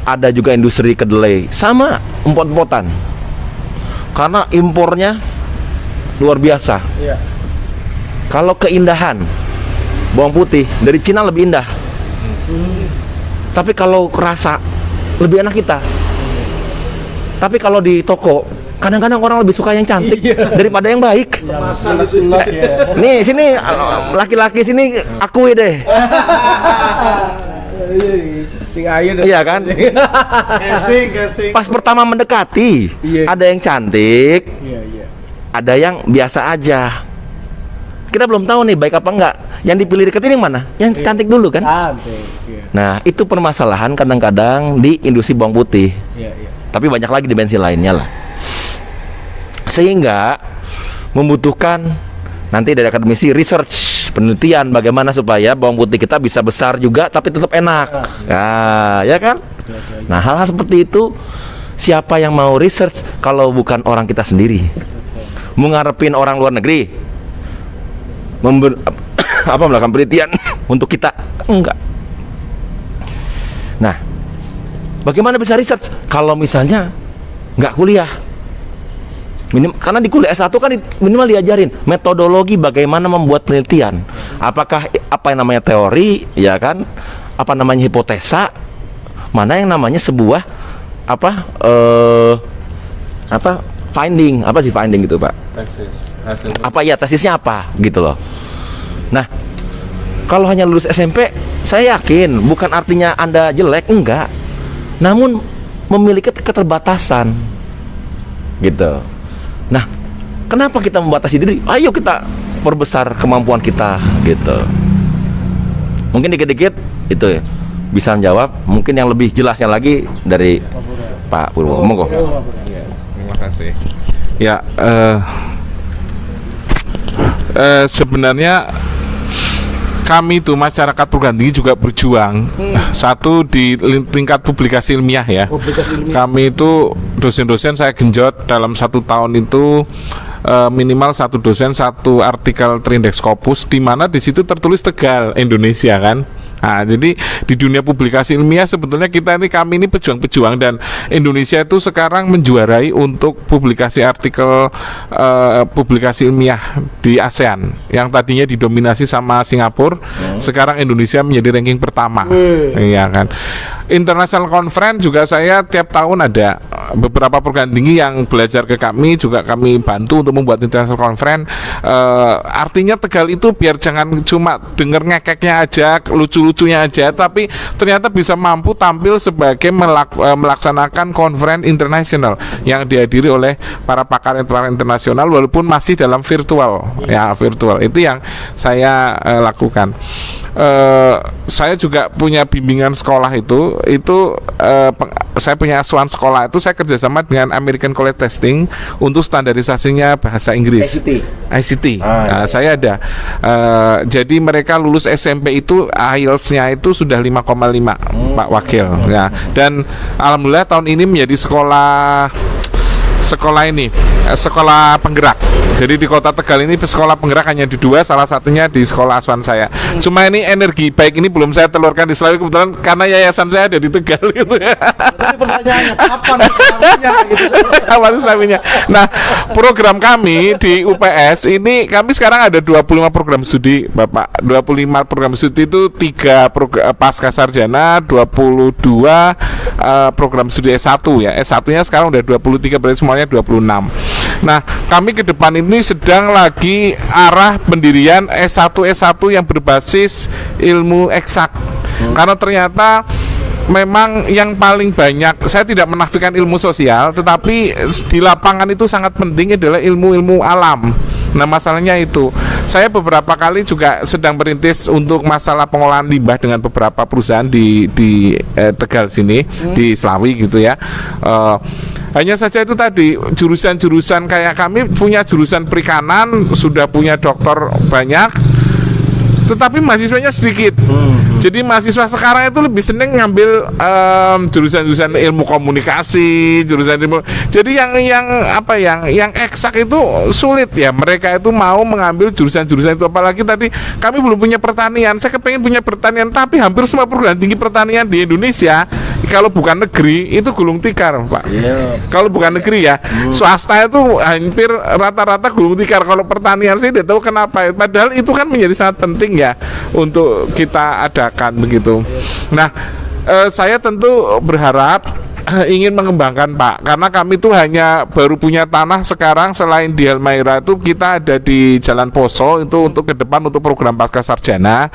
Speaker 5: Ada juga industri kedelai, sama empot-empotan. Karena impornya luar biasa. Kalau keindahan bawang putih dari Cina lebih indah. Tapi kalau rasa lebih enak kita. Tapi kalau di toko kadang-kadang orang lebih suka yang cantik daripada yang baik. Nih sini laki-laki sini akui deh.
Speaker 3: Sing ayu
Speaker 5: Iya kan?
Speaker 2: Casing.
Speaker 5: Pas pertama mendekati, ada yang cantik, ada yang biasa aja. Kita belum tahu nih baik apa enggak. Yang dipilih deketin yang mana? Yang cantik dulu kan? Nah, itu permasalahan kadang-kadang di industri bawang putih. Tapi banyak lagi dimensi lainnya lah. Sehingga membutuhkan nanti dari akademisi research, penelitian bagaimana supaya bawang putih kita bisa besar juga tapi tetap enak. Nah, ya kan? Nah, hal-hal seperti itu siapa yang mau research kalau bukan orang kita sendiri? Mau ngarepin orang luar negeri melakukan penelitian untuk kita? Enggak. Nah, bagaimana bisa research kalau misalnya nggak kuliah? Karena di kuliah S1 kan minimal diajarin metodologi bagaimana membuat penelitian. Apakah apa yang namanya teori, ya kan? Apa namanya hipotesa? Mana yang namanya sebuah finding? Apa sih finding gitu, Pak? Tesisnya apa gitu loh. Nah, kalau hanya lulus SMP, saya yakin bukan artinya Anda jelek, enggak. Namun memiliki keterbatasan. Gitu. Nah, kenapa kita membatasi diri? Ayo kita perbesar kemampuan kita, gitu. Mungkin dikit-dikit itu ya, bisa menjawab. Mungkin yang lebih jelasnya lagi dari Pak Purwo. Monggo.
Speaker 4: Terima kasih. Ya, sebenarnya kami itu masyarakat perguruan tinggi juga berjuang. Satu di tingkat publikasi ilmiah ya. Kami itu dosen-dosen saya genjot dalam 1 tahun itu minimal 1 dosen 1 artikel terindeks Scopus, di mana di situ tertulis Tegal Indonesia kan. Nah, jadi di dunia publikasi ilmiah sebetulnya kami ini pejuang-pejuang, dan Indonesia itu sekarang menjuarai untuk publikasi artikel publikasi ilmiah di ASEAN yang tadinya didominasi sama Singapura. Sekarang Indonesia menjadi ranking pertama. Iya kan. International Conference juga saya tiap tahun ada beberapa perguruan tinggi yang belajar ke kami, juga kami bantu untuk membuat International Conference. Artinya Tegal itu biar jangan cuma denger ngekeknya aja, lucu-lucunya aja, tapi ternyata bisa mampu tampil sebagai melaksanakan conference internasional yang dihadiri oleh para pakar internasional walaupun masih dalam virtual. Ya, virtual itu yang saya lakukan. Saya juga punya bimbingan sekolah itu saya punya asuhan sekolah itu, saya kerjasama dengan American College Testing untuk standarisasinya bahasa Inggris. ICT. Nah, saya ada. Jadi mereka lulus SMP itu IELTS-nya itu sudah 5,5 Pak Wakil. Ya. Dan alhamdulillah tahun ini menjadi sekolah penggerak. Jadi di Kota Tegal ini sekolah penggerak hanya di 2, salah satunya di sekolah asuhan saya. Cuma ini energi baik ini belum saya telurkan di Selawi kebetulan karena yayasan saya ada di Tegal gitu ya.
Speaker 2: Jadi pertanyaannya kapan Islaminya gitu.
Speaker 4: Kapan Islaminya? Nah, program kami di UPS ini kami sekarang ada 25 program studi, Bapak. 25 program studi itu 3 pasca sarjana, 22 program studi S1 ya. S1-nya sekarang udah 23, berarti semuanya 26. Nah, kami ke depan ini sedang lagi arah pendirian S1 yang berbasis ilmu eksak. Karena ternyata memang yang paling banyak, saya tidak menafikan ilmu sosial, tetapi di lapangan itu sangat penting adalah ilmu-ilmu alam. Nah, masalahnya itu, saya beberapa kali juga sedang merintis untuk masalah pengolahan limbah dengan beberapa perusahaan di Tegal sini, di Slawi gitu ya. Hanya saja itu tadi, jurusan-jurusan kayak kami punya jurusan perikanan, sudah punya doktor banyak, tetapi mahasiswanya sedikit. Jadi mahasiswa sekarang itu lebih seneng ngambil jurusan-jurusan ilmu komunikasi, jurusan ilmu. Jadi yang eksak itu sulit ya. Mereka itu mau mengambil jurusan-jurusan itu. Apalagi tadi kami belum punya pertanian. Saya kepengen punya pertanian, tapi hampir semua perguruan tinggi pertanian di Indonesia kalau bukan negeri itu gulung tikar, Pak. Kalau bukan negeri ya, swasta itu hampir rata-rata gulung tikar. Kalau pertanian sih tidak tahu kenapa. Padahal itu kan menjadi sangat penting ya untuk kita adakan begitu. Nah, saya tentu berharap ingin mengembangkan Pak, karena kami tuh hanya baru punya tanah sekarang. Selain di Halmahera itu kita ada di Jalan Poso itu untuk ke depan untuk program pasca sarjana.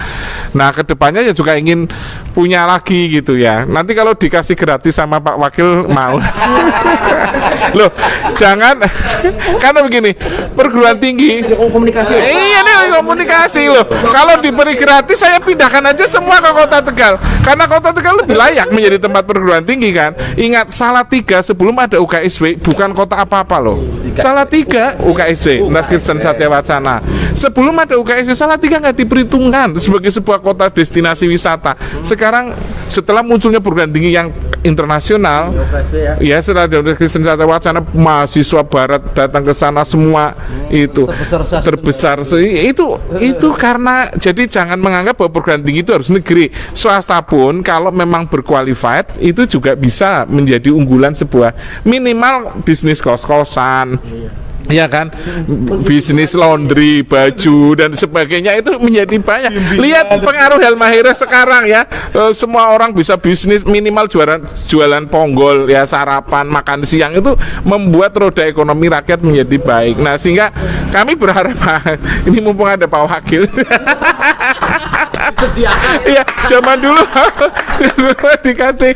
Speaker 4: Nah, kedepannya ya juga ingin punya lagi gitu ya. Nanti kalau dikasih gratis sama Pak Wakil mau. Loh, jangan karena begini, perguruan tinggi komunikasi. Iya nih komunikasi loh. Kalau diberi gratis saya pindahkan aja semua ke Kota Tegal. Karena Kota Tegal lebih layak menjadi tempat perguruan tinggi kan. Ingat, Salatiga sebelum ada UKSW bukan kota apa-apa loh. Salatiga UKSW, Universitas Kristen Satya Wacana. Sebelum ada UKSW, Salatiga nggak diperhitungkan sebagai sebuah kota destinasi wisata. Sekarang setelah munculnya perguruan tinggi yang internasional, ya setelah ada Universitas Kristen Satya Wacana, mahasiswa barat datang ke sana semua itu terbesar. Itu karena, jadi jangan menganggap bahwa perguruan tinggi itu harus negeri. Swasta pun kalau memang berqualified itu juga bisa menjadi unggulan sebuah minimal bisnis kos-kosan. Ya kan, bisnis laundry, baju dan sebagainya itu menjadi banyak. Lihat pengaruh Halmahera sekarang ya, semua orang bisa bisnis minimal jualan ponggol ya, sarapan, makan siang, itu membuat roda ekonomi rakyat menjadi baik. Nah, sehingga kami berharap ini mumpung ada Pak Wakil. Iya, zaman dulu dikasih.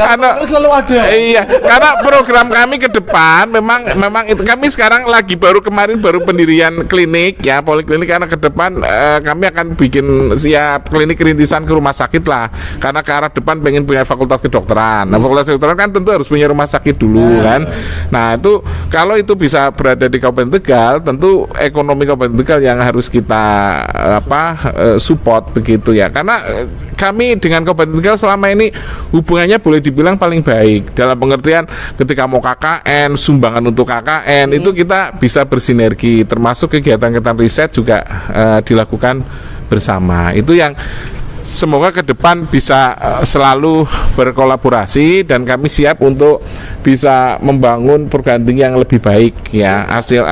Speaker 4: Karena
Speaker 2: selalu ada.
Speaker 4: Iya, karena program kami ke depan memang itu, kami sekarang lagi kemarin baru pendirian klinik ya, poliklinik, karena ke depan kami akan bikin siap klinik rintisan ke rumah sakit lah. Karena ke arah depan pengen punya fakultas kedokteran. Nah, fakultas kedokteran kan tentu harus punya rumah sakit dulu kan. Nah, itu kalau itu bisa berada di Kabupaten Tegal, tentu ekonomi Kabupaten Tegal yang harus kita support begitu ya. Karena kami dengan Kabupaten Tegal selama ini hubungannya boleh dibilang paling baik, dalam pengertian ketika mau KKN, sumbangan untuk KKN itu kita bisa bersinergi, termasuk kegiatan-kegiatan riset juga dilakukan bersama. Itu yang semoga ke depan bisa selalu berkolaborasi, dan kami siap untuk bisa membangun perguruan tinggi yang lebih baik ya. Hasil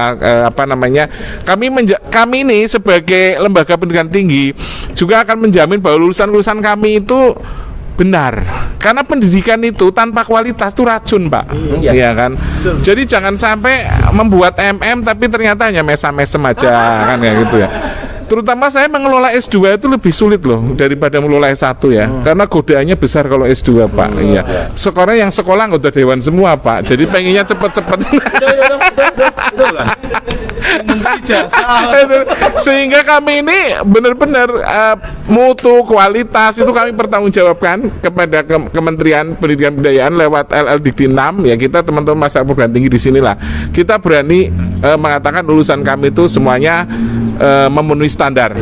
Speaker 4: kami ini sebagai lembaga pendidikan tinggi juga akan menjamin bahwa lulusan-lulusan kami itu benar, karena pendidikan itu tanpa kualitas itu racun, Pak. Iya kan. Jadi jangan sampai membuat tapi ternyata hanya mesem-mesem aja kan kayak gitu ya. Terutama saya mengelola S2 itu lebih sulit loh daripada mengelola S1 ya. Karena godaannya besar kalau S2, Pak. Iya. Sekarang yang sekolah anggota dewan semua, Pak. Jadi pengennya cepet-cepet. Sehingga kami ini benar-benar mutu kualitas itu kami pertanggungjawabkan kepada Kementerian Pendidikan Kebudayaan lewat LL Dikti 6 ya. Kita teman-teman masyarakat perguruan tinggi di sinilah kita berani mengatakan lulusan kami itu semuanya memenuhi standar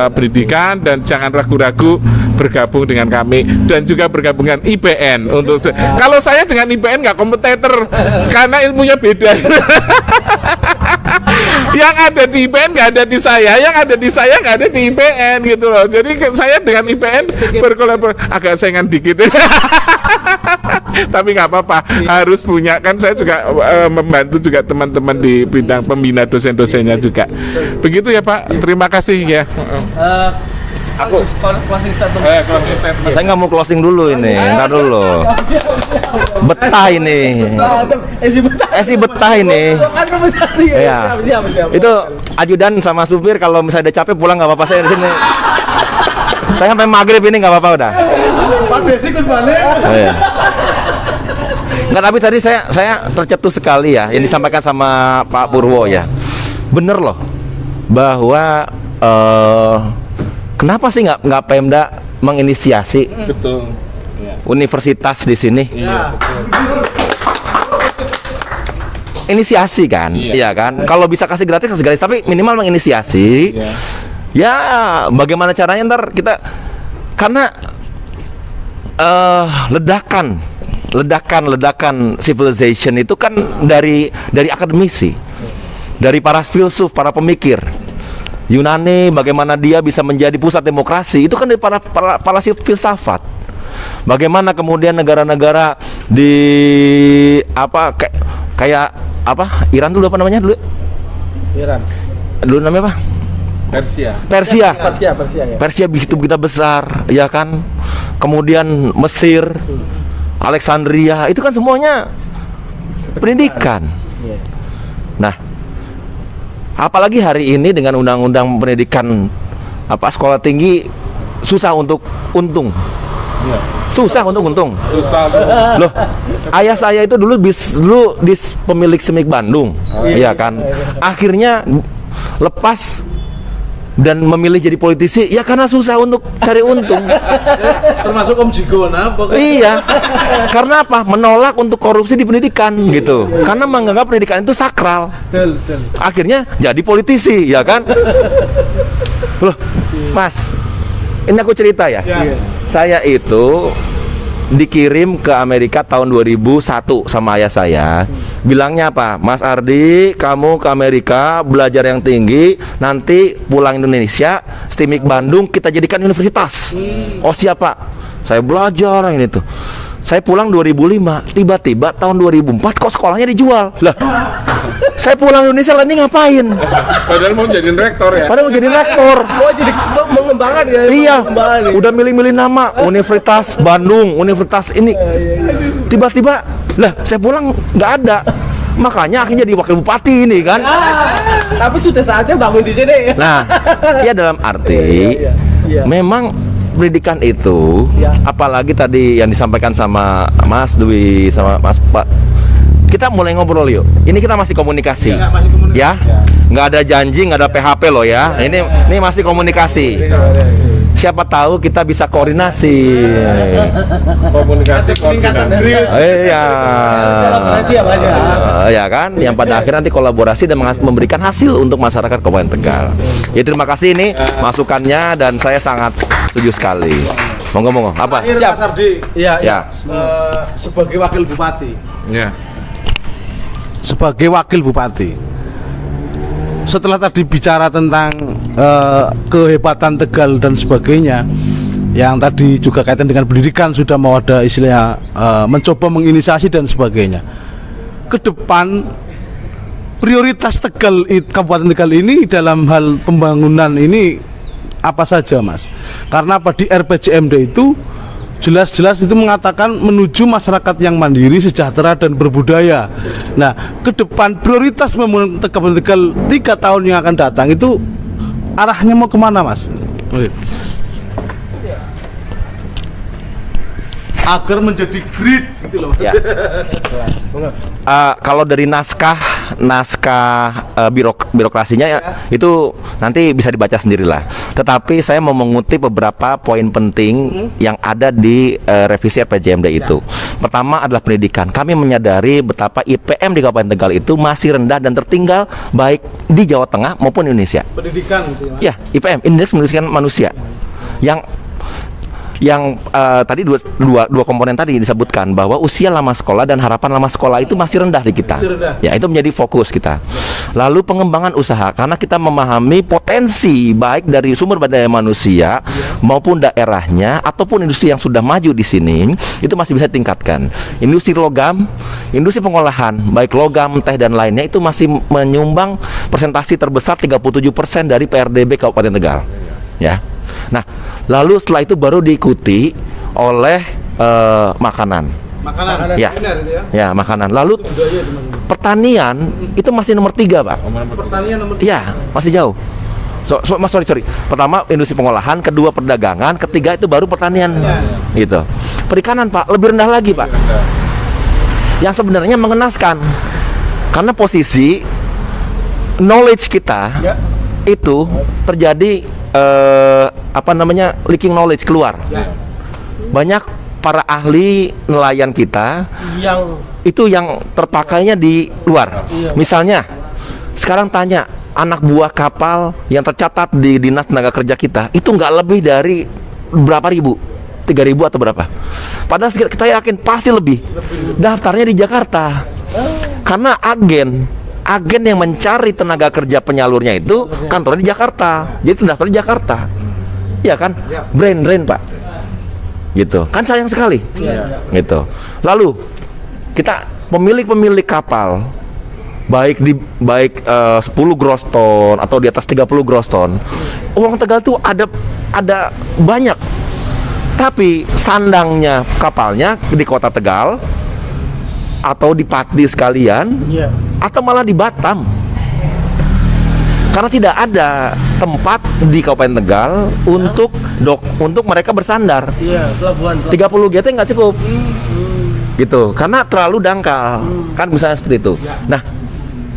Speaker 4: pendidikan, dan jangan ragu-ragu bergabung dengan kami, dan juga bergabung dengan IPN untuk kalau saya dengan IPN nggak kompetitor karena ilmunya beda. Yang ada di IPN nggak ada di saya, yang ada di saya nggak ada di IPN gitu loh. Jadi saya dengan IPN berkolaborasi agak saingan dikit. Tapi nggak apa-apa, harus punya kan. Saya juga membantu juga teman-teman di bidang pembina dosen-dosennya juga. Begitu ya Pak, terima kasih ya.
Speaker 3: closing statement.
Speaker 4: Closing statement.
Speaker 1: Saya nggak mau closing dulu ini, ntar dulu. Betah ini. Si betah ini. Iya. Itu ajudan sama supir kalau misalnya udah capek pulang nggak apa-apa, saya di sini. Saya sampai maghrib ini nggak apa-apa udah.
Speaker 2: Pak Desi ikut balik.
Speaker 1: Oh, iya. Nggak, tapi tadi saya tercetus sekali ya yang disampaikan sama Pak Purwo ya. Bener loh bahwa kenapa sih nggak Pemda menginisiasi
Speaker 4: Betul.
Speaker 1: universitas di sini?
Speaker 4: Iya, betul.
Speaker 1: Inisiasi kan,
Speaker 4: Iya.
Speaker 1: iya kan. Kalau bisa kasih gratis, tapi minimal menginisiasi.
Speaker 4: Iya.
Speaker 1: Ya, bagaimana caranya ntar kita karena ledakan civilization itu kan dari akademisi, dari para filsuf, para pemikir. Yunani bagaimana dia bisa menjadi pusat demokrasi itu kan dari para filsafat. Bagaimana kemudian negara-negara di kayak Iran dulu apa namanya dulu?
Speaker 7: Iran.
Speaker 1: Dulu namanya apa?
Speaker 4: Persia.
Speaker 1: Persia begitu kita besar, ya kan? Kemudian Mesir, Alexandria, itu kan semuanya pendidikan. Nah, apalagi hari ini dengan undang-undang pendidikan sekolah tinggi susah untuk untung. Susah untuk untung. Loh, ayah saya itu dulu pemilik Semik Bandung, iya kan? Akhirnya lepas dan memilih jadi politisi ya karena susah untuk cari untung.
Speaker 2: Termasuk Om Jigona pokoknya.
Speaker 1: Iya. Karena apa? Menolak untuk korupsi di pendidikan gitu. Karena menganggap pendidikan itu sakral.
Speaker 7: Betul.
Speaker 1: Akhirnya jadi politisi, ya kan? Loh, Mas. Ini aku cerita ya. Saya itu dikirim ke Amerika tahun 2001 sama ayah saya. Bilangnya apa? Mas Ardi, kamu ke Amerika belajar yang tinggi, nanti pulang Indonesia, STIMIK Bandung kita jadikan universitas. Oh siapa? Saya belajar ini tuh. Saya pulang 2005, tiba-tiba tahun 2004 kok sekolahnya dijual. Lah, saya pulang Indonesia lah ini ngapain?
Speaker 4: Padahal mau jadi rektor ya.
Speaker 1: Padahal mau jadi rektor.
Speaker 7: Oh, jadi mengembangkan ya.
Speaker 1: Iya, udah milih-milih nama Universitas Bandung, Universitas ini. Tiba-tiba, lah saya pulang nggak ada. Makanya akhirnya jadi wakil bupati ini kan.
Speaker 7: Tapi sudah saatnya bangun di sini.
Speaker 1: Nah, ya dalam arti memang pendidikan itu, apalagi tadi yang disampaikan sama Mas Dwi sama Mas Pak. Kita mulai ngobrol yuk. Ini kita masih komunikasi. Ya, nggak ada janji, nggak ada PHP loh ya. Ini masih komunikasi. Siapa tahu kita bisa koordinasi.
Speaker 4: Komunikasi koordinasi.
Speaker 1: Iya.
Speaker 7: Kolaborasi ya Mas ya.
Speaker 1: Ya kan, yang pada akhirnya nanti kolaborasi dan memberikan hasil untuk masyarakat Kabupaten Tegal. Ya terima kasih ini masukannya dan saya sangat setuju sekali. Monggo apa?
Speaker 2: Siap. Mas Ardi.
Speaker 1: Ya.
Speaker 2: Sebagai wakil bupati.
Speaker 4: Ya.
Speaker 2: Sebagai wakil bupati, setelah tadi bicara tentang kehebatan Tegal dan sebagainya, yang tadi juga kaitan dengan pendidikan sudah mau ada istilahnya mencoba menginisiasi dan sebagainya. Ke depan prioritas Tegal, Kabupaten Tegal ini dalam hal pembangunan ini apa saja, Mas? Karena apa di RPJMD itu jelas-jelas itu mengatakan menuju masyarakat yang mandiri, sejahtera dan berbudaya. Nah, ke depan prioritas pembangunan Kabupaten Tegal 3 tahun yang akan datang itu arahnya mau kemana, Mas? Agar menjadi grid gitu loh, Mas.
Speaker 1: Ya. Kalau dari naskah birokrasinya ya, itu nanti bisa dibaca sendirilah. Tetapi saya mau mengutip beberapa poin penting yang ada di revisi RPJMD itu. Pertama adalah pendidikan. Kami menyadari betapa IPM di Kabupaten Tegal itu masih rendah dan tertinggal baik di Jawa Tengah maupun Indonesia.
Speaker 2: Pendidikan gitu ya.
Speaker 1: Ya, IPM, Indeks Pendidikan Manusia. Yang tadi dua komponen tadi disebutkan bahwa usia lama sekolah dan harapan lama sekolah itu masih rendah di kita. Ya, itu menjadi fokus kita. Lalu pengembangan usaha karena kita memahami potensi baik dari sumber daya manusia maupun daerahnya ataupun industri yang sudah maju di sini itu masih bisa ditingkatkan. Industri logam, industri pengolahan baik logam, teh dan lainnya itu masih menyumbang persentasi terbesar 37% dari PRDB Kabupaten Tegal. Ya.
Speaker 5: Nah, lalu setelah itu baru diikuti oleh makanan.
Speaker 2: Makanan.
Speaker 5: Ya.
Speaker 2: Kuliner itu ya.
Speaker 5: Ya, makanan. Lalu
Speaker 2: Budaya di mana?
Speaker 5: pertanian itu masih nomor 3, Pak.
Speaker 2: Pertanian nomor
Speaker 5: Iya, masih jauh. Sorry. Pertama industri pengolahan, kedua perdagangan, ketiga itu baru pertanian. Gitu. Perikanan, Pak, lebih rendah lagi, Pak. Yang sebenarnya mengenaskan. Karena posisi knowledge kita itu terjadi leaking knowledge keluar. Banyak para ahli nelayan kita yang terpakainya di luar. Misalnya sekarang tanya anak buah kapal yang tercatat di Dinas Tenaga Kerja kita itu nggak lebih dari berapa ribu, 3.000 atau berapa. Padahal kita yakin pasti lebih. Daftarnya di Jakarta. Karena agen yang mencari tenaga kerja penyalurnya itu kantornya di Jakarta. Jadi daftar di Jakarta. Iya kan? Brain Pak. Gitu. Kan sayang sekali. Gitu. Lalu kita pemilik kapal baik 10 gross ton atau di atas 30 gross ton, uang Tegal tuh ada banyak. Tapi sandangnya kapalnya di kota Tegal atau di Pati sekalian, atau malah di Batam. Karena tidak ada tempat di Kabupaten Tegal untuk mereka bersandar.
Speaker 3: Iya, pelabuhan.
Speaker 5: 30 GT nggak cukup. Gitu, karena terlalu dangkal. Kan misalnya seperti itu. Nah,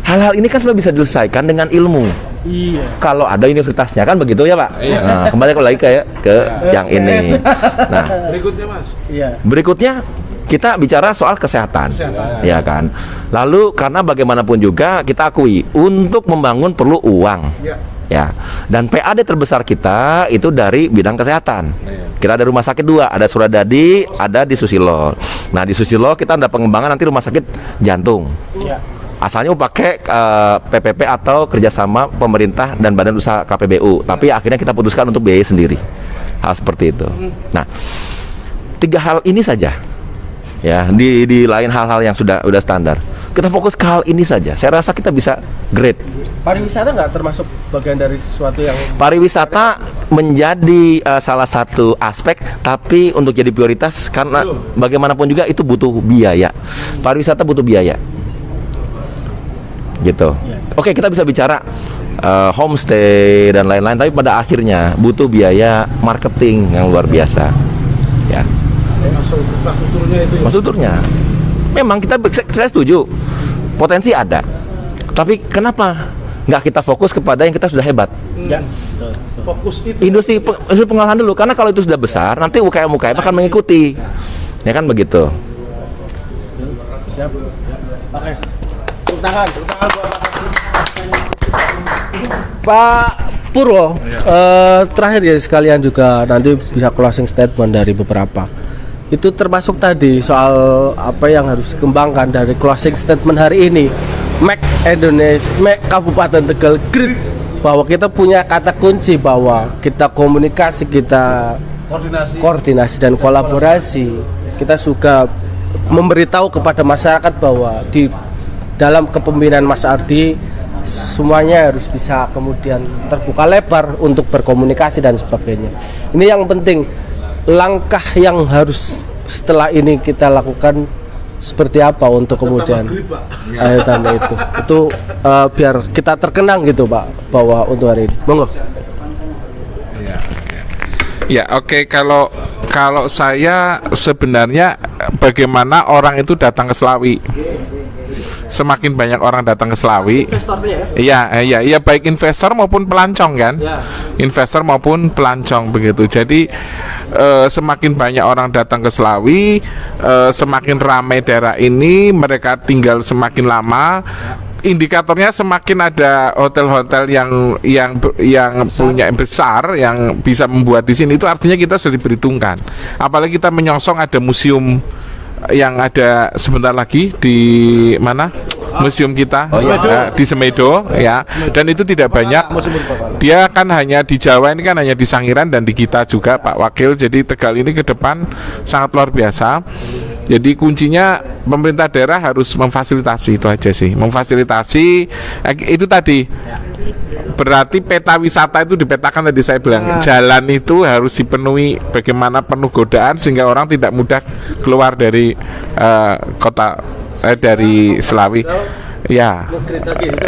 Speaker 5: hal-hal ini kan sebenarnya bisa diselesaikan dengan ilmu.
Speaker 3: Iya.
Speaker 5: Kalau ada universitasnya kan begitu ya, Pak. Nah, kembali lagi ke yang ini. Nah,
Speaker 2: berikutnya Mas.
Speaker 3: Iya.
Speaker 5: berikutnya kita bicara soal kesehatan. Ya kan. Lalu karena bagaimanapun juga kita akui untuk membangun perlu uang. Ya. Dan PAD terbesar kita itu dari bidang kesehatan. Kita ada rumah sakit 2, ada Suradadi, ada di Susilo. Nah, di Susilo kita ada pengembangan nanti rumah sakit jantung. Asalnya mau pakai PPP atau kerjasama pemerintah dan badan usaha KPBU, tapi akhirnya kita putuskan untuk biaya sendiri. Hal seperti itu. Nah, 3 hal ini saja. Ya, di lain hal-hal yang sudah standar. Kita fokus ke hal ini saja. Saya rasa kita bisa great.
Speaker 3: Pariwisata nggak termasuk bagian dari sesuatu yang
Speaker 5: Pariwisata menjadi salah satu aspek, tapi untuk jadi prioritas karena bagaimanapun juga itu butuh biaya. Pariwisata butuh biaya. Gitu. Oke, kita bisa bicara homestay dan lain-lain, tapi pada akhirnya butuh biaya marketing yang luar biasa. Ya. Infrastrukturnya. Memang saya setuju. Potensi ada. Tapi kenapa nggak kita fokus kepada yang kita sudah hebat?
Speaker 2: Fokus itu.
Speaker 5: Industri pengolahan dulu, karena kalau itu sudah besar, nanti UKM akan mengikuti. Ya kan begitu.
Speaker 3: siap. Oke. Tepuk tangan. Pak Purwo, terakhir ya sekalian juga nanti bisa closing statement dari beberapa. Itu termasuk tadi soal apa yang harus dikembangkan dari closing statement hari ini. Make Indonesia, make Kabupaten Tegal great. Bahwa kita punya kata kunci bahwa kita komunikasi, kita koordinasi dan kolaborasi. Kita juga memberitahu kepada masyarakat bahwa di dalam kepemimpinan Mas Ardi semuanya harus bisa kemudian terbuka lebar untuk berkomunikasi dan sebagainya. Ini yang penting. Langkah yang harus setelah ini kita lakukan seperti apa untuk kemudian tambah itu biar kita terkenang gitu Pak bahwa untuk hari ini. Monggo.
Speaker 4: Ya oke, kalau saya sebenarnya bagaimana orang itu datang ke Slawi. Semakin banyak orang datang ke Slawi, iya baik investor maupun pelancong kan, investor maupun pelancong begitu. Jadi semakin banyak orang datang ke Slawi, semakin ramai daerah ini, mereka tinggal semakin lama. Indikatornya semakin ada hotel-hotel yang punya besar yang bisa membuat di sini, itu artinya kita sudah diperhitungkan. Apalagi kita menyongsong ada museum yang ada sebentar lagi di mana museum kita di Semedo ya, dan itu tidak banyak, dia kan hanya di Jawa, ini kan hanya di Sangiran dan di kita juga Pak Wakil. Jadi Tegal ini ke depan sangat luar biasa. Jadi kuncinya pemerintah daerah harus memfasilitasi, itu aja sih, memfasilitasi itu tadi berarti peta wisata itu dipetakan tadi saya bilang jalan itu harus dipenuhi bagaimana penuh godaan sehingga orang tidak mudah keluar dari kota dari Selawi. Ya,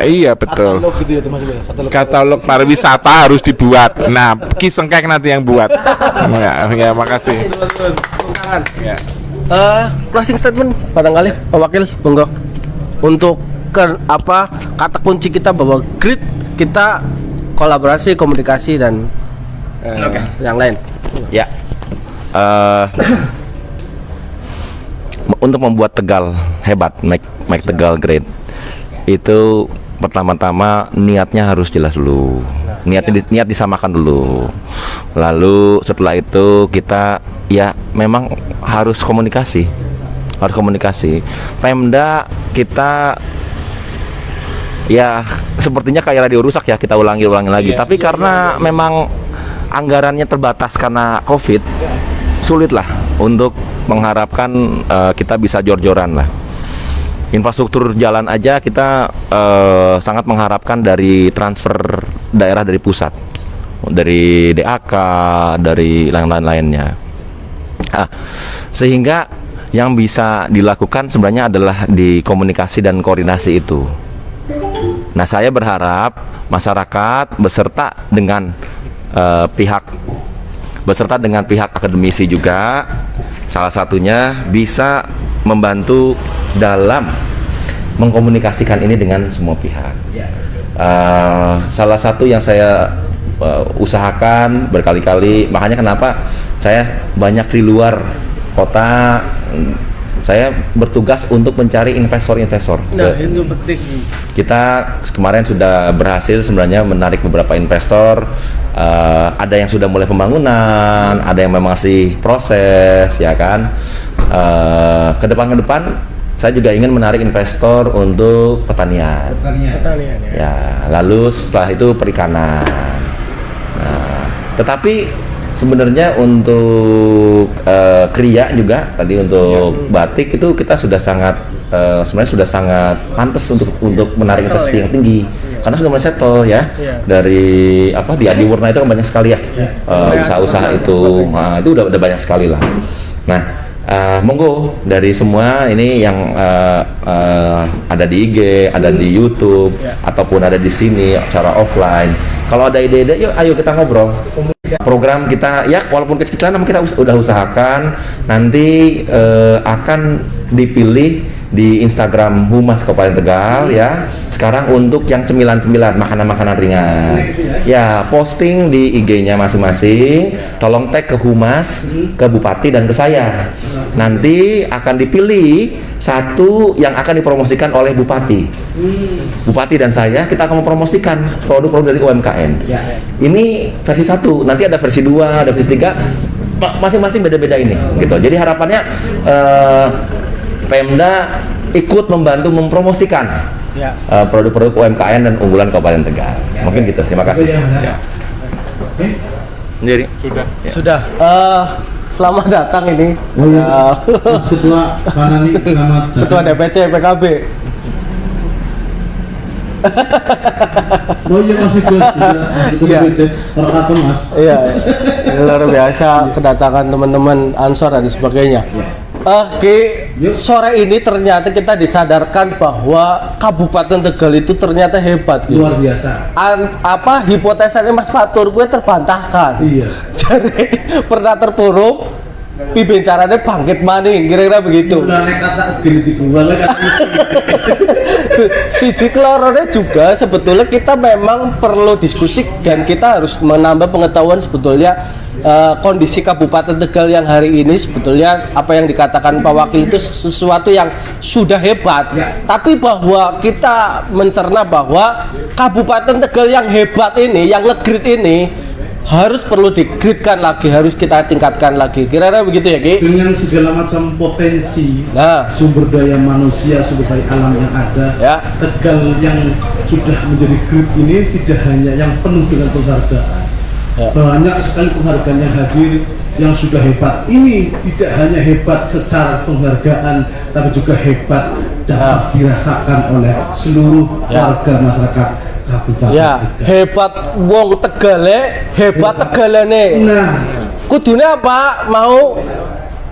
Speaker 4: iya betul.
Speaker 2: Katalog gitu ya teman-teman.
Speaker 4: Katalog pariwisata harus dibuat. Nah, Ki Sengkek nanti yang buat. Ya, makasih. Ya.
Speaker 3: Closing statement barangkali Pak Wakil, monggo. Untuk kata kunci kita bahwa grit kita kolaborasi, komunikasi dan yang lain.
Speaker 5: Ya. Untuk membuat Tegal hebat, make Tegal great, itu pertama-tama niatnya harus jelas dulu. Niat disamakan dulu. Lalu setelah itu kita ya memang harus komunikasi. Pemda kita ya sepertinya kayak radio rusak ya, kita ulangi lagi. Tapi karena memang anggarannya terbatas karena Covid, sulit lah untuk mengharapkan kita bisa jor-joran lah. Infrastruktur jalan aja kita sangat mengharapkan dari transfer daerah dari pusat, dari DAK, dari lain-lainnya. Sehingga yang bisa dilakukan sebenarnya adalah di komunikasi dan koordinasi itu. Nah, saya berharap masyarakat beserta dengan pihak akademisi juga, salah satunya bisa membantu dalam mengkomunikasikan ini dengan semua pihak. Salah satu yang saya usahakan berkali-kali, makanya kenapa saya banyak di luar kota, saya bertugas untuk mencari investor-investor.
Speaker 3: Nah, itu penting.
Speaker 5: Kita kemarin sudah berhasil sebenarnya menarik beberapa investor. Ada yang sudah mulai pembangunan, ada yang memang masih proses, ya kan. Ke depan saya juga ingin menarik investor untuk pertanian ya. Lalu setelah itu perikanan. Nah, tetapi sebenarnya untuk kriya juga tadi untuk batik itu kita sudah sangat sebenarnya sudah sangat pantas untuk menarik investasi yang tinggi karena sudah mulai settle ya. Dari di Adiwarna itu kan banyak sekali ya usaha-usaha itu. Nah, itu udah banyak sekali lah. Nah, monggo dari semua ini yang ada di IG, ada di YouTube, ataupun ada di sini secara offline. Kalau ada ide-ide, yuk ayo kita ngobrol. Program kita ya walaupun kecil-kecilan namun kita udah usahakan nanti akan dipilih di Instagram Humas Kabupaten Tegal ya. Sekarang untuk yang cemilan-cemilan, makanan-makanan ringan. Ya, posting di IG-nya masing-masing. Tolong tag ke Humas, ke Bupati dan ke saya. Nanti akan dipilih satu yang akan dipromosikan oleh Bupati. Bupati dan saya kita akan mempromosikan produk-produk dari UMKM. Ini versi 1, nanti ada versi 2, ada versi 3. Masing-masing beda-beda ini gitu. Jadi harapannya Pemda ikut membantu mempromosikan produk-produk UMKM dan unggulan Kabupaten Tegal. Mungkin gitu. Terima kasih. Jadi
Speaker 3: Sudah. Selamat datang ini.
Speaker 2: Ketua Panani, selamat datang.
Speaker 3: Ketua DPC PKB.
Speaker 2: Oh iya Mas Iqbal juga perkataan Mas.
Speaker 3: Iya. Luar biasa kedatangan teman-teman Ansor dan sebagainya. Sore ini ternyata kita disadarkan bahwa Kabupaten Tegal itu ternyata hebat gitu.
Speaker 2: Luar biasa.
Speaker 3: Hipotesanya Mas Fatur gue terbantahkan.
Speaker 2: Iya.
Speaker 3: Jadi pernah terpuruk, pembicaranya bangkit maning, kira-kira begitu.
Speaker 2: Udah nek kata gini dikual kan.
Speaker 3: Siji kelorone juga sebetulnya kita memang perlu diskusi dan kita harus menambah pengetahuan sebetulnya kondisi Kabupaten Tegal yang hari ini sebetulnya apa yang dikatakan Pak Wakil itu sesuatu yang sudah hebat. Tapi bahwa kita mencerna bahwa Kabupaten Tegal yang hebat ini, yang legrit ini harus perlu digridkan lagi, harus kita tingkatkan lagi. Kira-kira begitu ya, Ki?
Speaker 2: Dengan segala macam potensi, sumber daya manusia, sumber daya alam yang ada, Tegal yang sudah menjadi grid ini tidak hanya yang penuh dengan penghargaan. Banyak sekali penghargaan yang hadir yang sudah hebat. Ini tidak hanya hebat secara penghargaan, tapi juga hebat dapat dirasakan oleh seluruh warga masyarakat Kabupaten
Speaker 3: Ya,
Speaker 2: Tegal.
Speaker 3: hebat wong Tegale, hebat Tegalane.
Speaker 2: Nah,
Speaker 3: Kudune apa? Mau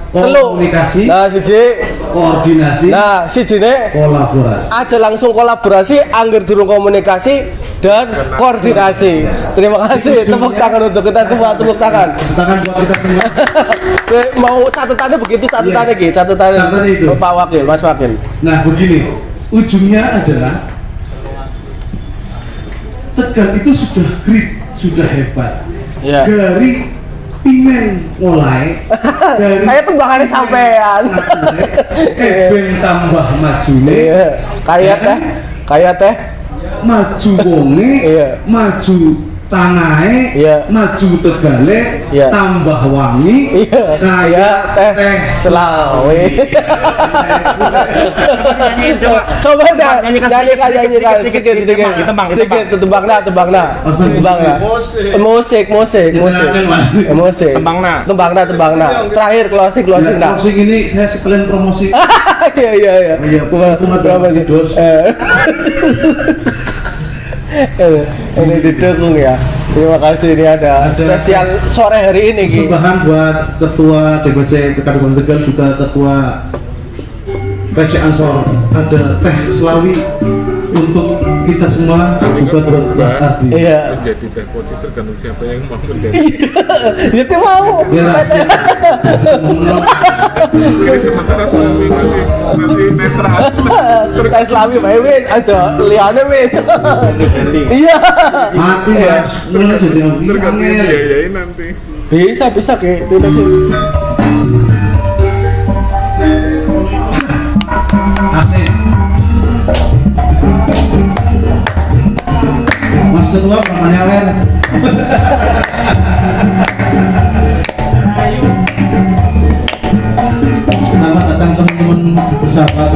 Speaker 3: telu.
Speaker 2: komunikasi,
Speaker 3: Nah, siji.
Speaker 2: koordinasi,
Speaker 3: Nah, sijine
Speaker 2: kolaborasi.
Speaker 3: aja langsung kolaborasi, angger durung komunikasi dan koordinasi. Terima kasih. Tepuk tangan untuk kita semua, tepuk tangan.
Speaker 2: Tangan buat kita semua.
Speaker 3: Oke, mau catatannya begitu, catatannya
Speaker 2: Iya.
Speaker 3: gitu, catatannya
Speaker 2: Catatannya itu.
Speaker 3: Pak Wakil, Mas Wakil.
Speaker 2: Nah, begini, ujungnya adalah Tegal itu sudah grit, sudah hebat.
Speaker 3: Iya.
Speaker 2: Dari pimen mulai, dari
Speaker 3: Kayak tembakannya sampean.
Speaker 2: ben tambah majune,
Speaker 3: Iya, kayak teh, kayak teh.
Speaker 2: maju wonge,
Speaker 3: Iya.
Speaker 2: maju tangahe,
Speaker 3: Iya.
Speaker 2: maju Tegale,
Speaker 3: Iya.
Speaker 2: tambah wangi,
Speaker 3: Iya,
Speaker 2: kayak teh
Speaker 3: Selawi. Coba dah, nyanyikan sedikit. Tembangna. Musik. Tembangna. Terakhir closing dah.
Speaker 2: Closing ini saya sekalian promosi.
Speaker 3: Iya.
Speaker 2: Berapa dos?
Speaker 3: Ini didukung ya. Terima kasih, ini ada spesial sore hari ini Ki.
Speaker 2: Persembahan buat ketua DPC Kabupaten Tegal, juga ketua PC Ansor, ada teh Selawi untuk kita semua, juga buat Mas Ardi.
Speaker 3: Iya.
Speaker 4: Menjadi deposit tergantung siapa yang mau menjadi.
Speaker 3: Ya dia mau.
Speaker 2: Biar
Speaker 4: Jadi sementara Selawi masih netral.
Speaker 3: Kita Islami bae wis aja liyane wis. Iya.
Speaker 2: mati Mas, mulai jadi
Speaker 4: Tergantung
Speaker 2: angin.
Speaker 4: biayain nanti.
Speaker 3: Bisa Ki. Bisa sih.
Speaker 2: Asik. Mas Ketua, namanya Wer. Selamat datang teman-teman bersahabat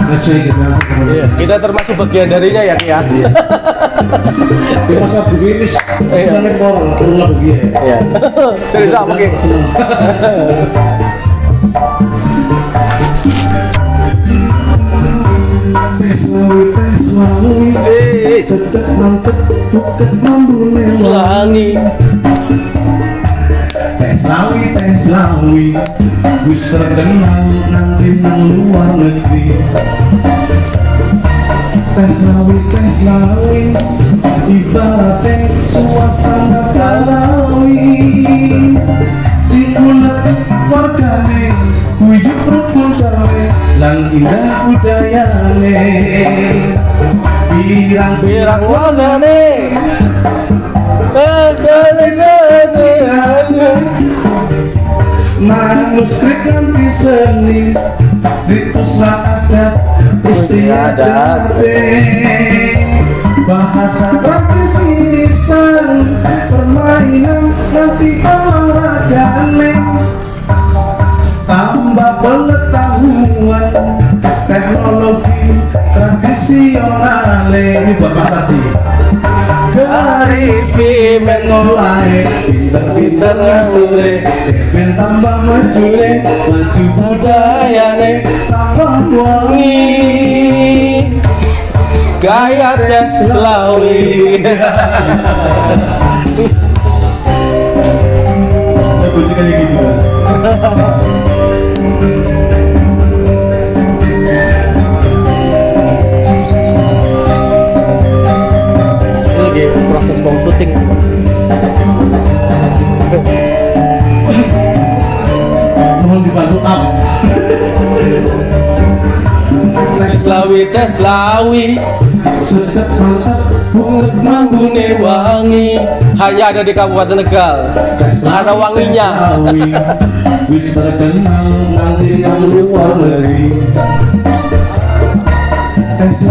Speaker 2: Raja kita.
Speaker 3: Iya, kita termasuk bagian darinya ya Ki ya.
Speaker 2: Di masa begini, sebenarnya kurang lebih ya.
Speaker 3: Iya. Serius apa Ki?
Speaker 2: Tes lawi, sedek mantep, buket mambune
Speaker 3: Selangi.
Speaker 2: Tes lawi, wis terkenal nanti nang luar negeri. Tes lawi, ibaratnya suasana Balawi. Sing bulet wargane, kuyuk rukun gawe, lan indah budayane.
Speaker 3: Pirang warnane. Kekasihane.
Speaker 2: Manuskrip nganti seni, dituslah adat istiadat. Bahasa tradisi lisan, permainan nanti olahragane. Tambah pengetahuan, teknologi tradisional. Ini buat Mas Adi.
Speaker 3: Garipi
Speaker 2: Mengolai pinter-pinter ngature, ben tambah majune, maju
Speaker 3: budayane
Speaker 2: tambah wangi.
Speaker 3: gaya tes Selawi.
Speaker 2: Aku juga gitu kan.
Speaker 3: Ini lagi proses mau syuting.
Speaker 2: Mohon dibantu up.
Speaker 3: Tes Selawi,
Speaker 2: Sedap mantap, buket
Speaker 3: manggune wangi. Hanya ada di Kabupaten Tegal. Ada wanginya.
Speaker 2: Wis terkenal nanti yang luar negeri. Tes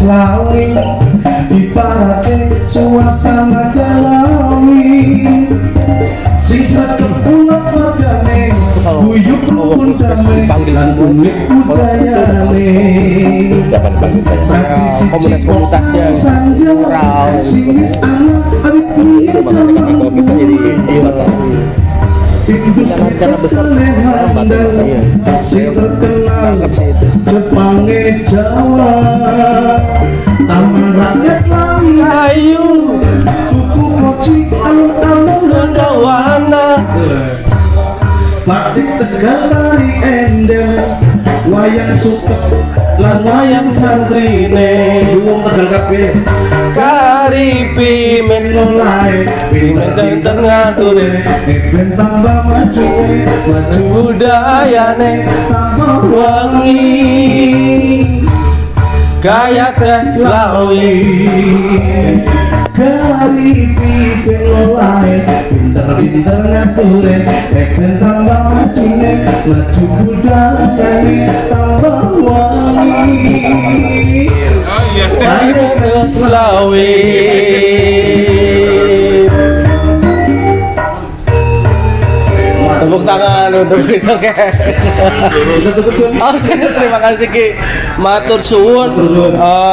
Speaker 2: lawi, ibaratnya suasana Galawi. Sing sregep unek padane, guyub rukun damai, lan unik budayane.
Speaker 3: Komunitas-komunitasnya
Speaker 2: Sanjang, sing wis ana awit piye
Speaker 3: karena besar
Speaker 2: sing terkenal Jepange Jawa, Taman Rakyat Tegal tari endel, wayang suket lan wayang santrine. Wong Tegal kabeh
Speaker 3: Karipi men
Speaker 2: mulai
Speaker 3: pinter ngature
Speaker 2: ben tambah maju
Speaker 3: budayane
Speaker 2: tambah
Speaker 3: wangi gaya tes lawi
Speaker 2: Karipi mulai pinter-pinter ngature ben tambah maju budayane tambah wangi.
Speaker 4: Oh iya.
Speaker 3: gaya tes lawi. Tepuk tangan untuk Isoke. Oke, terima kasih Ki. Matur suwun.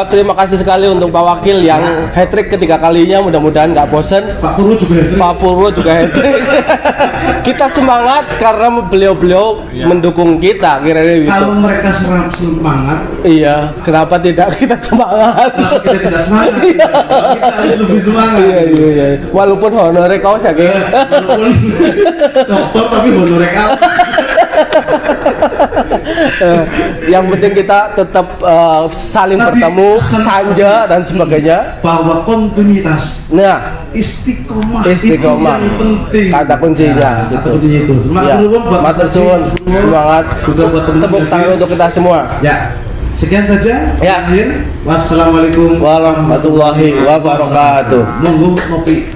Speaker 3: Terima kasih sekali untuk Pak Wakil yang hat-trick ketiga kalinya. Mudah-mudahan nggak bosen.
Speaker 2: Pak Purwo juga hat-trick.
Speaker 3: Pak Purwo juga hat-trick. Kita semangat karena beliau-beliau mendukung kita. Kira-kira gitu.
Speaker 2: Kalau mereka semangat,
Speaker 3: Iya, kenapa tidak kita semangat?
Speaker 2: kenapa kita tidak semangat? Kita harus lebih semangat.
Speaker 3: Iya. Walaupun honornya kaos ya, Ki.
Speaker 2: Walaupun dokter tapi honornya kalah.
Speaker 3: Yang penting kita tetap saling
Speaker 2: Tapi
Speaker 3: bertemu,
Speaker 2: pesan-
Speaker 3: sanja dan sebagainya.
Speaker 2: Bahwa kontinuitas,
Speaker 3: Nah,
Speaker 2: istiqomah,
Speaker 3: Istiqomah.
Speaker 2: itu yang penting.
Speaker 3: Kata kuncinya,
Speaker 2: Nah, kata
Speaker 3: gitu.
Speaker 2: kuncinya itu.
Speaker 3: Ya,
Speaker 2: Matur nuwun buat
Speaker 3: matur suwun, semangat,
Speaker 2: juga buat teman-teman
Speaker 3: tepuk tangan
Speaker 2: yang-
Speaker 3: untuk kita semua.
Speaker 2: Ya, sekian saja.
Speaker 3: Ya.
Speaker 2: Akhir. Wassalamualaikum
Speaker 3: Warahmatullahi wabarakatuh.
Speaker 2: Monggo ngopi.